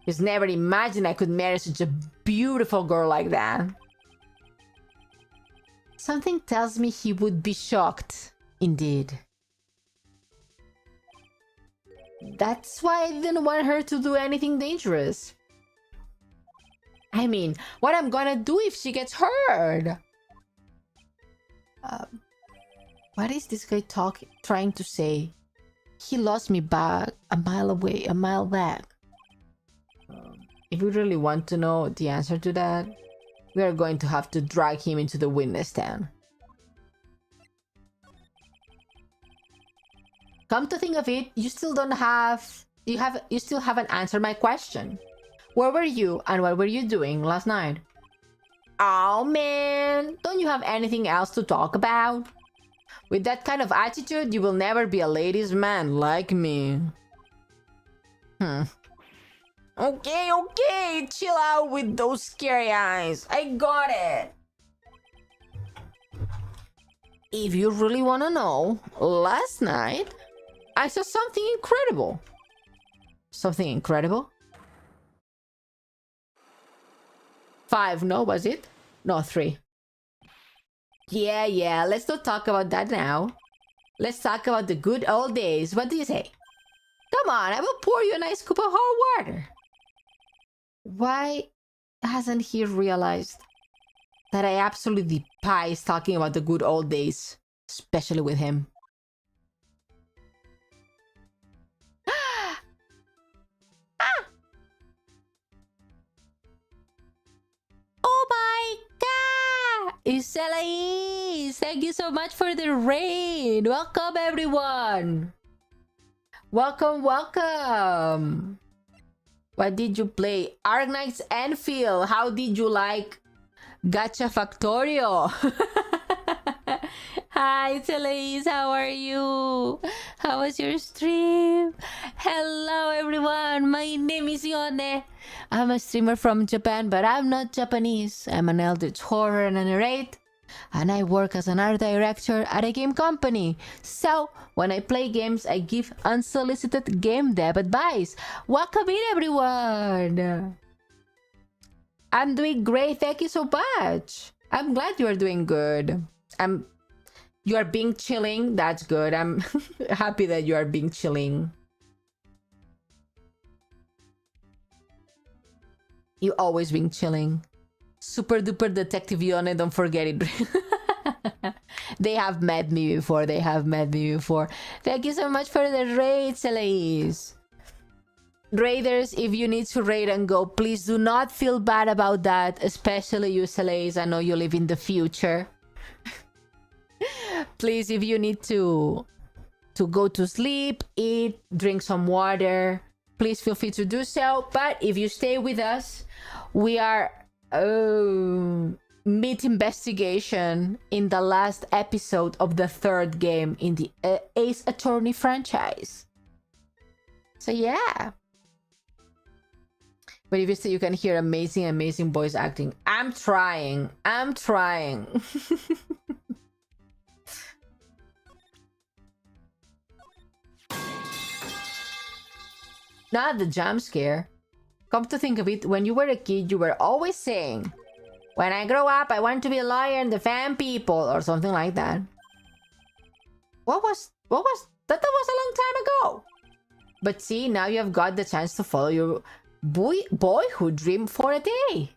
S1: He's never imagined I could marry such a beautiful girl like that. Something tells me he would be shocked, indeed. That's why I didn't want her to do anything dangerous. I mean, what I'm gonna do if she gets hurt? What is this guy trying to say? He lost me back a mile back. If we really want to know the answer to that, we are going to have to drag him into the witness stand. Come to think of it, you still haven't answered my question. Where were you and what were you doing last night? Oh man, don't you have anything else to talk about? With that kind of attitude, you will never be a ladies' man like me. Okay, chill out with those scary eyes. I got it. If you really want to know, last night, I saw something incredible. Something incredible? 5, no, was it? No, 3. Yeah, let's not talk about that now. Let's talk about the good old days. What do you say? Come on, I will pour you a nice cup of hot water. Why hasn't he realized that I absolutely despise talking about the good old days, especially with him?
S2: Oh my god! Iselais! Thank you so much for the raid! Welcome, everyone!
S1: Welcome! What did you play? Arknight's Enfield. How did you like Gacha Factorio?
S2: Hi, Iselais! How are you? How was your stream? Hello, everyone! My name is Ione. I'm a streamer from Japan, but I'm not Japanese. I'm an Eldritch Horror and a Nereid
S1: and I work as an art director at a game company. So, when I play games, I give unsolicited game dev advice. Welcome in, everyone! I'm doing great, thank you so much. I'm glad you are doing good. You are being chilling, that's good. I'm happy that you are being chilling. You always been chilling. Super duper detective Ione, don't forget it. They have met me before. Thank you so much for the raid, Celeste. Raiders, if you need to raid and go, please do not feel bad about that. Especially you, Celeste. I know you live in the future. Please, if you need to go to sleep, eat, drink some water, please feel free to do so. But if you stay with us, we are mid-investigation in the last episode of the 3rd game in the Ace Attorney franchise. So yeah. But if you say you can hear amazing voice acting. I'm trying. Not the jump scare. Come to think of it, when you were a kid, you were always saying, when I grow up, I want to be a lawyer and defend people, or something like that. What was that? Was a long time ago. But see, now you have got the chance to follow your boyhood dream for a day.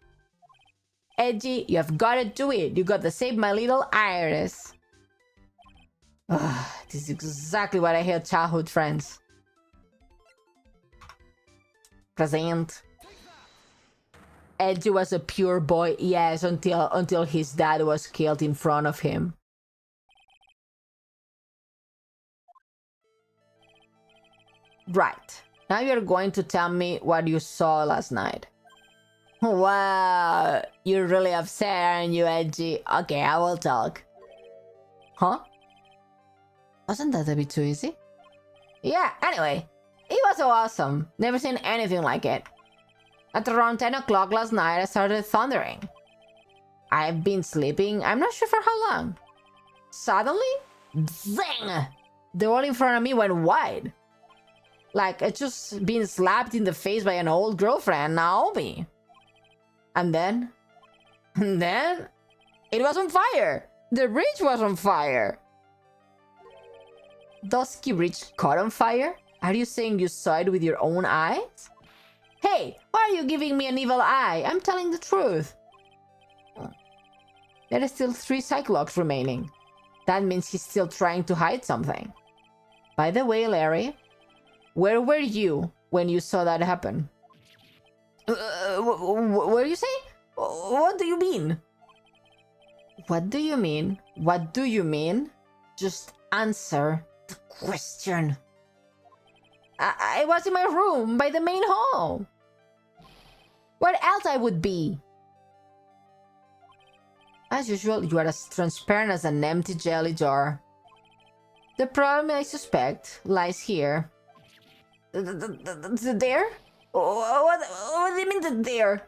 S1: Edgy, you have got to do it. You got to save my little Iris. This is exactly what I hear, childhood friends. Present. Edgy was a pure boy, yes, until his dad was killed in front of him. Right. Now you're going to tell me what you saw last night. Wow, you're really upset, aren't you, Edgy? Okay, I will talk. Huh? Wasn't that a bit too easy? Yeah, anyway. It was so awesome. Never seen anything like it. At around 10 o'clock last night, I started thundering. I've been sleeping, I'm not sure for how long. Suddenly, zing! The wall in front of me went wide. Like I just been slapped in the face by an old girlfriend, Naomi. And then, it was on fire. The bridge was on fire. Dusky Bridge caught on fire? Are you saying you saw it with your own eyes? Hey, why are you giving me an evil eye? I'm telling the truth. There are still 3 Cyclops remaining. That means he's still trying to hide something. By the way, Larry, where were you when you saw that happen? What do you say? What do you mean? What do you mean? What do you mean? Just answer the question. I was in my room by the main hall. Where else I would be? As usual, you are as transparent as an empty jelly jar. The problem, I suspect, lies here. There? What do you mean the there?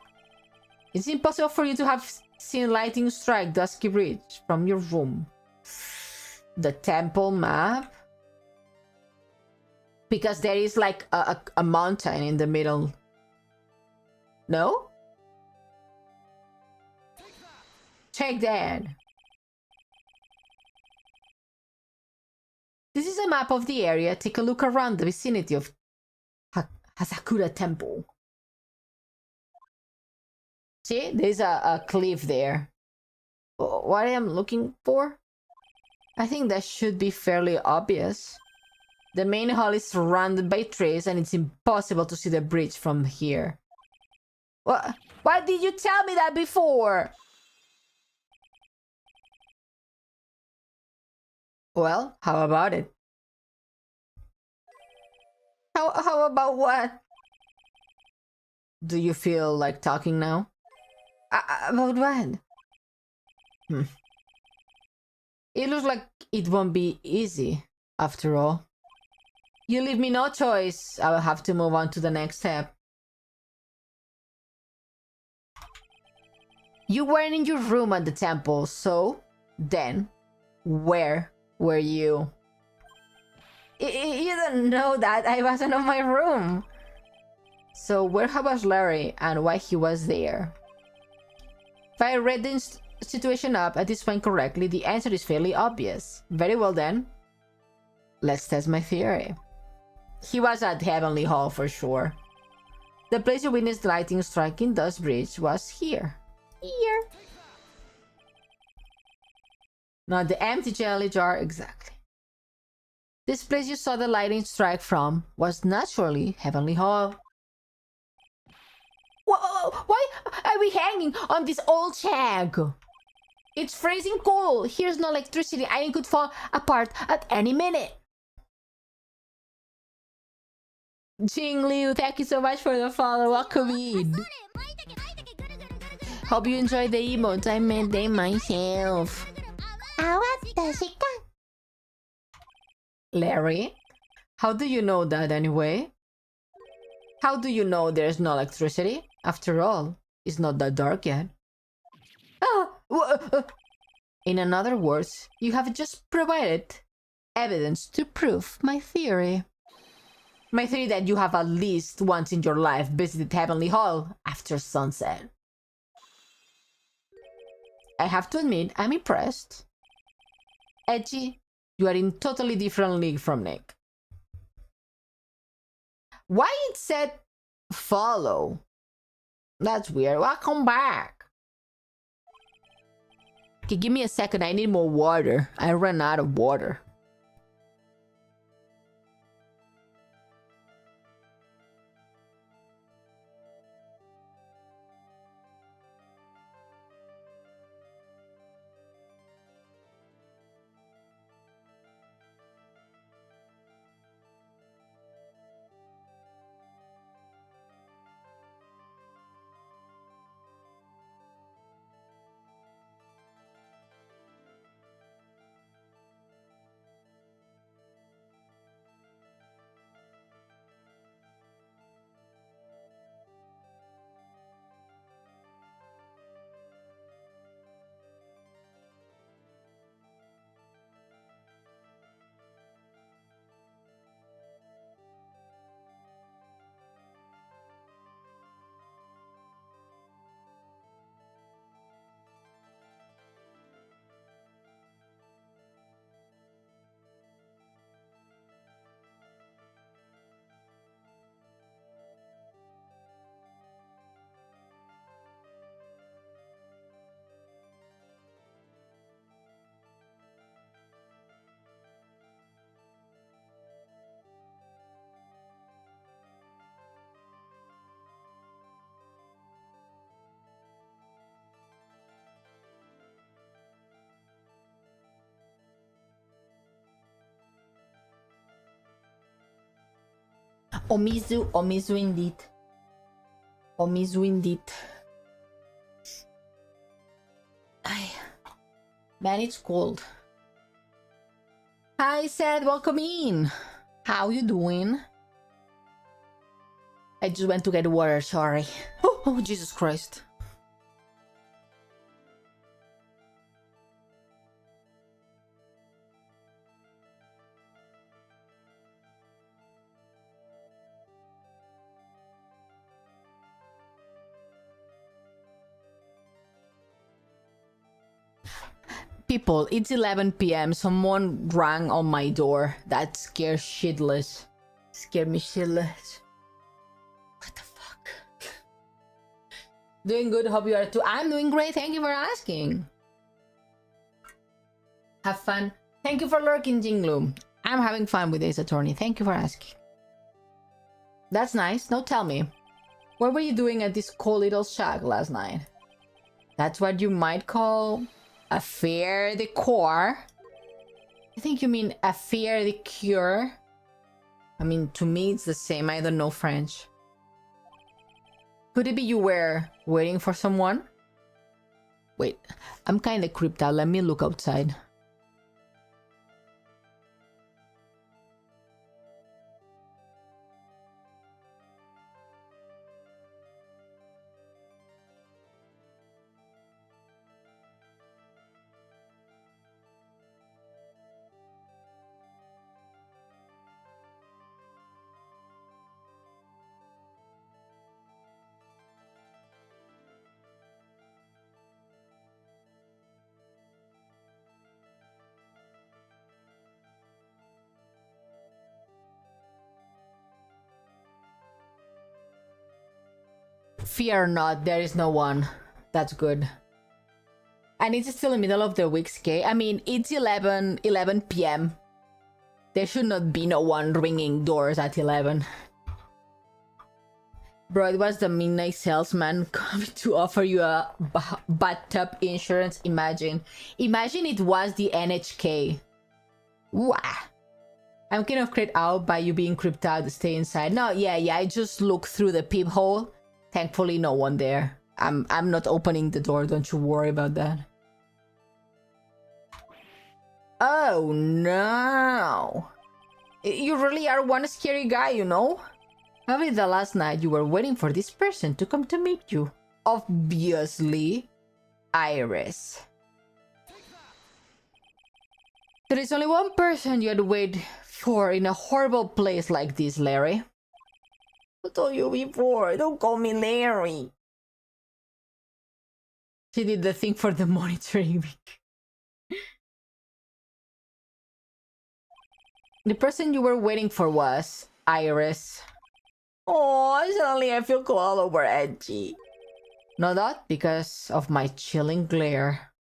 S1: It's impossible for you to have seen lightning strike Dusky Bridge from your room. The temple map? Because there is like a mountain in the middle. No? Check that. This is a map of the area. Take a look around the vicinity of Hasakura Temple. See, there's a cliff there. What I am looking for? I think that should be fairly obvious. The main hall is surrounded by trees and it's impossible to see the bridge from here. What? Why did you tell me that before? Well, how about it? How about what? Do you feel like talking now? About what? It looks like it won't be easy, after all. You leave me no choice. I will have to move on to the next step. You weren't in your room at the temple, so Then, where were you? You don't know that. I wasn't in my room. So where was Larry and why he was there? If I read the situation up at this point correctly, the answer is fairly obvious. Very well then. Let's test my theory. He was at Heavenly Hall for sure. The place you witnessed the lightning striking Dust Bridge was here. Here. Not the empty jelly jar, exactly. This place you saw the lightning strike from was naturally Heavenly Hall. Whoa, why are we hanging on this old shag? It's freezing cold. Here's no electricity and it could fall apart at any minute. Jing Liu, thank you so much for the follow. Welcome in. Hope you enjoyed the emotes. I made them myself. Larry, how do you know that anyway? How do you know there's no electricity? After all, it's not that dark yet. In other words, you have just provided evidence to prove my theory. My theory that you have at least once in your life visited Heavenly Hall after sunset. I have to admit, I'm impressed. Edgy, you are in totally different league from Nick. Why it said follow? That's weird. Welcome back. Okay, give me a second. I need more water. I ran out of water. Omizu indeed. Omizu indeed. Ay, man, it's cold. Hi, Seth, welcome in. How you doing? I just went to get water, sorry. Oh, Jesus Christ. People, it's 11 p.m. Someone rang on my door. That scared shitless. Scared me shitless. What the fuck? Doing good, hope you are too. I'm doing great, thank you for asking. Have fun. Thank you for lurking, Jinglu. I'm having fun with Ace Attorney, thank you for asking. That's nice, now tell me. What were you doing at this cold little shack last night? That's what you might call affaire de corps. I think you mean affaire de cure. I mean, to me it's the same, I don't know French. Could it be you were waiting for someone? Wait, I'm kinda creeped out, let me look outside. Fear not, there is no one. That's good. And it's still in the middle of the week, okay? I mean, it's 11 p.m. There should not be no one ringing doors at 11. Bro, it was the midnight salesman coming to offer you a bathtub insurance. Imagine it was the NHK. Wow. I'm kind of creeped out by you being creeped out to stay inside. No, yeah, I just looked through the peephole. Thankfully, no one there. I'm not opening the door. Don't you worry about that. Oh no! You really are one scary guy, you know? Probably the last night you were waiting for this person to come to meet you. Obviously, Iris. There is only one person you had to wait for in a horrible place like this, Larry. I told you before, don't call me Larry. She did the thing for the monitoring. The person you were waiting for was Iris. Oh, suddenly I feel all over edgy. No doubt because of my chilling glare.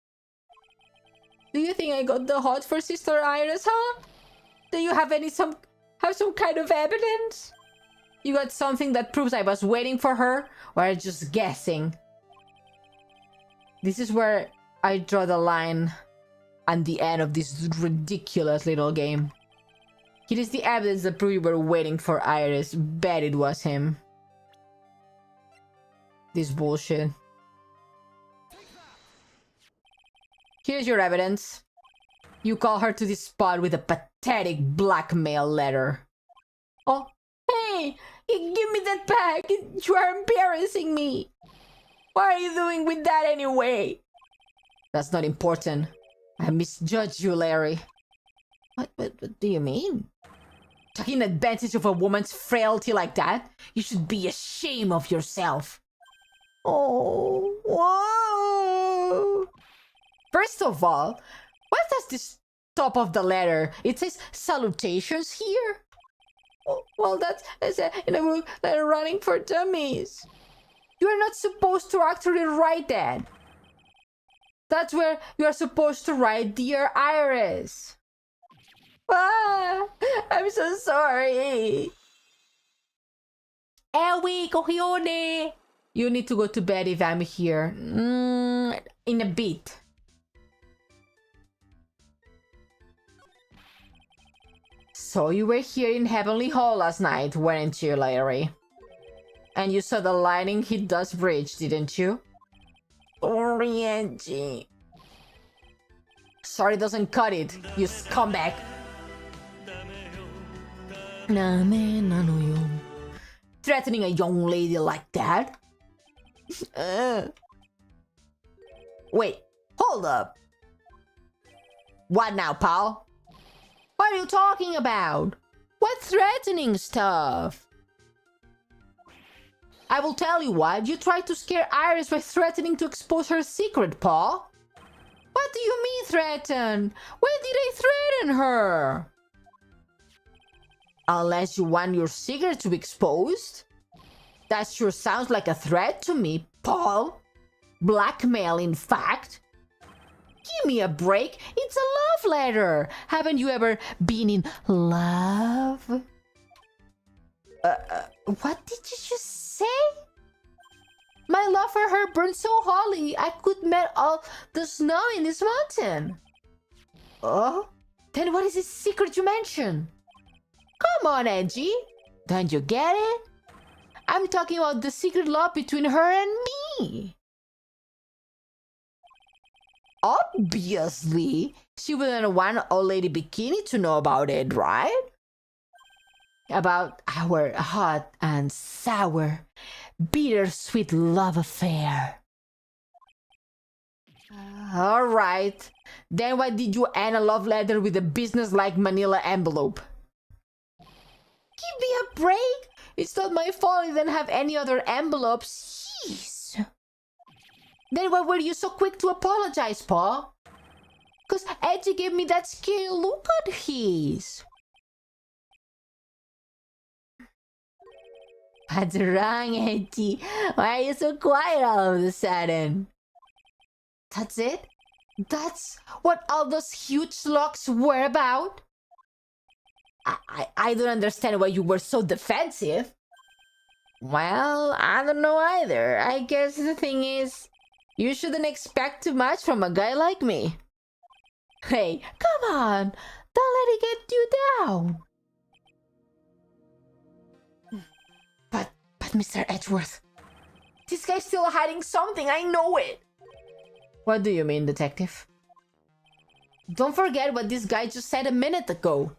S1: Do you think I got the hot for Sister Iris, huh? Do you have some kind of evidence? You got something that proves I was waiting for her, or are you just guessing? This is where I draw the line at the end of this ridiculous little game. It is the evidence that proves you were waiting for Iris. Bet it was him. This bullshit. Here's your evidence. You call her to this spot with a pathetic blackmail letter. Oh, hey! Give me that bag! You are embarrassing me! What are you doing with that anyway? That's not important. I misjudged you, Larry. What do you mean? Taking advantage of a woman's frailty like that? You should be ashamed of yourself. Oh, whoa! First of all, what does this top of the letter? It says salutations here? Oh, well, that's in a book that are running for dummies. You are not supposed to actually write that. That's where you are supposed to write, Dear Iris. Ah, I'm so sorry. Ewi, cogione. You need to go to bed if I'm here. In a bit. So you were here in Heavenly Hall last night, weren't you, Larry? And you saw the lightning hit Dust Bridge, didn't you? Sorry, Angie. Sorry doesn't cut it, you scumbag. Threatening a young lady like that? Wait, hold up. What now, pal? What are you talking about? What threatening stuff? I will tell you what, you tried to scare Iris by threatening to expose her secret, Paul. What do you mean threaten? When did I threaten her? Unless you want your secret to be exposed? That sure sounds like a threat to me, Paul. Blackmail, in fact. Give me a break. It's a love letter. Haven't you ever been in love? What did you just say? My love for her burned so hotly I could melt all the snow in this mountain. Oh? Then what is this secret you mentioned? Come on, Angie. Don't you get it? I'm talking about the secret love between her and me. Obviously, she wouldn't want old lady Bikini to know about it, right? About our hot and sour, bittersweet love affair. All right. Then why did you end a love letter with a business-like manila envelope? Give me a break. It's not my fault you didn't have any other envelopes. Jeez. Then why were you so quick to apologize, Paul? Because Edgy gave me that scary look at his. What's wrong, Auntie? Why are you so quiet all of a sudden? That's it? That's what all those huge logs were about? I don't understand why you were so defensive. Well, I don't know either. I guess the thing is, you shouldn't expect too much from a guy like me. Hey, come on! Don't let it get you down! But Mr. Edgeworth, this guy's still hiding something, I know it! What do you mean, detective? Don't forget what this guy just said a minute ago.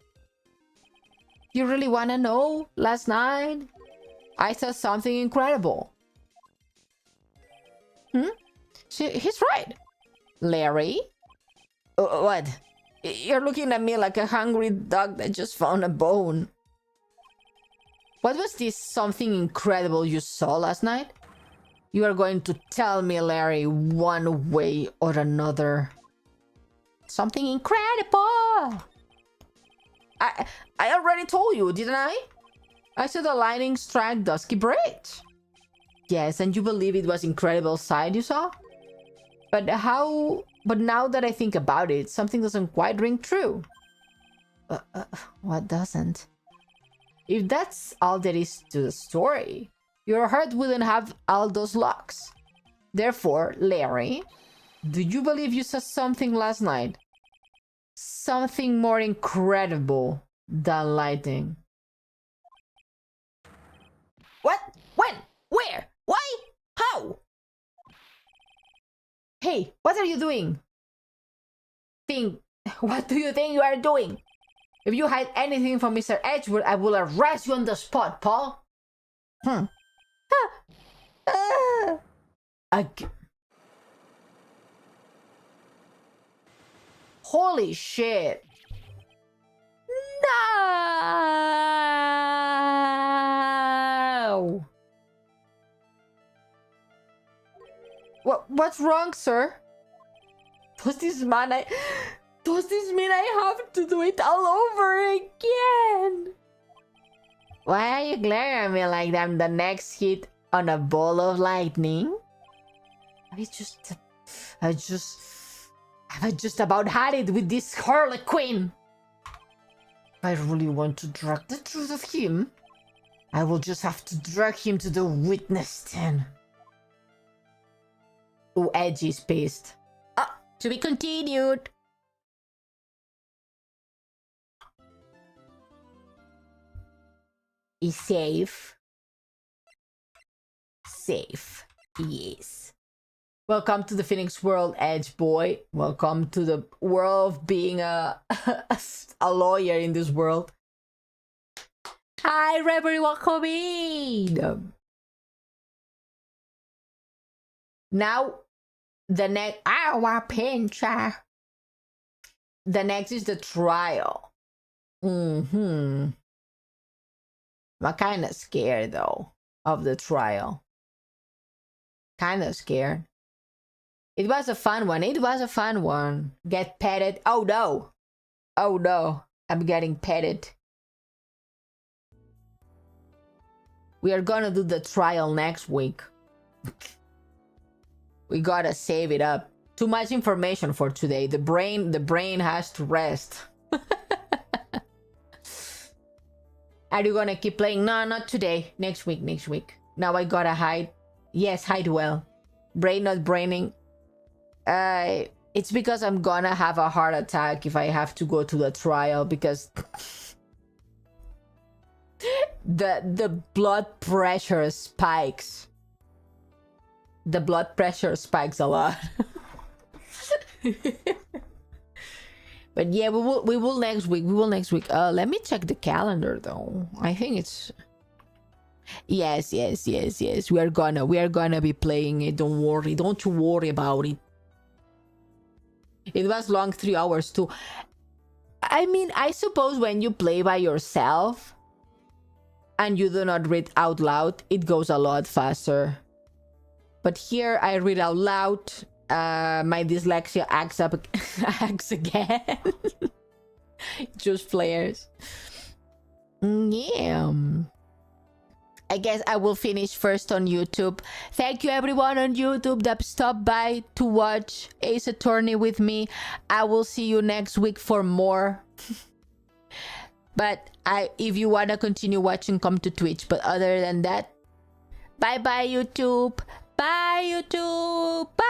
S1: You really wanna know? Last night, I saw something incredible. He's right. Larry? What? You're looking at me like a hungry dog that just found a bone. What was this something incredible you saw last night? You are going to tell me, Larry, one way or another. Something incredible! I already told you, didn't I? I saw the lightning strike Dusky Bridge. Yes, and you believe it was incredible sight you saw? But now that I think about it, something doesn't quite ring true. What doesn't? If that's all there is to the story, your heart wouldn't have all those locks. Therefore, Larry, do you believe you saw something last night? Something more incredible than lightning? What? When? Where? Why? How? Hey, what are you doing? What do you think you are doing? If you hide anything from Mr. Edgeworth, I will arrest you on the spot, Paul. Holy shit. No! What's wrong, sir? Does this mean I have to do it all over again? Why are you glaring at me like I'm the next hit on a ball of lightning? I just about had it with this Harlequin. If I really want to drag the truth of him, I will just have to drag him to the witness stand. Oh, Edgy's pissed. To be continued. Is safe. Safe. Yes. Welcome to the Phoenix world, Edge boy. Welcome to the world of being a lawyer in this world. Hi, Reverie, welcome in. Now, the next... Our pincher. The next is the trial. I'm kind of scared, though, of the trial. Kind of scared. It was a fun one. Get petted. Oh, no. I'm getting petted. We are gonna do the trial next week. We gotta save it up. Too much information for today. The brain has to rest. Are you gonna keep playing? No, not today. Next week. Now I gotta hide. Yes, hide well. Brain not braining. It's because I'm gonna have a heart attack if I have to go to the trial, because the blood pressure spikes. The blood pressure spikes a lot. But yeah, we will next week. Let me check the calendar though. I think it's yes. We are gonna be playing it. Don't you worry about it. It was long, 3 hours too. I mean, I suppose when you play by yourself and you do not read out loud, it goes a lot faster. But here I read out loud. My dyslexia acts again. Just players. Yeah. I guess I will finish first on YouTube. Thank you everyone on YouTube that stopped by to watch Ace Attorney with me. I will see you next week for more. But if you want to continue watching, come to Twitch. But other than that, bye bye YouTube. Bye YouTube. Bye.